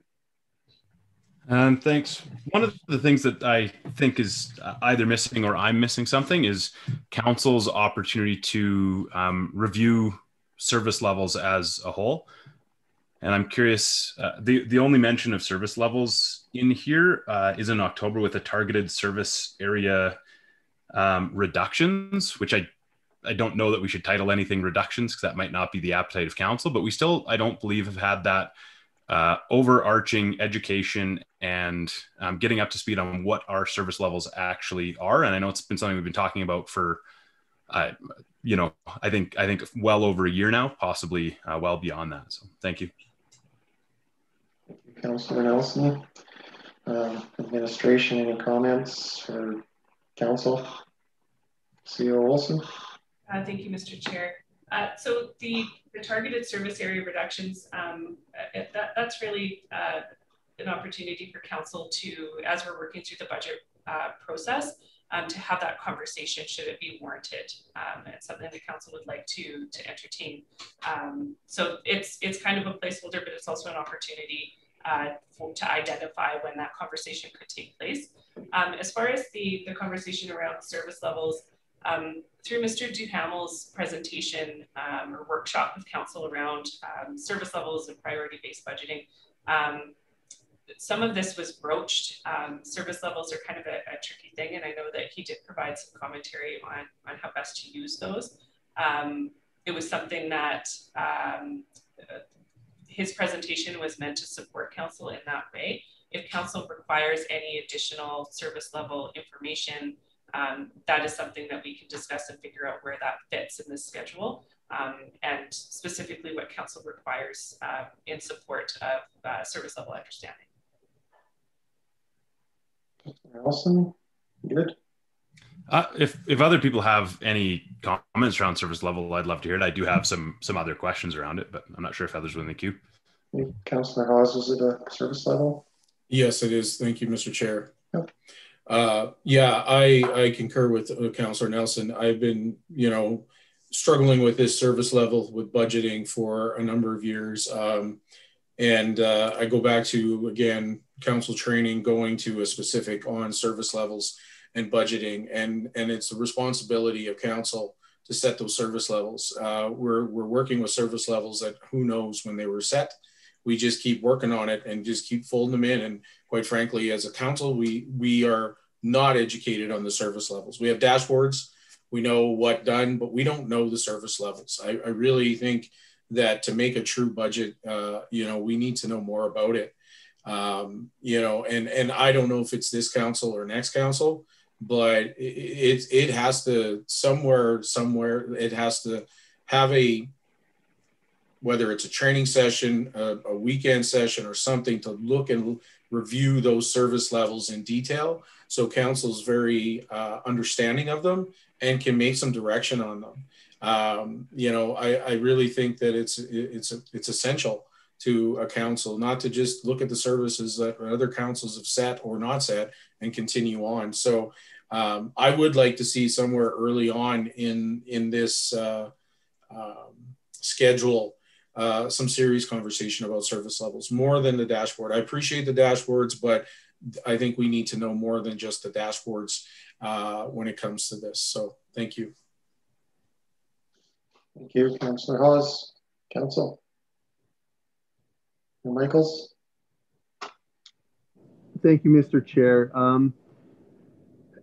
Thanks. One of the things that I think is either missing or I'm missing something is council's opportunity to review service levels as a whole. And I'm curious, the only mention of service levels in here is in October with the targeted service area reductions, which I don't know that we should title anything reductions, because that might not be the appetite of council, but we still, I don't believe, have had that overarching education and getting up to speed on what our service levels actually are. And I know it's been something we've been talking about for, you know, I think well over a year now, possibly well beyond that. So thank you. Councilor Nelson. Administration, any comments for council? CEO Olson. Thank you, Mr. Chair. So the targeted service area reductions, that's really an opportunity for council to, as we're working through the budget process, to have that conversation should it be warranted. It's something the council would like to entertain. So it's kind of a placeholder, but it's also an opportunity to identify when that conversation could take place. As far as the conversation around service levels, through Mr. Duhamel's presentation or workshop with council around service levels and priority-based budgeting, some of this was broached. Service levels are kind of a tricky thing, and I know that he did provide some commentary on how best to use those. It was something that his presentation was meant to support council in that way. If council requires any additional service level information, that is something that we can discuss and figure out where that fits in this schedule, and specifically what council requires in support of service level understanding. Nelson, good. If other people have any comments around service level, I'd love to hear it. I do have some other questions around it, but I'm not sure if others are in the queue. Councillor Hawes, is it a service level? Yes, it is. Thank you, Mr. Chair. Yep. Yeah, I concur with Councillor Nelson. I've been, struggling with this service level with budgeting for a number of years. And I go back to, again, council training, going to a specific on service levels and budgeting. And it's the responsibility of council to set those service levels. We're working with service levels that who knows when they were set. We just keep working on it and just keep folding them in. And quite frankly, as a council, we are not educated on the service levels. We have dashboards, we know what done, but we don't know the service levels. I really think that to make a true budget, we need to know more about it. And I don't know if it's this council or next council, but it has to somewhere it has to have whether it's a training session, a weekend session, or something to look and review those service levels in detail, so council's very understanding of them and can make some direction on them. I really think that it's essential to a council not to just look at the services that other councils have set or not set and continue on. So I would like to see somewhere early on in this schedule some serious conversation about service levels, more than the dashboard. I appreciate the dashboards, but I think we need to know more than just the dashboards when it comes to this. So thank you. Thank you, Councillor Hawes. Council. Michaels. Thank you, Mr. Chair. I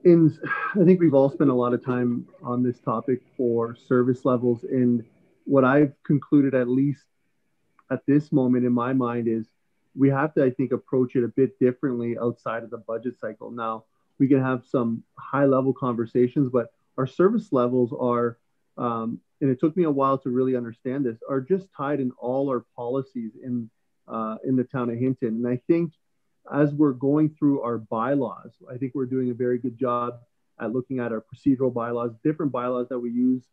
think we've all spent a lot of time on this topic for service levels, and what I've concluded, at least at this moment in my mind, is we have to, I think, approach it a bit differently outside of the budget cycle. Now, we can have some high-level conversations, but our service levels are, and it took me a while to really understand this, are just tied in all our policies in the town of Hinton. And I think as we're going through our bylaws, I think we're doing a very good job at looking at our procedural bylaws, different bylaws that we use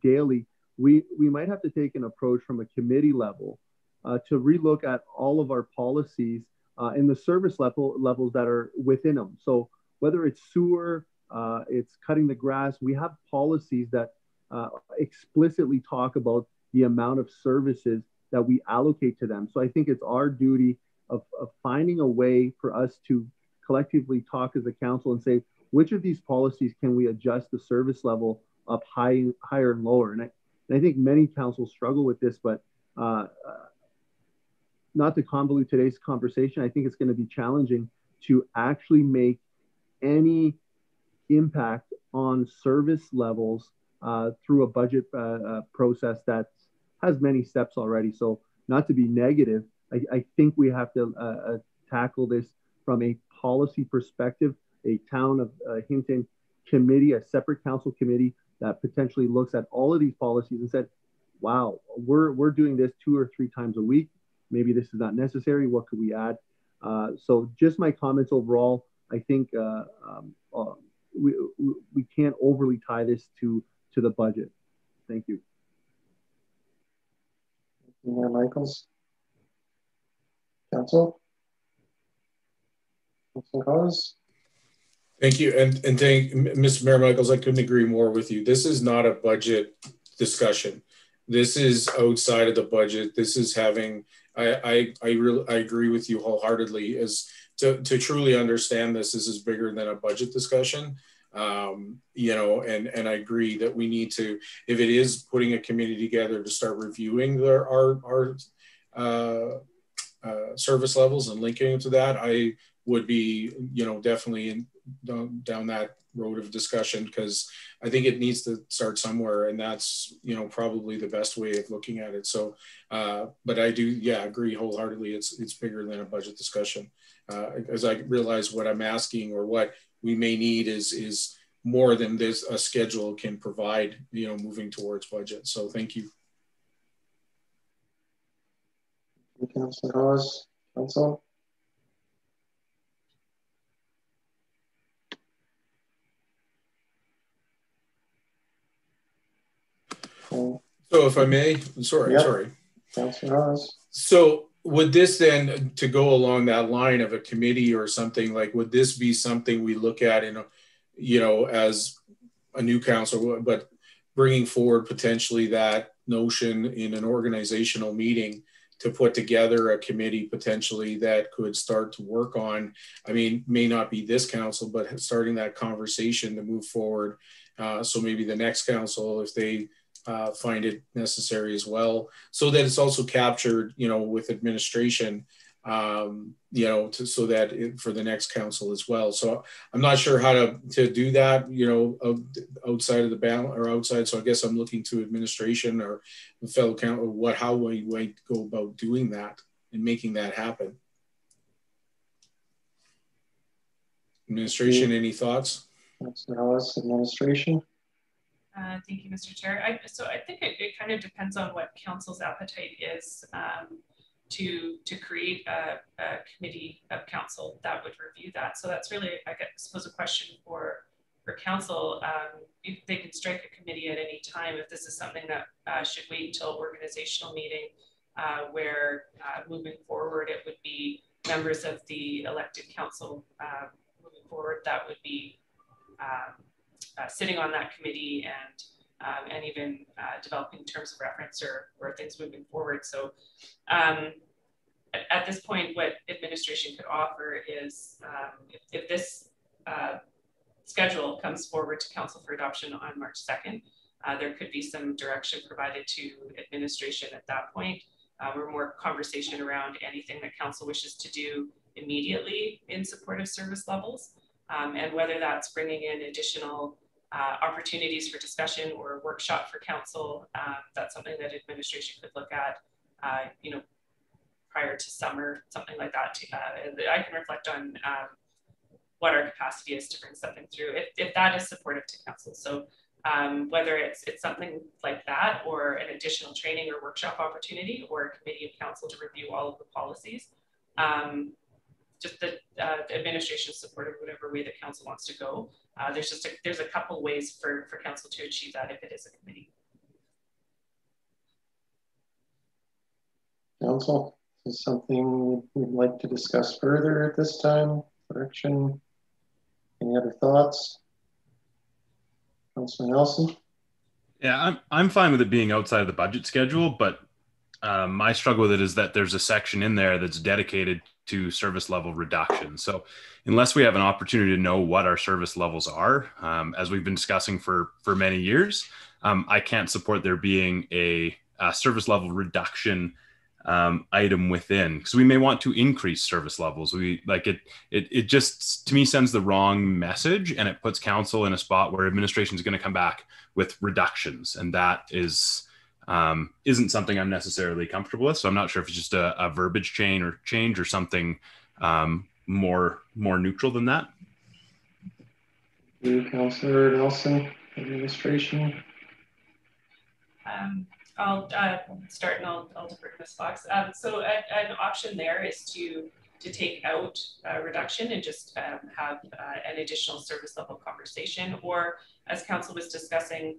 daily. We might have to take an approach from a committee level to relook at all of our policies and the service levels that are within them. So whether it's sewer, it's cutting the grass, we have policies that explicitly talk about the amount of services that we allocate to them. So I think it's our duty of finding a way for us to collectively talk as a council and say, which of these policies can we adjust the service level up higher and lower? And I think many councils struggle with this, but not to convolute today's conversation, I think it's going to be challenging to actually make any impact on service levels through a budget process that has many steps already. So not to be negative, I think we have to tackle this from a policy perspective, a town of Hinton committee, a separate council committee that potentially looks at all of these policies and said, wow, we're doing this 2 or 3 times a week. Maybe this is not necessary. What could we add? So just my comments overall, I think we can't overly tie this to the budget. Thank you. Mayor Michaels. Council. Councilor Hawes. Thank you, and thank Mr. Mayor Michaels. I couldn't agree more with you. This is not a budget discussion. This is outside of the budget. This is having. I agree with you wholeheartedly. As to truly understand this is bigger than a budget discussion. And I agree that we need to, if it is putting a committee together to start reviewing our service levels and linking to that, I would be, definitely down that road of discussion, because I think it needs to start somewhere, and that's, probably the best way of looking at it. So, but I do, agree wholeheartedly. It's bigger than a budget discussion. As I realize what I'm asking or what we may need is more than this a schedule can provide, moving towards budget. So thank you. Councilor Hawes. Council. So if I may, sorry. Councilor Hawes. So would this then, to go along that line of a committee or something, like, would this be something we look at in, as a new council, but bringing forward potentially that notion in an organizational meeting to put together a committee potentially that could start to work on, may not be this council, but starting that conversation to move forward. So maybe the next council, if they find it necessary as well, so that it's also captured, with administration, you know, so that for the next council as well. So I'm not sure how to do that, you know, outside of the balance or outside. So I guess I'm looking to administration or the fellow council, how we might go about doing that and making that happen. Administration, any thoughts? Councillor Ellis, administration. Thank you, Mr. Chair. So I think it kind of depends on what council's appetite is to create a committee of council that would review that. So that's really, I suppose, a question for council. If they can strike a committee at any time, if this is something that should wait until organizational meeting, where moving forward it would be members of the elected council moving forward that would be sitting on that committee and even developing terms of reference or things moving forward. So at this point, what administration could offer is if this schedule comes forward to council for adoption on March 2nd, there could be some direction provided to administration at that point, or more conversation around anything that council wishes to do immediately in support of service levels, and whether that's bringing in additional opportunities for discussion or a workshop for council. That's something that administration could look at, you know, prior to summer, something like that. I can reflect on what our capacity is to bring something through, if that is supportive to council. So whether it's something like that, or an additional training or workshop opportunity, or a committee of council to review all of the policies, just the administration is supportive whatever way the council wants to go. There's a couple ways for council to achieve that if it is a committee. Council, is this something we'd like to discuss further at this time? Direction? Any other thoughts? Councilor Nelson? Yeah, I'm fine with it being outside of the budget schedule, but my struggle with it is that there's a section in there that's dedicated to service level reduction. So unless we have an opportunity to know what our service levels are, as we've been discussing for many years, I can't support there being a service level reduction item within, because we may want to increase service levels. It just, to me, sends the wrong message, and it puts council in a spot where administration is going to come back with reductions, and that isn't something I'm necessarily comfortable with. So I'm not sure if it's just a verbiage change or something more neutral than that. Councillor Nelson, administration. I'll start and I'll defer to Ms. Fox. So an option there is to take out reduction and just have an additional service level conversation, or as council was discussing,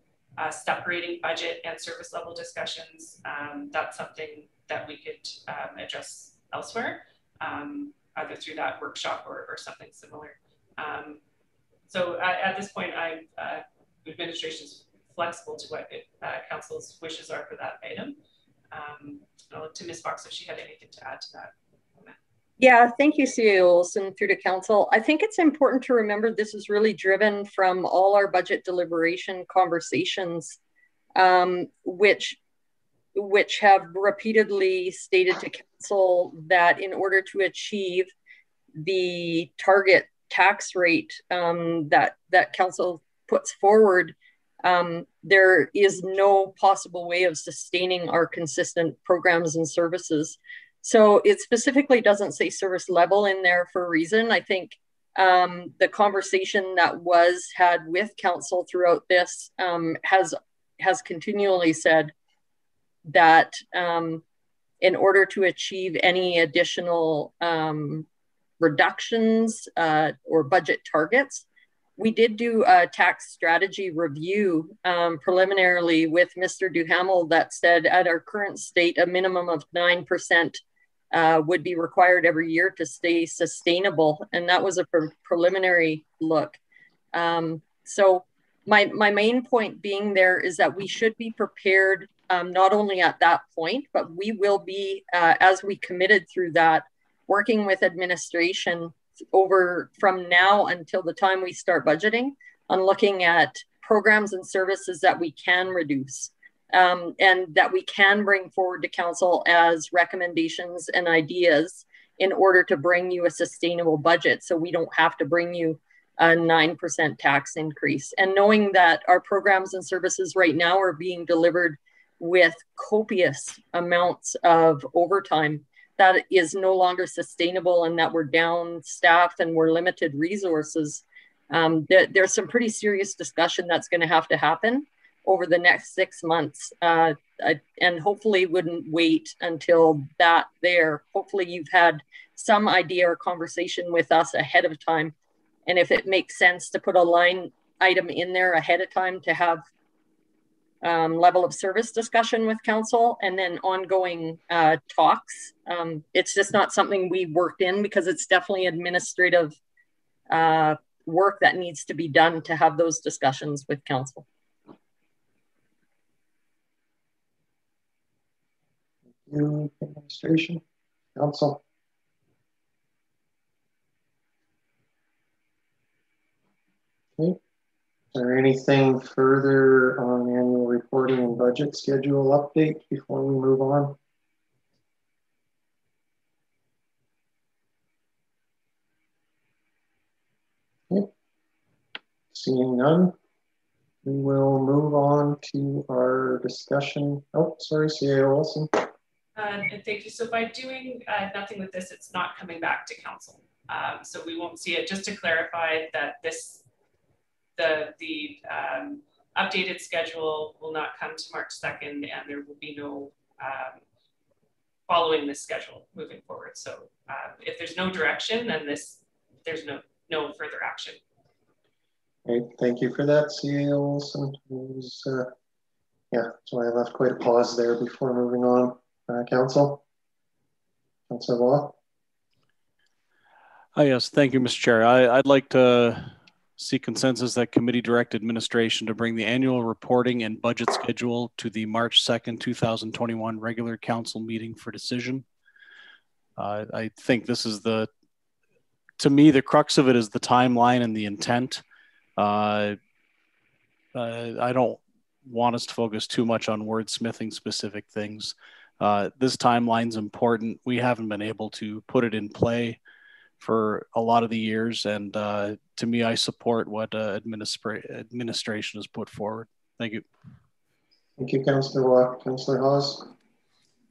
separating budget and service level discussions. That's something that we could address elsewhere, either through that workshop or something similar. So at this point, administration's flexible to what council's wishes are for that item. I'll look to Ms. Fox if she had anything to add to that. Yeah, thank you, CA Olson, through to council. I think it's important to remember this is really driven from all our budget deliberation conversations, which have repeatedly stated to council that in order to achieve the target tax rate that council puts forward, there is no possible way of sustaining our consistent programs and services. So it specifically doesn't say service level in there for a reason. I think the conversation that was had with council throughout this has continually said that in order to achieve any additional reductions or budget targets, we did do a tax strategy review preliminarily with Mr. Duhamel that said at our current state, a minimum of 9% would be required every year to stay sustainable. And that was a preliminary look. So my main point being there is that we should be prepared not only at that point, but we will be, as we committed through that, working with administration over from now until the time we start budgeting on looking at programs and services that we can reduce and that we can bring forward to council as recommendations and ideas in order to bring you a sustainable budget, so we don't have to bring you a 9% tax increase. And knowing that our programs and services right now are being delivered with copious amounts of overtime, that is no longer sustainable, and that we're down staffed and we're limited resources. There's some pretty serious discussion that's going to have to happen over the next 6 months, and hopefully wouldn't wait until that there. Hopefully you've had some idea or conversation with us ahead of time. And if it makes sense to put a line item in there ahead of time to have level of service discussion with council and then ongoing talks. It's just not something we worked in because it's definitely administrative work that needs to be done to have those discussions with council. Administration, council. Okay. Is there anything further on annual reporting and budget schedule update before we move on? Okay. Seeing none, we will move on to our discussion. Oh, sorry, CAO Olson. And thank you. So by doing nothing with this, it's not coming back to council. So we won't see it. Just to clarify that the updated schedule will not come to March 2nd, and there will be no following this schedule moving forward. So if there's no direction, then there's no further action. Great, thank you for that, CAO Olson. Yeah, so I left quite a pause there before moving on. Council? Councilor Waugh? Yes, thank you, Mr. Chair. I'd like to see consensus that committee direct administration to bring the annual reporting and budget schedule to the March 2nd, 2021 regular council meeting for decision. I think this is to me, the crux of it is the timeline and the intent. I don't want us to focus too much on wordsmithing specific things. This timeline's important. We haven't been able to put it in play for a lot of the years, and to me, I support what administration has put forward. Thank you. Thank you, Councillor Waugh. Councillor Hawes.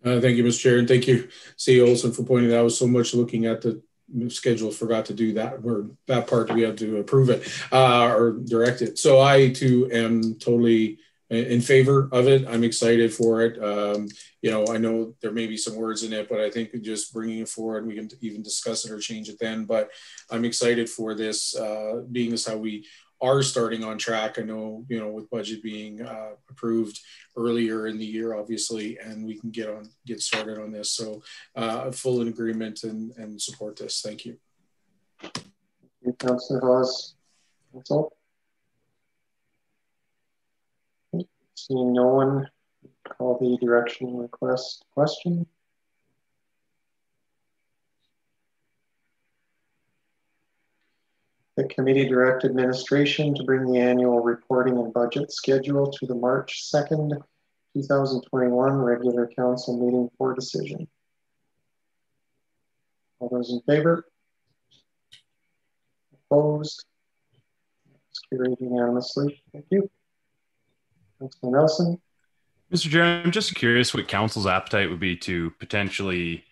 Thank you, Mr. Chair, and thank you, C. Olson, for pointing that out. I was so much looking at the schedule, forgot to do that, or that part we had to approve it or direct it. So I too am totally in favor of it. I'm excited for it. You know, I know there may be some words in it, but I think just bringing it forward, we can even discuss it or change it then. But I'm excited for this, being this how we are starting on track. I know, you know, with budget being approved earlier in the year, obviously, and we can get started on this. So full in agreement and support this. Thank you. Thank you, Councillor Hawes. That's all. Seeing no one, call the direction request question. The committee direct administration to bring the annual reporting and budget schedule to the March 2nd, 2021 regular council meeting for decision. All those in favor? Opposed? It's carried unanimously. Thank you. Councilor Nelson. Mr. Chair, I'm just curious what council's appetite would be to potentially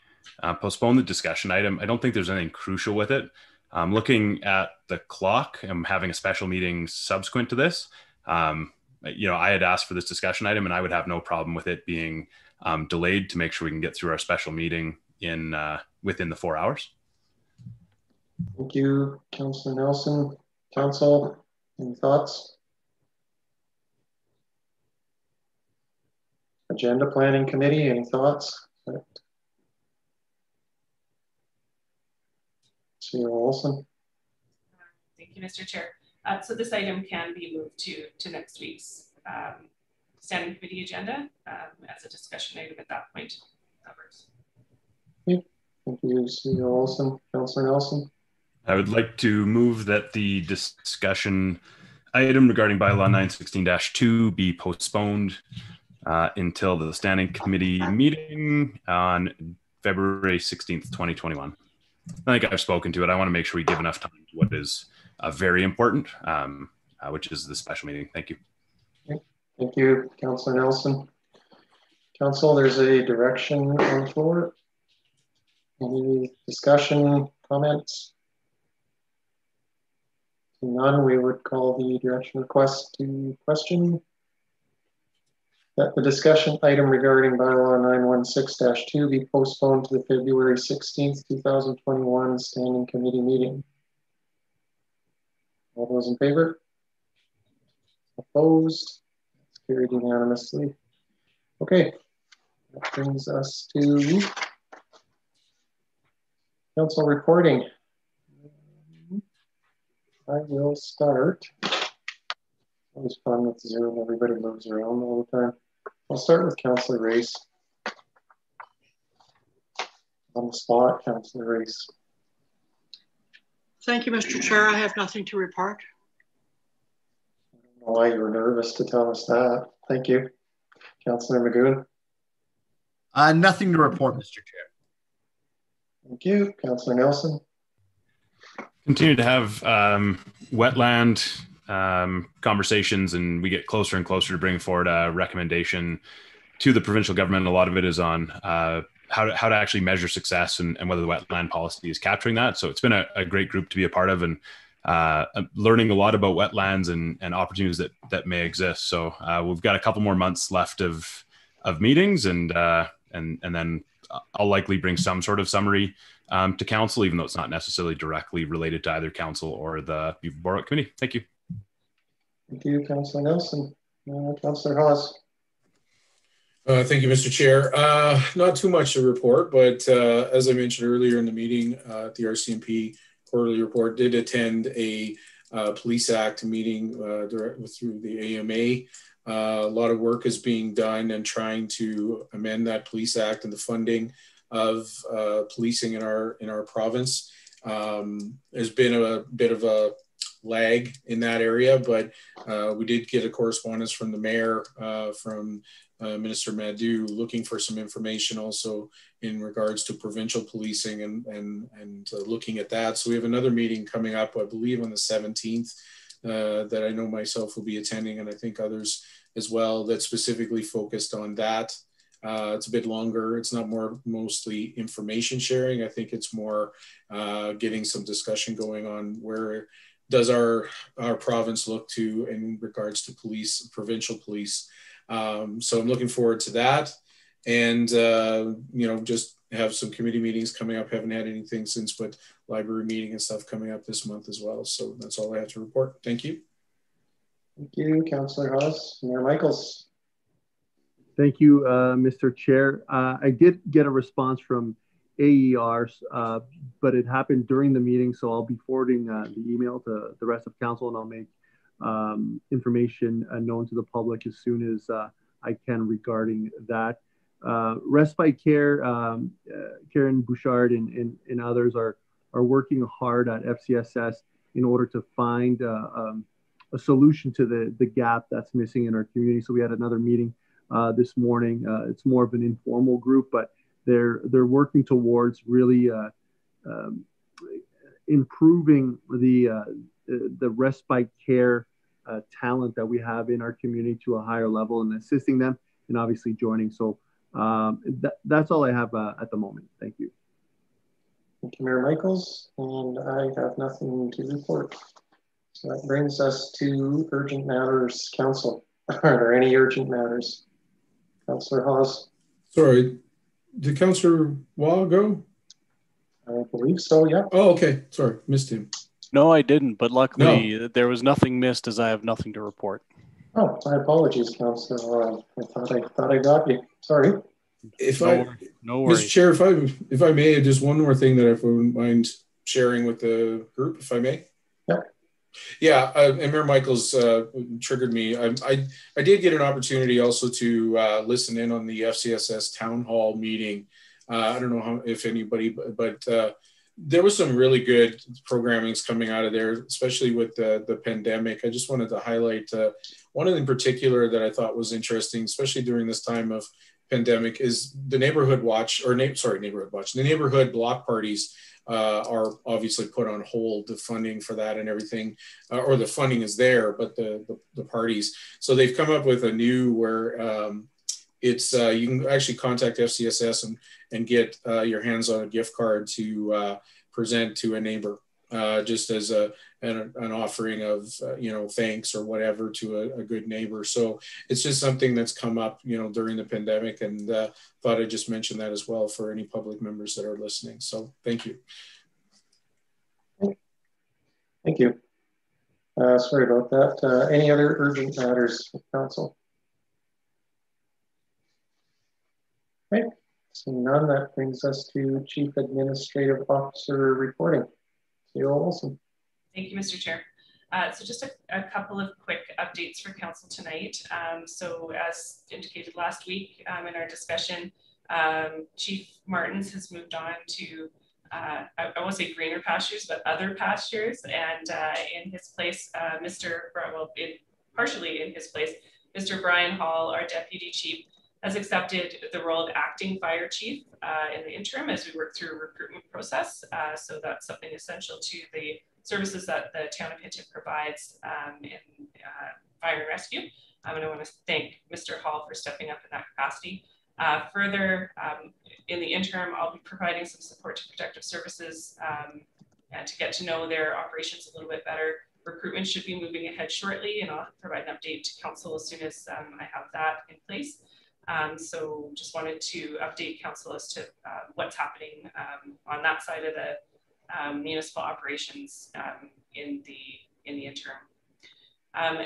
postpone the discussion item. I don't think there's anything crucial with it. Looking at the clock, I'm having a special meeting subsequent to this. You know, I had asked for this discussion item, and I would have no problem with it being delayed to make sure we can get through our special meeting in within the 4 hours. Thank you, Councilor Nelson. Council, any thoughts? Agenda Planning Committee, any thoughts? CEO Olson. Thank you, Mr. Chair. So this item can be moved to next week's standing committee agenda as a discussion item at that point. Okay. Thank you, CEO Olson. Councilor Nelson. I would like to move that the discussion item regarding bylaw 916-2 be postponed until the standing committee meeting on February 16th, 2021. I think I've spoken to it. I want to make sure we give enough time to what is very important, which is the special meeting. Thank you. Thank you, Councillor Nelson. Council, there's a direction on the floor. Any discussion, comments? None, we would call the direction request to question. That the discussion item regarding bylaw 916-2 be postponed to the February 16th, 2021 standing committee meeting. All those in favor? Opposed? It's carried unanimously. Okay, that brings us to council reporting. I will start. Always fun with Zoom, everybody moves around all the time. I'll start with Councillor Race. On the spot, Councillor Race. Thank you, Mr. Chair. I have nothing to report. I don't know why you were nervous to tell us that. Thank you. Councillor Magoon. Nothing to report, Mr. Chair. Thank you. Councillor Nelson. Continue to have wetland conversations, and we get closer and closer to bringing forward a recommendation to the provincial government. A lot of it is on how to actually measure success and whether the wetland policy is capturing that. So it's been a great group to be a part of, and learning a lot about wetlands and opportunities that may exist. So we've got a couple more months left of meetings, and then I'll likely bring some sort of summary to council, even though it's not necessarily directly related to either council or the Borough Committee. Thank you. Thank you, Councillor Nelson. Councillor Hawes. Thank you, Mr. Chair. Not too much to report, but as I mentioned earlier in the meeting, the RCMP quarterly report did attend a Police Act meeting through the AMA. A lot of work is being done and trying to amend that Police Act and the funding of policing in our province. There's been a bit of a lag in that area, but we did get a correspondence from the mayor, from Minister Madhu, looking for some information also in regards to provincial policing and looking at that. So we have another meeting coming up, I believe on the 17th, that I know myself will be attending, and I think others as well, that's specifically focused on that. It's a bit longer. It's not mostly information sharing. I think it's more getting some discussion going on where does our province look to in regards to police, provincial police. So I'm looking forward to that, and just have some committee meetings coming up. Haven't had anything since, but library meeting and stuff coming up this month as well. So that's all I have to report. Thank you. Thank you, Councillor Hawes. Mayor Michaels. Thank you, Mr. Chair. I did get a response from AERs, but it happened during the meeting, so I'll be forwarding the email to the rest of council, and I'll make information known to the public as soon as I can regarding that. Respite Care, Karen Bouchard and others are working hard at FCSS in order to find a solution to the gap that's missing in our community. So we had another meeting this morning. It's more of an informal group, but they're working towards really improving the respite care talent that we have in our community to a higher level and assisting them and obviously joining. So that's all I have at the moment. Thank you. Thank you, Mayor Michaels. And I have nothing to report. So that brings us to urgent matters. Council, are there any urgent matters? Councillor Hawes. Sorry, did Councillor Waugh go? I believe so, yeah. Oh, okay. Sorry, missed him. No, I didn't, but luckily there was nothing missed as I have nothing to report. Oh, my apologies, Councillor. I thought I got you. Sorry. No worries. Mr. Chair, if I may, just one more thing that I wouldn't mind sharing with the group, if I may. Yeah. Yeah, and Mayor Michaels triggered me. I did get an opportunity also to listen in on the FCSS town hall meeting. I don't know if anybody, but there was some really good programmings coming out of there, especially with the pandemic. I just wanted to highlight one in particular that I thought was interesting, especially during this time of pandemic is the neighborhood watch, or neighborhood watch, the neighborhood block parties are obviously put on hold, the funding for that and everything, or the funding is there, but the parties. So they've come up with a new where it's you can actually contact FCSS and get your hands on a gift card to present to a neighbor, just as an offering of thanks or whatever to a good neighbor. So it's just something that's come up during the pandemic, and thought I'd just mention that as well for any public members that are listening. So thank you. Thank you. Sorry about that. Any other urgent matters with council? Okay, so none. That brings us to Chief Administrative Officer reporting. CEO Olson. Thank you, Mr. Chair. So just a couple of quick updates for council tonight. So as indicated last week in our discussion, Chief Martins has moved on to, I won't say greener pastures, but other pastures. And in his place, partially in his place, Mr. Brian Hall, our Deputy Chief, has accepted the role of acting fire chief in the interim as we work through a recruitment process. So that's something essential to the services that the town of Hinton provides in fire and rescue. And I want to thank Mr. Hall for stepping up in that capacity. Further, in the interim, I'll be providing some support to protective services and to get to know their operations a little bit better. Recruitment should be moving ahead shortly, and I'll provide an update to council as soon as I have that in place. So just wanted to update council as to what's happening on that side of the municipal operations in the interim.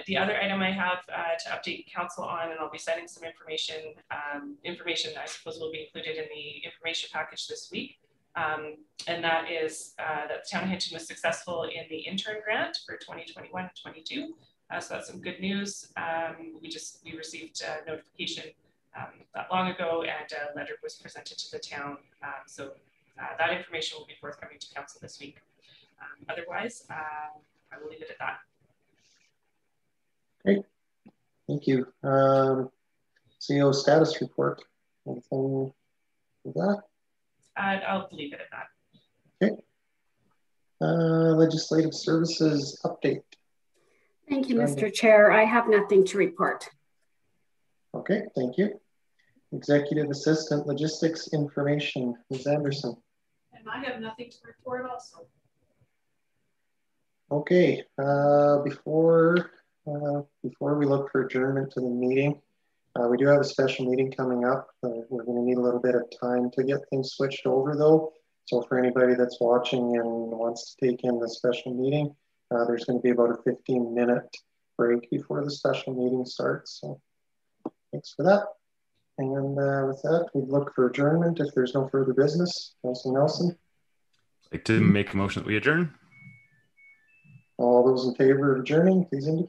The other item I have to update council on, and I'll be sending some information I suppose will be included in the information package this week. And that is that the town of Hinton was successful in the intern grant for 2021-22. So that's some good news. We received a notification not long ago, and a letter was presented to the town. So that information will be forthcoming to council this week. Otherwise, I will leave it at that. Great, thank you. CEO status report. Anything with that? I'll leave it at Okay. that. Legislative services update. Thank you, Mr. Chair. I have nothing to report. Okay, thank you. Executive Assistant Logistics Information, Ms. Anderson. And I have nothing to report also. Okay, before we look for adjournment to the meeting, we do have a special meeting coming up. We're going to need a little bit of time to get things switched over though. So for anybody that's watching and wants to take in the special meeting, there's going to be about a 15-minute break before the special meeting starts. So thanks for that. And with that, we'd look for adjournment if there's no further business. Councilor Nelson. I'd like to make a motion that we adjourn. All those in favor of adjourning, please indicate.